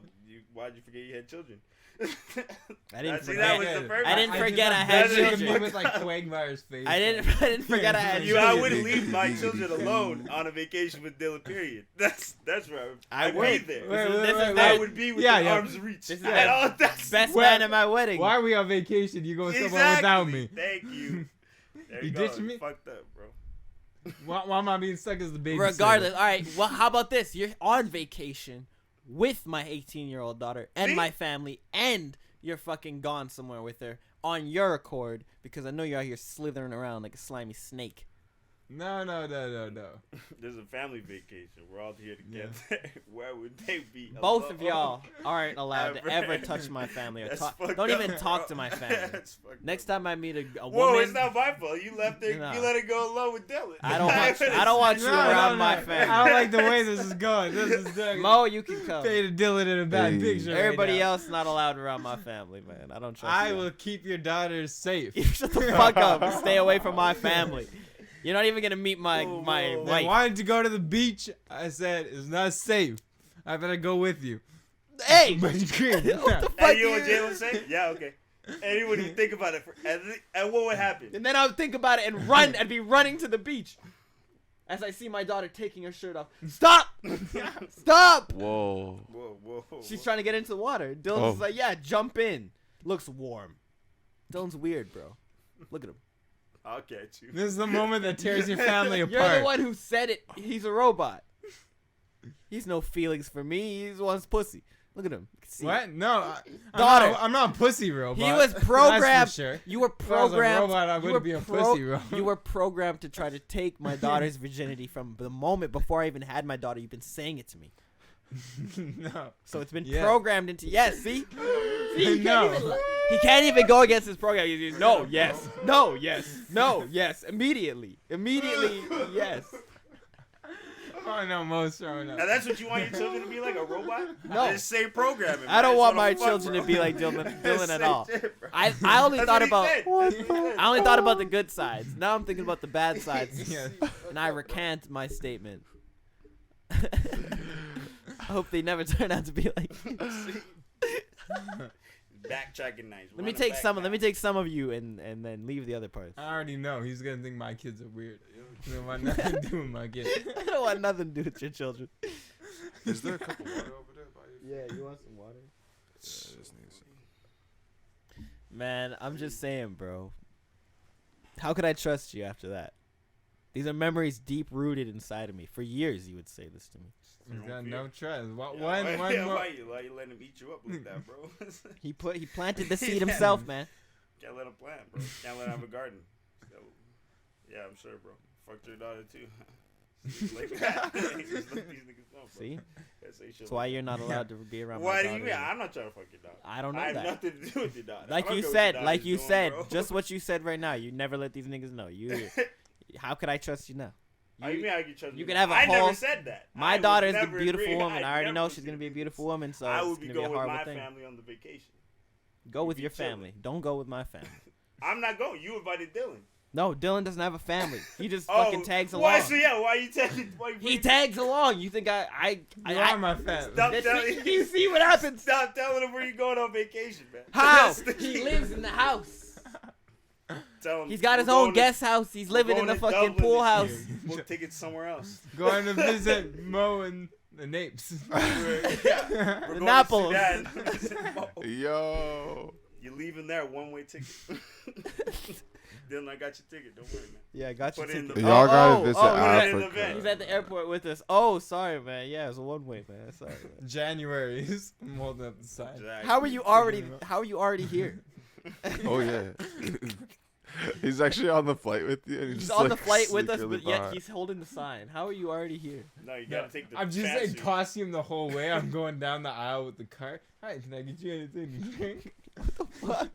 why'd you forget you had children? I didn't See, forget. that was the first. I didn't forget I had children. With like Quagmire's face. I didn't forget I had I children. wouldn't leave my children alone on a vacation with Dylan. Period. That's where I'd be would. there. Wait. I would be with the arms reach. This is And all that's Best Well, man at my wedding. Why are we on vacation? You go somewhere exactly. without me. Thank you. There You you go. ditching me? You fucked up, bro. Why am I being stuck as the baby? Regardless, all right. Well, how about this? You're on vacation with my 18-year-old daughter and See? my family, and you're fucking gone somewhere with her on your accord because I know you're out here slithering around like a slimy snake. No. There's a family vacation. We're all here together. Where would they be? Both alone? of y'all aren't allowed to Ever. ever touch my family or That's talk. fucked Don't up, even talk bro. to my family. That's fucked Next up. time I meet a Whoa, woman, it's not my fault. You left her. No. You let her go alone with Dylan. I don't want you around my family. I don't like the way this is going. This is going. Mo, you can come. Painted Dylan in a bad Hey. picture. right Everybody now. else not allowed around my family, man. I don't trust I you. will keep your daughters safe. You shut the fuck up and stay away from my family. You're not even gonna meet my Whoa, my whoa. They wife. wanted to go to the beach. I said it's not safe. I better go with you. Hey, But you couldn't. what the fuck? And you know what you- Jaylin said? Yeah, okay. And you wouldn't think about it. And what would happen? And then I would think about it and run. I'd be running to the beach as I see my daughter taking her shirt off. Stop! Stop! Whoa. Whoa. She's trying to get into the water. Dylan's like, yeah, jump in. Looks warm. Dylan's weird, bro. Look at him. I'll catch you. This is the moment that tears your family apart. You're the one who said it. He's a robot. He's no feelings for me. He's one's pussy. Look at him. You can see it. What? No, Daughter. I'm not a pussy robot. He was That's programmed. for sure. You were If I was a programmed. robot, I you wouldn't were be a pussy robot. You were programmed to try to take my daughter's virginity from the moment before I even had my daughter. You've been saying it to me. No. So it's been Yeah. programmed into see? See, No. He can't even go against his program. He's no, yes, no, yes, no, yes, immediately, yes. Oh no, most showing up. Now that's what you want your children to be like, a robot? No. It's the same programming. I don't man. want It's my what the fuck, children bro. to be like Dylan at Same all. shit, bro. I only That's thought what he about said. That's what he said. I only thought about the good sides. Now I'm thinking about the bad sides, Yeah. and I recant my statement. I hope they never turn out to be like. Backtracking nice. Let me take some of you and then leave the other parts. I already know he's gonna think my kids are weird. You don't want nothing to do with my kids. I don't want nothing to do with your children. Is there a cup of water over there by you? Yeah, you want some water? Yeah, I just need some. Man, I'm just saying, bro. How could I trust you after that? These are memories deep rooted inside of me. For years, you would say this to me. He's got no trust. One Why more. you letting him eat you up like that, bro? He planted the seed himself, man. Can't let him plant, bro. Can't let him have a garden. So, yeah, I'm sure, bro. Fucked your daughter too. Like that. Just let these niggas know, bro. See? Yeah, say shit That's why you're not allowed to be around Why my do daughter. you mean? I'm not trying to fuck your daughter. I don't know I have that. nothing to do with your daughter. I Like don't you know what said, your like daughter's you doing, said, bro. just what you said right now. You never let these niggas know. You. How could I trust you now? Oh, you mean I can trust you me? can have a I whole- never said that. My I daughter would is a never beautiful agree. woman. I already never know would she's do gonna be a this. beautiful woman, so I it's would be gonna be a going with horrible my thing. family on the vacation. Go with be your chilling. family. Don't go with my family. I'm not going. You invited Dylan. No, Dylan doesn't have a family. He just fucking tags along. Why? So yeah, why you tagging? He tags along. You think I You are my family. Stop That's- telling. you see what happens? Stop telling him where you going on vacation, man. How? That's the He key. lives in the house. Tell him He's got his we're own going to- guest house. He's living in going the to fucking Dublin pool this house. year. We'll take it somewhere else. Going to visit Mo and the Napes. We're The going to Naples. Sudan. Yo. You're leaving there, one-way ticket. Dylan, I got your ticket. Don't worry, man. Yeah, I got you. Put it in ticket. the- Y'all gotta visit he's at the Africa. event. He's at the airport with us. Oh, sorry, man. Yeah, it's a one-way, man. Sorry. Man. January. I'm holding up the sign. Exactly. How are you already here? Oh yeah. He's actually on the flight with you. And He's just, on like, the flight with us, secretly but yet behind. he's holding the sign. How are you already here? No, you No, gotta take the I'm just fat in suit. costume the whole way. I'm going down the aisle with the cart. Hi, can I get you anything to drink? Fuck.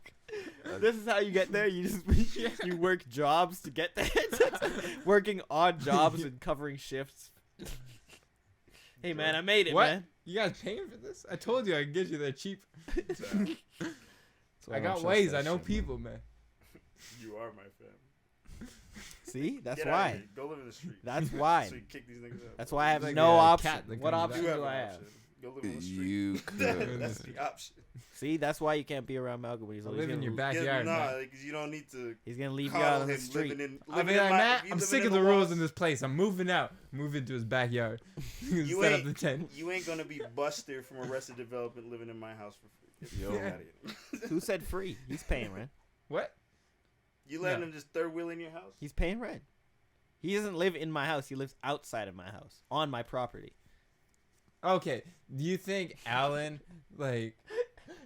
This is how you get there. You just you work jobs to get there. Working odd jobs and covering shifts. Hey man, I made it, What? man. You guys paying for this? I told you I could get you there cheap. That's why I don't got trust ways. that I know shit, man. people, man. You are my family. See, that's Get out of why. here. Go live in the street. That's why. So you kick these niggas out. That's why I have Like no a option. cat that What comes option You have do an I have? option. Go live on the street. You could. That's the option. See, that's why you can't be around Malcolm. He's I always live in gonna, your backyard, nah, man. because you don't need to. he's gonna leave you coddle out on the him street. I'll be like, Matt, I'm sick of the rules in this place. I'm moving out. Move into his backyard. You Set up ain't- the tent. You ain't gonna be Buster from Arrested Development living in my house for free. Get Yo. the fuck outta here. Who said free? He's paying rent. What? You letting No. him just third wheel in your house? He's paying rent. He doesn't live in my house. He lives outside of my house, on my property. Okay. Do you think Alan, like,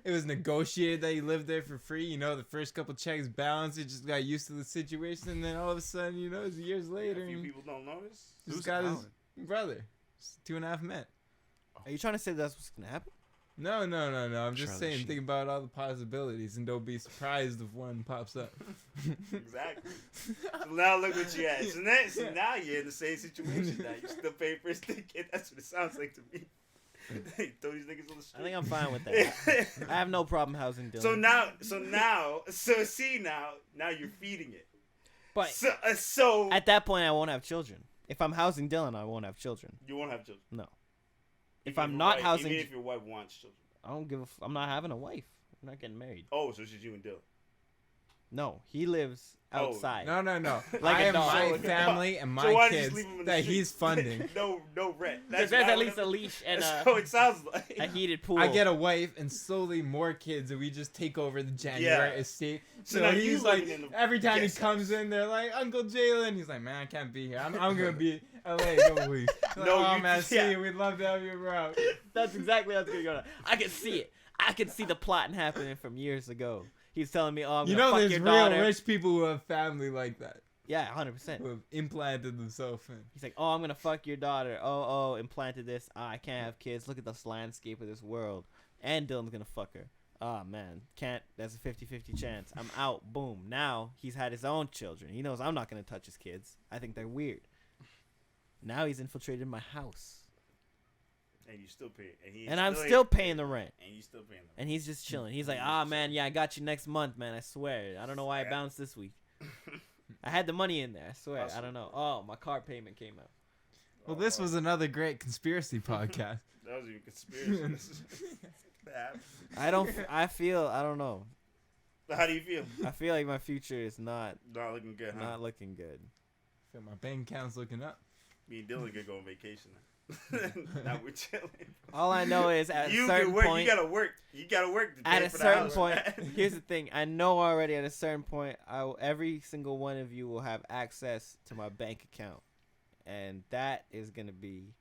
it was negotiated that he lived there for free? You know, the first couple checks bounced. He just got used to the situation. And then all of a sudden, you know, it's years later. A few And people don't notice. he's Who's got his Alan? brother. It's 2.5 men. Are you trying to say that's what's gonna happen? No. I'm just Charlie saying, Sheen. think about all the possibilities and don't be surprised if one pops up. Exactly. So now look what you had. So now you're in the same situation now. You still pay for his ticket. That's what it sounds like to me. Throw these niggas on the street. I think I'm fine with that. I have no problem housing Dylan. so see now you're feeding it. but So at that point, I won't have children. If I'm housing Dylan, I won't have children. you won't have children. No. If Even I'm your not wife- housing, even if your wife wants children. I don't give a. I'm not having a wife. I'm not getting married. Oh, so it's just you and Dylan. No, he lives Oh, outside. No. Like I a have dog. my So a family and So my why don't you kids just leave him in the that street? he's funding. no rent. Because That's there's not at what least a I'm- leash and So it sounds like. a heated pool. I get a wife and slowly more kids, and we just take over the January Yeah. estate. So So, now you he's like, living in the every time he guest comes house. in, they're like, Uncle Jaylin. He's like, man, I can't be here. I'm gonna be in LA a week. Like, No, oh you- man, see yeah. you. We'd love to have you around. That's exactly what's going on. I can see it. I can see the plotting happening from years ago. He's telling me, "Oh, I'm You gonna know, fuck there's your real daughter." rich people who have family like that, Yeah, 100%. who have implanted themselves in. He's like, "Oh, I'm gonna fuck your daughter. Oh, implanted this. I can't have kids. Look at this landscape of this world." And Dylan's gonna fuck her. Oh man, can't. That's a 50-50 chance. I'm out. Boom. Now he's had his own children. He knows I'm not gonna touch his kids. I think they're weird. Now he's infiltrated my house, And you still pay. and I'm still paying the rent. And you still paying the rent. And he's just chilling. He's like, "Ah man, yeah, I got you next month, man. I swear. I don't know why I bounced this week. I had the money in there. I swear. I don't know. Oh, my car payment came out." Well, this was another great conspiracy podcast. That was even conspiracy. I don't know. How do you feel? I feel like my future is not Not looking good, huh? not looking good. Feel my bank account's looking up. Me and Dylan could go on vacation. Now we're chilling. All I know is at a You certain can work. point, You gotta work. You gotta work. To at pay a for the certain house. point, here's the thing. I know already at a certain point, every single one of you will have access to my bank account. And that is going to be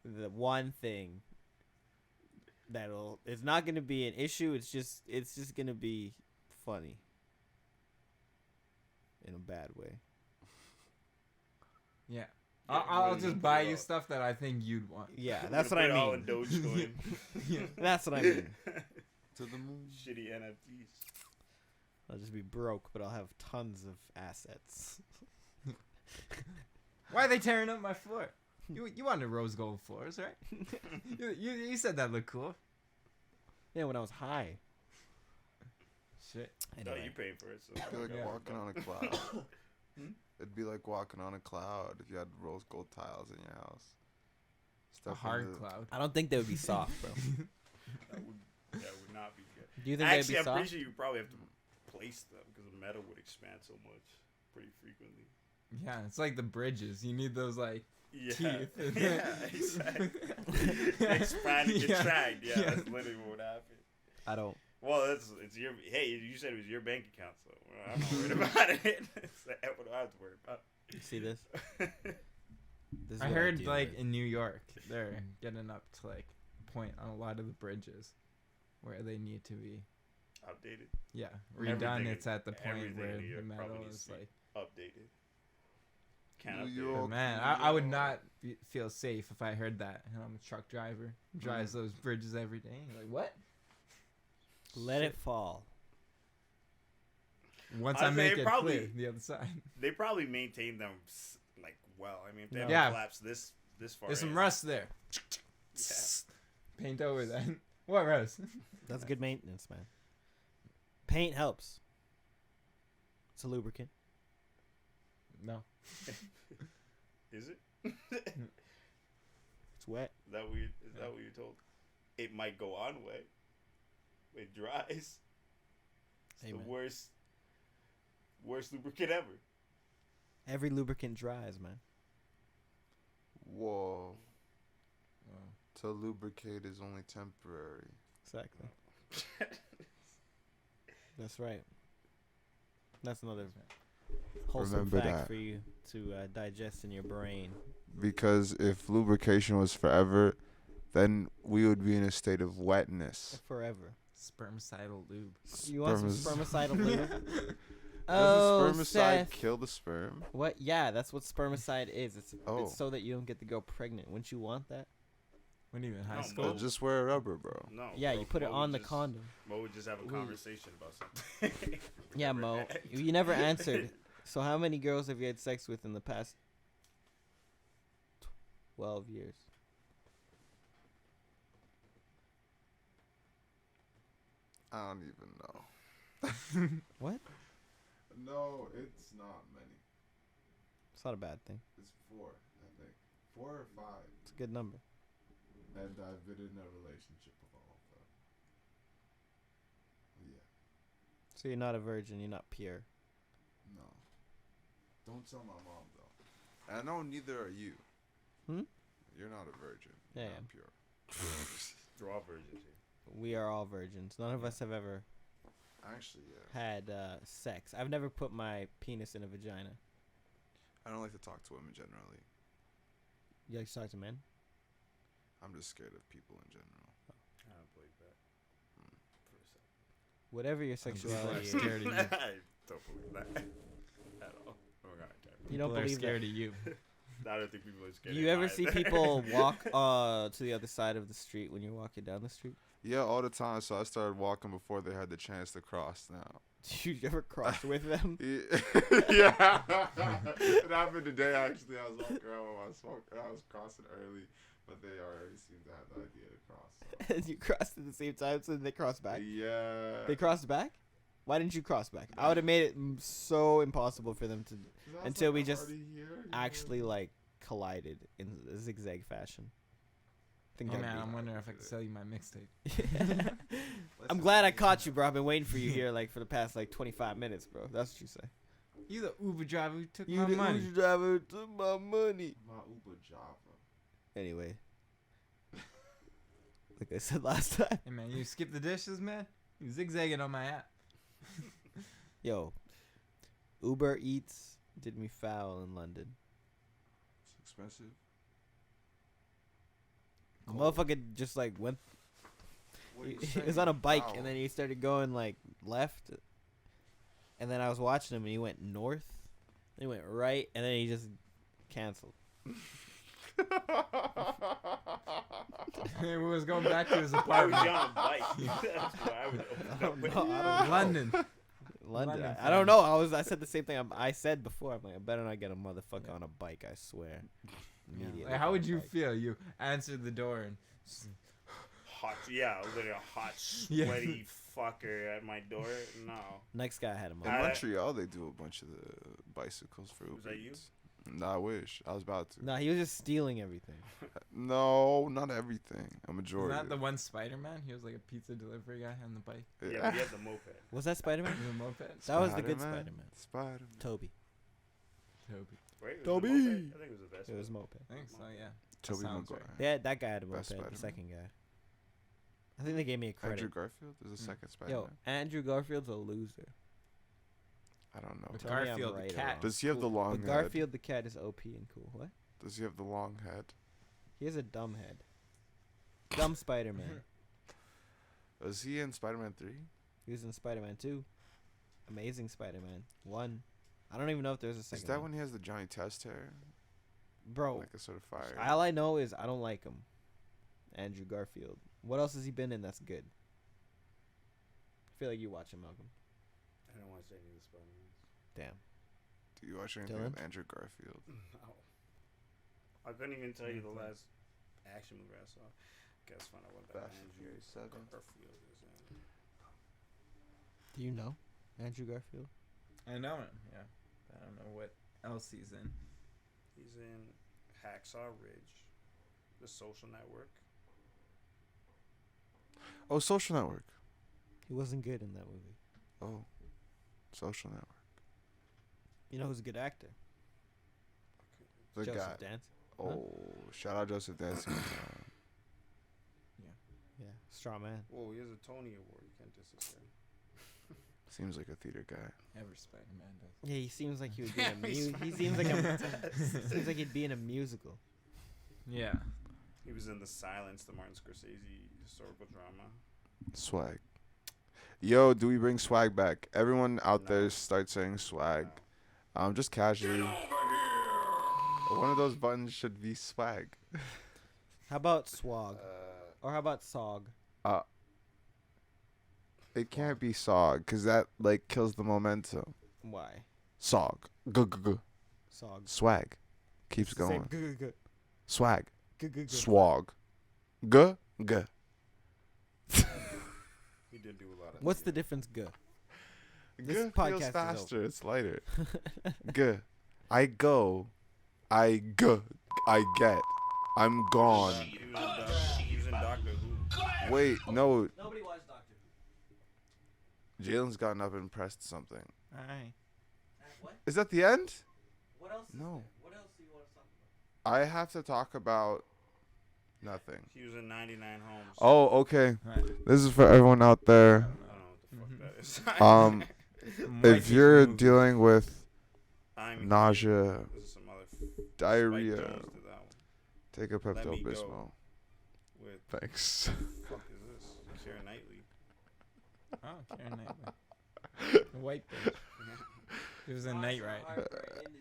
the one thing it's not going to be an issue. It's just going to be funny in a bad way. Yeah. Yeah, I'll really just put buy it you all- stuff that I think you'd want. Yeah, We're that's what gonna I put it all in mean. Dogecoin. Yeah. That's what I mean. To the moon. Shitty NFTs. I'll just be broke, but I'll have tons of assets. Why are they tearing up my floor? You wanted rose gold floors, right? you said that looked cool. Yeah, when I was high. Shit. No, Anyway. you pay for it. So. It'd be like Yeah. walking on a cloud. It'd be like walking on a cloud if you had rose gold tiles in your house. A Step hard into- cloud. I don't think they would be soft, bro. That would not be good. Do you think Actually, they'd I'm be pretty soft? sure you probably have to place them because the metal would expand so much pretty frequently. Yeah, it's like the bridges. You need those like Yeah, teeth. yeah, exactly. Expand and Yeah. contract. Yeah, Yeah. that's literally what would happen. I don't. Well, it's your. Hey, you said it was your bank account, so I'm not worried about it. So, what do I have to worry about? You see this? This is I what heard deal like with. in New York, they're getting up to like a point on a lot of the bridges where they need to be. Updated, Yeah, redone. Everything- it's at the point everything where in New the York metal probably needs is to be like. updated. Can't New update. York. But man, I would not feel safe if I heard that. And I'm a truck driver, drives those bridges every day. Like what? Let it fall. Once I'd I make say it probably- clear, the other side. They probably maintain them like well. I mean, if they haven't Yeah. collapsed this far. There's some in, rust there. Yeah. Paint over that. What rust? That's good maintenance, man. Paint helps. It's a lubricant. No. Is it? It's wet. Is that what you're told? It might go on wet. It dries. It's Amen. the worst lubricant ever. Every lubricant dries, man. Whoa. To lubricate is only temporary. Exactly. That's right. That's another wholesome Remember fact that. for you to digest in your brain. Because if lubrication was forever, then we would be in a state of wetness. Forever. Spermicidal lube. You want some spermicidal lube? Does the spermicide Seth. kill the sperm? What? Yeah, that's what spermicide is. It's Oh. so that you don't get the girl pregnant. Wouldn't you want that? When you in high No, school? Mo. Well, just wear rubber, bro. No. Yeah, bro, you put it Mo on would the just- condom. Mo would just have a We- conversation about something. Yeah, Remember Mo. that? You never answered. So how many girls have you had sex with in the past 12 years? I don't even know. What? No, it's not many. It's not a bad thing. It's 4, I think. 4 or 5. It's a good number. And I've been in a relationship with all of them. Yeah. So you're not a virgin. You're not pure. No. Don't tell my mom, though. And I know neither are you. Hmm? You're not a virgin. Yeah, You're I not am. pure. They're all virgins here. We are all virgins. None of us have ever Actually, yeah. had sex. I've never put my penis in a vagina. I don't like to talk to women generally. You like to talk to men? I'm just scared of people in general. I don't believe that. For a second. Whatever your People are sexuality is. scared of you. I don't believe that at all. Oh, God, damn. You don't People are believe scared that. of you. I don't think people are scared. Do you of ever mine. see people walk to the other side of the street when you're walking down the street? Yeah, all the time. So I started walking before they had the chance to cross now. Did you ever cross with them? Yeah. It happened today, actually. I was walking around with my smoke. I was crossing early, but they already seemed to have the idea to cross. And you crossed at the same time, so then they crossed back. Yeah. They crossed back? Why didn't you cross back? I would have made it so impossible for them to until we just actually like collided in a zigzag fashion. Think Hey that'd man, be- I'm wondering if I could sell you my mixtape. I'm glad I caught you, bro. I've been waiting for you here like for the past like 25 minutes, bro. That's what you say. You the Uber driver who took You my the money. Uber driver took my money. My Uber Java. Anyway, like I said last time, Hey man, you skip the dishes, man. You zigzagging on my app. yo, Uber Eats did me foul in London. It's expensive. The motherfucker just like went. He was on a bike and then he started going like left, and then I was watching him and he went north, then he went right, and then he just canceled. He was going back to his Why was apartment. you on a bike? That's why I would open I don't up with know, I don't know. London. London. London I don't fans. know. I said the same thing I said before. I'm like, I better not get a motherfucker on a bike. I swear. Yeah. Immediately Like, how on would a you bike. feel? You answered the door and Hot, yeah, literally a hot, Yeah. sweaty fucker at my door. No. Next guy had a In motherfucker. Montreal, they do a bunch of the bicycles for Uber. Was that you? Eats. No, I wish. I was about to. No, he was just stealing everything. No, not everything. A is majority. that the one Spider-Man? He was like a pizza delivery guy on the bike. Yeah, but he had the moped. Was that Spider-Man? The moped. That was the good Spider-Man. Spider-Man. Spider-Man. Toby. Toby. Right? It was Toby. the moped? I think it was the best It was one. moped. I think so. Yeah. Toby sounds Maguire. Yeah, that guy had a moped. Best The Spider-Man. second guy. I think they gave me a credit. Andrew Garfield is the second Spider-Man. Yo, Andrew Garfield's a loser. I don't know. But Tell me I'm Garfield the right or cat. wrong. Does he have the long But head? Garfield the cat is OP and cool. What? Does he have the long head? He has a dumb head. Dumb Spider-Man. Was he in Spider-Man 3? He was in Spider-Man 2. Amazing Spider-Man 1. I don't even know if there's a second Is that one. when he has the Johnny Test hair? Bro, Like a sort of fire. all I know is I don't like him. Andrew Garfield. What else has he been in that's good? I feel like you watch him, Malcolm. I don't watch any of the Spider-Mans. Damn. Do you watch anything Dylan? with Andrew Garfield? No. I couldn't even tell you the last action movie I saw. Guess find out what that Fast and Andrew Furious 7. Garfield is in. Do you know Andrew Garfield? I know him. Yeah. I don't know what else he's in. He's in Hacksaw Ridge, The Social Network. Oh, Social Network. He wasn't good in that movie. Oh, Social Network. You know who's a good actor? The Joseph guy. Dance. Oh, shout out Joseph Dancing. Yeah. Straw Man. Whoa, he has a Tony Award. You can't diss this guy. Seems like a theater guy. Every Spider-Man does. Yeah, he seems like he would be in a Yeah, he's he fine. seems like a seems like he'd be in a musical. Yeah. He was in The Silence, the Martin Scorsese historical drama. Swag. Yo, do we bring swag back? Everyone out No. there start saying swag. Just casually. One of those buttons should be swag. How about swag? Uh, Or how about sog? It can't be sog, because that, like, kills the momentum. Why? Sog. G-g-g. Sog. Swag. Keeps Say going. g-g-g. Swag. G-g-g. Swag. G-g. he did do a lot of. What's the difference? G. This G podcast feels is faster. It's lighter. G. I go. I g. I get. I'm gone. He was in Doctor Who. Wait, no. Nobody watched Doctor Who. Jalen's gotten up and pressed something. Alright. What? Is that the end? What else? Is No. there? What else do you want to talk about? I have to talk about nothing. He was in 99 Homes. Oh, okay. Alright. This is for everyone out there. I don't know what the fuck Um, that is. If you're dealing with I'm nausea, Here. This is some other Spike diarrhea, Jones did that one. take a Let Me Go. Pepto-Bismol. With Thanks. fuck is this? Keira Knightley. Oh, Karen Knightley. The white bitch. It was a night ride.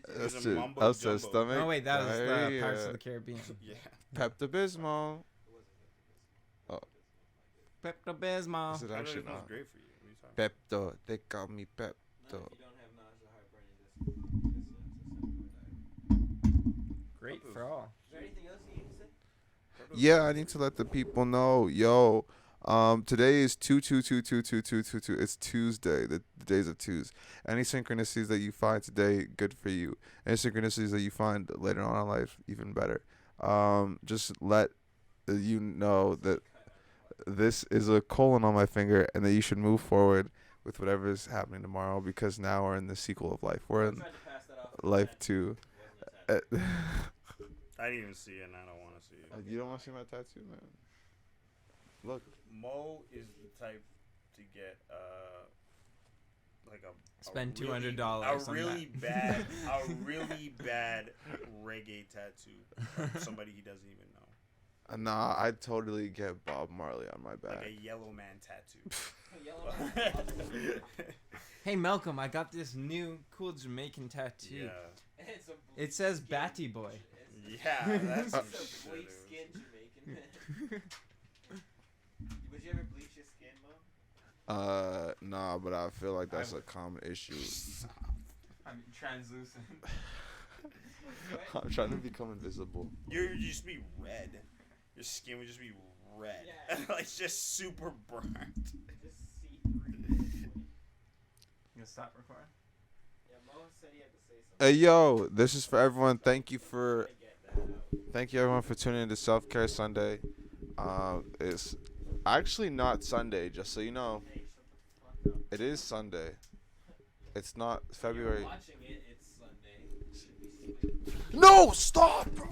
There's That's a it. mumbo That's the jumbo. stomach. Oh wait, that was the diarrhea, Pirates of the Caribbean. Yeah. Pepto-Bismol. Pepto-Bismol. Is it I actually actually not? great for you. What are you talking about? Pepto. They call me Pepto. If you don't have nausea, heartburn, and Great for all. Is there anything else you need to say? Yeah, I need to let the people know. Yo, today is 2/2/2/2/2/2/2. It's Tuesday. The days of twos. Any synchronicities that you find today, good for you. Any synchronicities that you find later on in life, even better. Just let you know that this is a colon on my finger, and that you should move forward with whatever is happening tomorrow, because now we're in the sequel of life. We're in Tried to pass that off. life 2. Wasn't a tattoo. I didn't even see it, and I don't want to see it. You don't want to see my tattoo, man? Look. Mo is the type to get like a Spend really- $200 a on really that. really bad reggae tattoo of somebody he doesn't even know, Nah, I'd totally get Bob Marley on my back. like a yellow man tattoo. Yellow man. Hey Malcolm, I got this new cool Jamaican tattoo. Yeah, It's a It says skin Batty Boy. It's yeah, that's some a shit, bleach dude. skin Jamaican man. Would you ever bleach your skin, Mom? Nah, but I feel like that's a common issue. I mean, translucent. I'm trying to become invisible. You just be red. Your skin would just be red. Yeah. Like just super burnt. Just see through. You gonna stop recording? Yeah, Mo said he had to say something. Hey yo, this is for everyone. Thank you for I get that out. Thank you everyone for tuning in to Self Care Sunday. It's actually not Sunday, just so you know. Hey, shut the fuck up. It is Sunday. It's not You're February. watching it, it's Sunday. You should be sleeping. No, stop, bro.